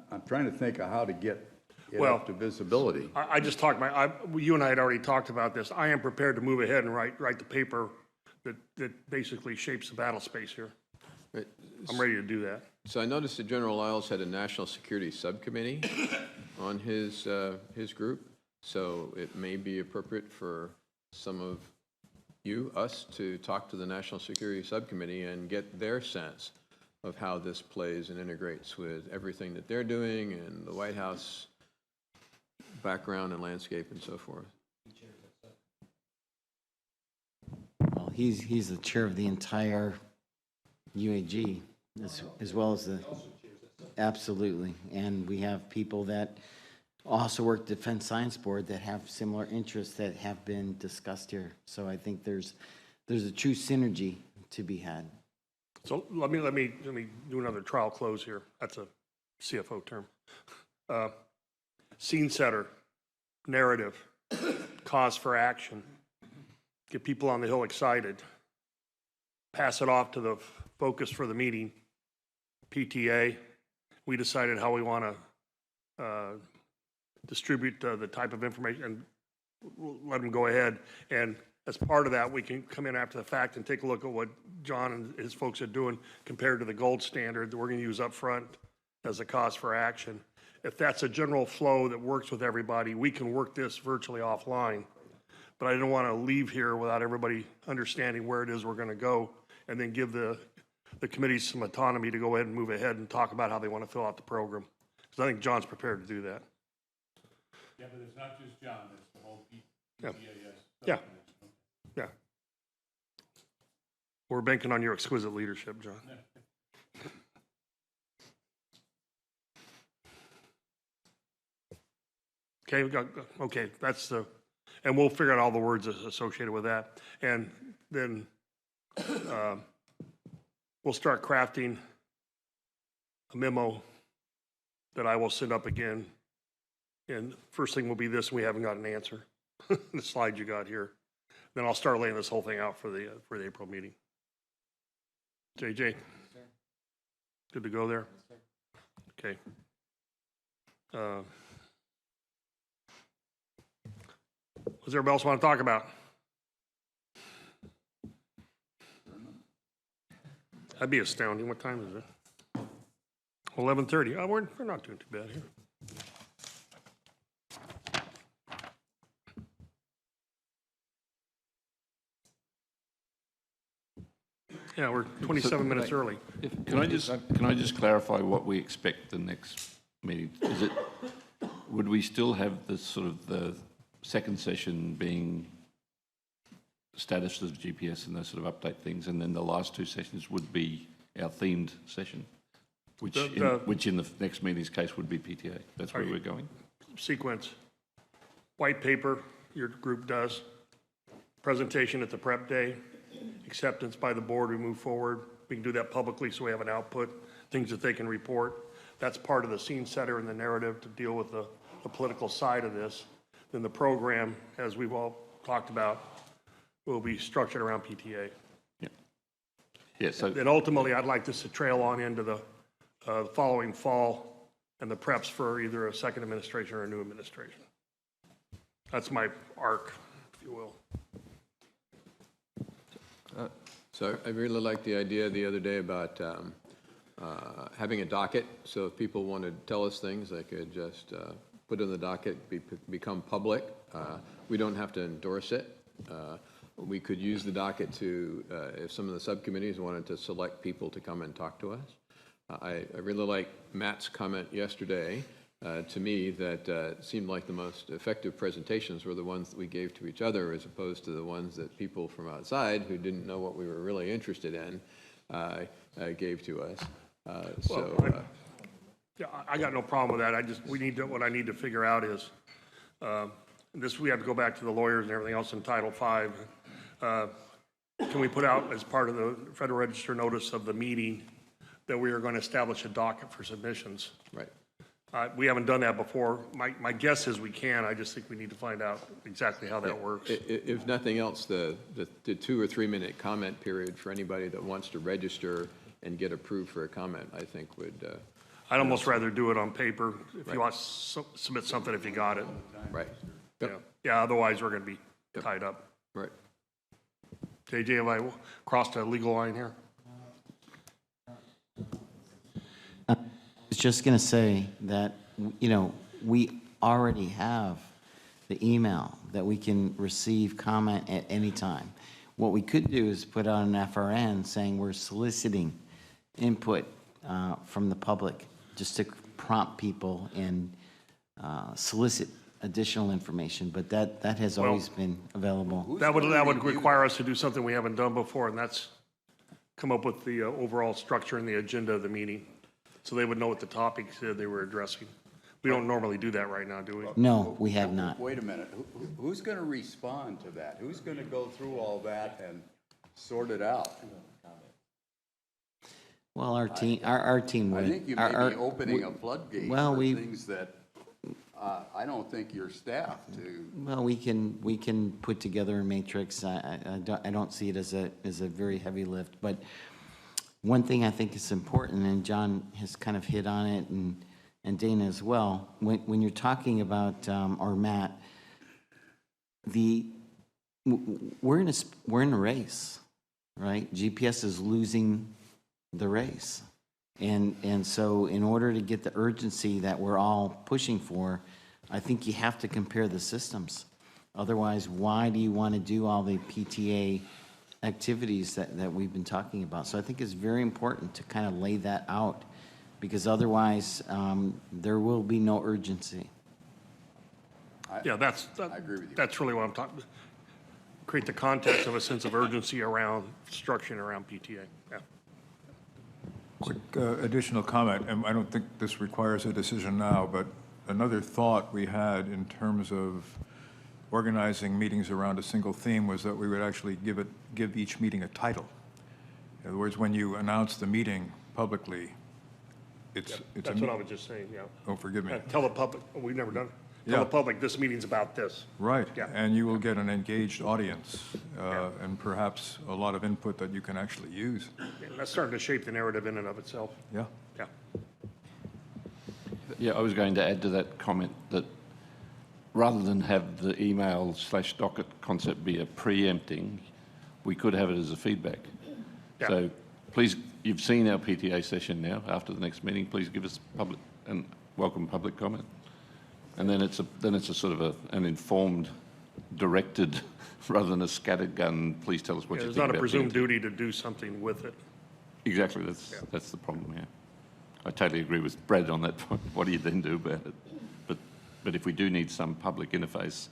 I'm trying to think of how to get it up to visibility. I just talked, you and I had already talked about this. I am prepared to move ahead and write the paper that basically shapes the battle space here. I'm ready to do that. So I noticed that General Lyles had a national security subcommittee on his group. So it may be appropriate for some of us to talk to the National Security Subcommittee and get their sense of how this plays and integrates with everything that they're doing and the White House background and landscape and so forth. Well, he's the chair of the entire UAG, as well as the, absolutely. And we have people that also work Defense Science Board that have similar interests that have been discussed here. So I think there's a true synergy to be had. So let me do another trial close here. That's a CFO term. Scene setter, narrative, cause for action, get people on the Hill excited, pass it off to the focus for the meeting, PTA. We decided how we want to distribute the type of information, and let them go ahead. And as part of that, we can come in after the fact and take a look at what John and his folks are doing compared to the gold standard that we're going to use up front as a cause for action. If that's a general flow that works with everybody, we can work this virtually offline. But I didn't want to leave here without everybody understanding where it is we're going to go, and then give the committees some autonomy to go ahead and move ahead and talk about how they want to fill out the program. Because I think John's prepared to do that. Yeah, but it's not just John, it's the whole PTAS. Yeah. Yeah. We're banking on your exquisite leadership, John. Okay, that's and we'll figure out all the words associated with that. And then we'll start crafting a memo that I will send up again. And first thing will be this, we haven't got an answer. The slide you got here. Then I'll start laying this whole thing out for the April meeting. JJ? Good to go there? Okay. What does everybody else want to talk about? That'd be astounding. What time is it? 11:30. Oh, we're not doing too bad here. Yeah, we're 27 minutes early. Can I just clarify what we expect the next meeting? Would we still have this sort of the second session being status of GPS and those sort of update things, and then the last two sessions would be our themed session, which in the next meeting's case would be PTA. That's where we're going. Sequence. White paper, your group does. Presentation at the prep day. Acceptance by the board, we move forward. We can do that publicly so we have an output, things that they can report. that's part of the scene setter and the narrative to deal with the political side of this. Then the program, as we've all talked about, will be structured around PTA. Yeah, so Then ultimately, I'd like this to trail on into the following fall and the preps for either a second administration or a new administration. That's my arc, if you will. So I really liked the idea the other day about having a docket, so if people want to tell us things, they could just put it in the docket, become public. We don't have to endorse it. We could use the docket to, if some of the subcommittees wanted to select people to come and talk to us. I really like Matt's comment yesterday. To me, that seemed like the most effective presentations were the ones that we gave to each other, as opposed to the ones that people from outside who didn't know what we were really interested in gave to us. Yeah, I got no problem with that. What I need to figure out is, we have to go back to the lawyers and everything else in Title V. Can we put out as part of the Federal Register notice of the meeting that we are going to establish a docket for submissions? Right. We haven't done that before. My guess is we can. I just think we need to find out exactly how that works. If nothing else, the 2 or 3 minute comment period for anybody that wants to register and get approved for a comment, I think would. I'd almost rather do it on paper if you want to submit something if you got it. Right. Yeah, otherwise we're going to be tied up. Right. JJ, have I crossed a legal line here? I was just going to say that, we already have the email that we can receive comment at any time. What we could do is put out an FRN saying we're soliciting input from the public, just to prompt people and solicit additional information, but that has always been available. That would require us to do something we haven't done before, and that's come up with the overall structure and the agenda of the meeting, so they would know what the topics they were addressing. We don't normally do that right now, do we? No, we have not. Wait a minute. Who's going to respond to that? Who's going to go through all that and sort it out? Well, our team would. I think you may be opening a floodgate for things that I don't think your staff do. Well, we can put together a matrix. I don't see it as a very heavy lift, but one thing I think is important, and John has kind of hit on it, and Dana as well. When you're talking about, or Matt, we're in a race, right? GPS is losing the race. And so in order to get the urgency that we're all pushing for, I think you have to compare the systems. Otherwise, why do you want to do all the PTA activities that we've been talking about? So I think it's very important to kind of lay that out, because otherwise there will be no urgency. Yeah, I agree with you. That's really what I'm talking about. Create the context of a sense of urgency around structuring around PTA. Yeah. Quick additional comment, and I don't think this requires a decision now, but another thought we had in terms of organizing meetings around a single theme was that we would actually give each meeting a title. In other words, when you announce the meeting publicly, it's That's what I was just saying, yeah. Oh, forgive me. Tell the public, we've never done it. Tell the public this meeting's about this. Right, Yeah. and you will get an engaged audience and perhaps a lot of input that you can actually use. Yeah, that's starting to shape the narrative in and of itself. Yeah. Yeah. Yeah, I was going to add to that comment that rather than have the email/docket concept be a preempting, we could have it as a feedback. Yeah. So please, you've seen our PTA session now. After the next meeting, please give us public and welcome public comment. And then it's a sort of an informed, directed, rather than a scattergun. Please tell us what you think about. There's not a presumed PNT. duty to do something with it. Exactly. That's the problem. Yeah, I totally agree with Brad on that point. What do you then do about it? But if we do need some public interface,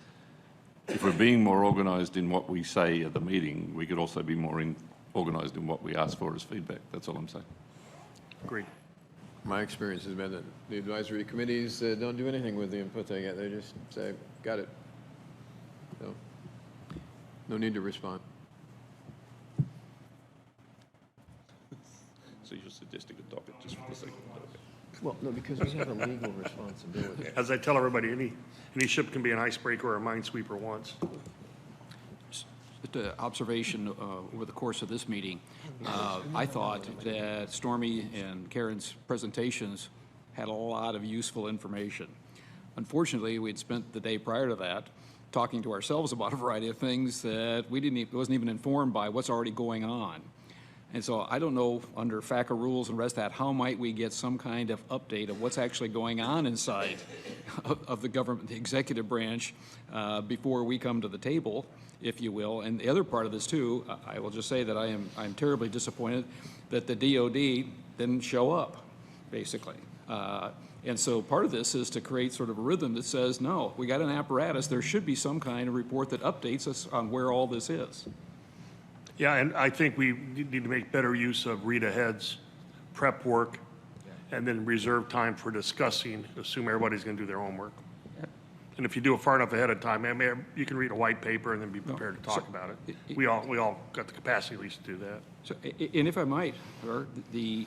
if we're being more organised in what we say at the meeting, we could also be more organised in what we ask for as feedback. That's all I'm saying. Agreed. My experience has been that the advisory committees don't do anything with the input they get. They just say, got it. So, no need to respond. So you're suggesting a docket just for the sake of the docket? Well, no, because we have a legal responsibility. As I tell everybody, any ship can be an icebreaker or a minesweeper once. Just an observation over the course of this meeting. I thought that Stormy and Karen's presentations had a lot of useful information. Unfortunately, we had spent the day prior to that talking to ourselves about a variety of things that wasn't even informed by what's already going on. And so I don't know, under FACA rules and rest of that, how might we get some kind of update of what's actually going on inside of the government, the executive branch, before we come to the table, if you will. And the other part of this too, I will just say that I'm terribly disappointed that the DOD didn't show up, basically. And so part of this is to create sort of a rhythm that says, no, we got an apparatus, there should be some kind of report that updates us on where all this is. Yeah, and I think we need to make better use of read aheads, prep work, and then reserve time for discussing, assume everybody's going to do their homework. And if you do it far enough ahead of time, you can read a white paper and then be prepared to talk about it. We all got the capacity at least to do that. So, and if I might, the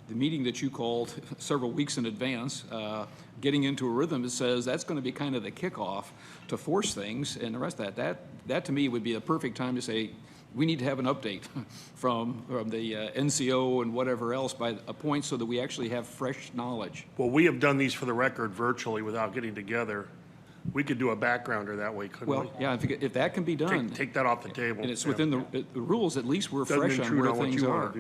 meeting that you called several weeks in advance, getting into a rhythm that says that's going to be kind of the kickoff to force things and the rest of that to me would be a perfect time to say, we need to have an update from the NCO and whatever else by a point so that we actually have fresh knowledge. Well, we have done these for the record virtually without getting together. We could do a backgrounder that way, couldn't we? Well, yeah, if that can be done. Take that off the table. And it's within the rules, at least we're fresh on where things are.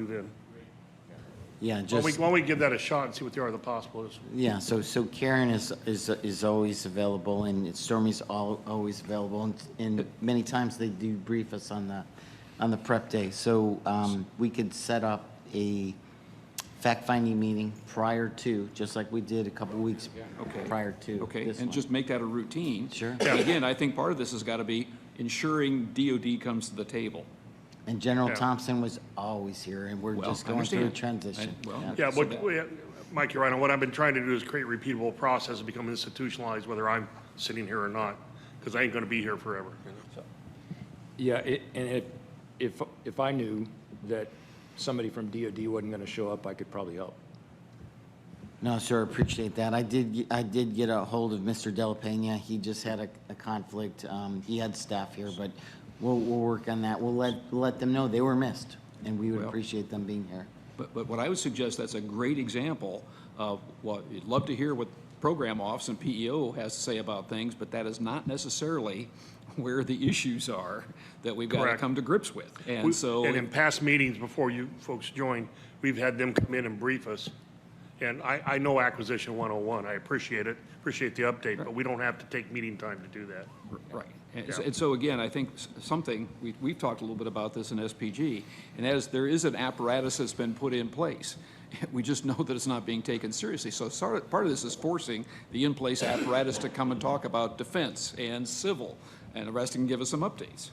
Yeah, Why just, don't we give that a shot and see what the art of the possible is? yeah, so Karen is always available, and Stormy's always available, and many times they do brief us on the prep day. So we could set up a fact-finding meeting prior to, just like we did a couple weeks prior to. Okay, this and one. just make that a routine. Sure. And again, I think part of this has got to be ensuring DOD comes to the table. And General Thompson was always here, and we're just going through a transition. Mike, you're right. And what I've been trying to do is create a repeatable process and become institutionalized, whether I'm sitting here or not, because I ain't going to be here forever. Yeah, and if I knew that somebody from DOD wasn't going to show up, I could probably help. No, sir, appreciate that. I did get a hold of Mr. De La Pena. He just had a conflict. He had staff here, but we'll work on that. We'll let them know they were missed, and we would appreciate them being here. But what I would suggest, that's a great example of what you'd love to hear what program office and PEO has to say about things, but that is not necessarily where the issues are that we've got to come to grips with. And And in past meetings before you folks joined, we've had them come in and brief us. And I know Acquisition 101. I appreciate it, appreciate the update, but we don't have to take meeting time to do that. Right. And so again, I think something, we've talked a little bit about this in SPG, and that is there is an apparatus that's been put in place. We just know that it's not being taken seriously. So part of this is forcing the in-place apparatus to come and talk about defense and civil and the rest and give us some updates.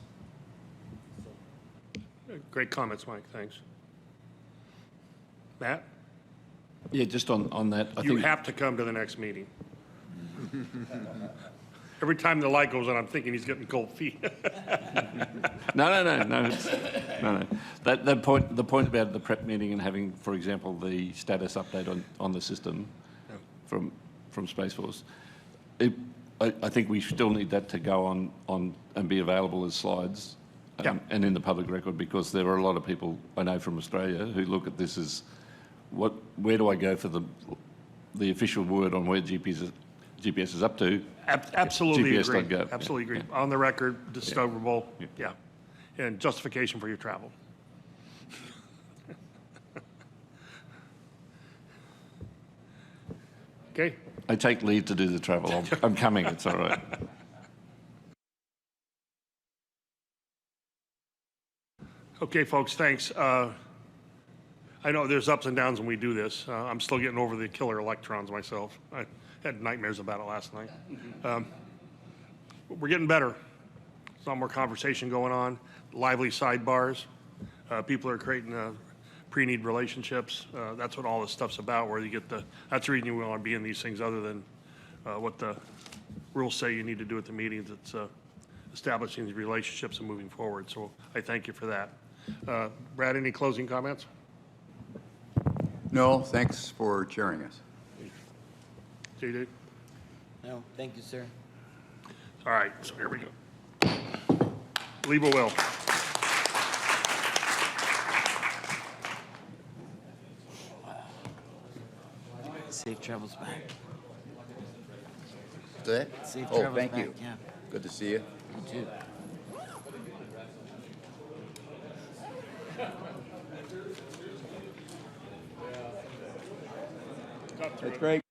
Great comments, Mike. Thanks. Matt? Yeah, just on that, I You think have to come to the next meeting. Every time the light goes on, I'm thinking he's getting cold feet. No. The point about the prep meeting and having, for example, the status update on the system from Space Force, I think we still need that to go on and be available as slides and in the public record, because there are a lot of people I know from Australia who look at this as where do I go for the official word on where GPS is up to? Absolutely agree. GPS.gov. Absolutely agree. On the record, discoverable, yeah. And justification for your travel. Okay. I take leave to do the travel. I'm coming, it's all right. Okay, folks, thanks. I know there's ups and downs when we do this. I'm still getting over the killer electrons myself. I had nightmares about it last night. We're getting better. Some more conversation going on, lively sidebars. People are creating pre-need relationships. That's what all this stuff's about, where you get that's the reason you want to be in these things, other than what the rules say you need to do at the meetings. It's establishing these relationships and moving forward. So I thank you for that. Brad, any closing comments? No, thanks for chairing us. JD? No, thank you, sir. All right, so here we go. Believe it will. Safe travels back. Good? Safe Oh, travels thank back, you. yeah. Good to see you. You too. That's great.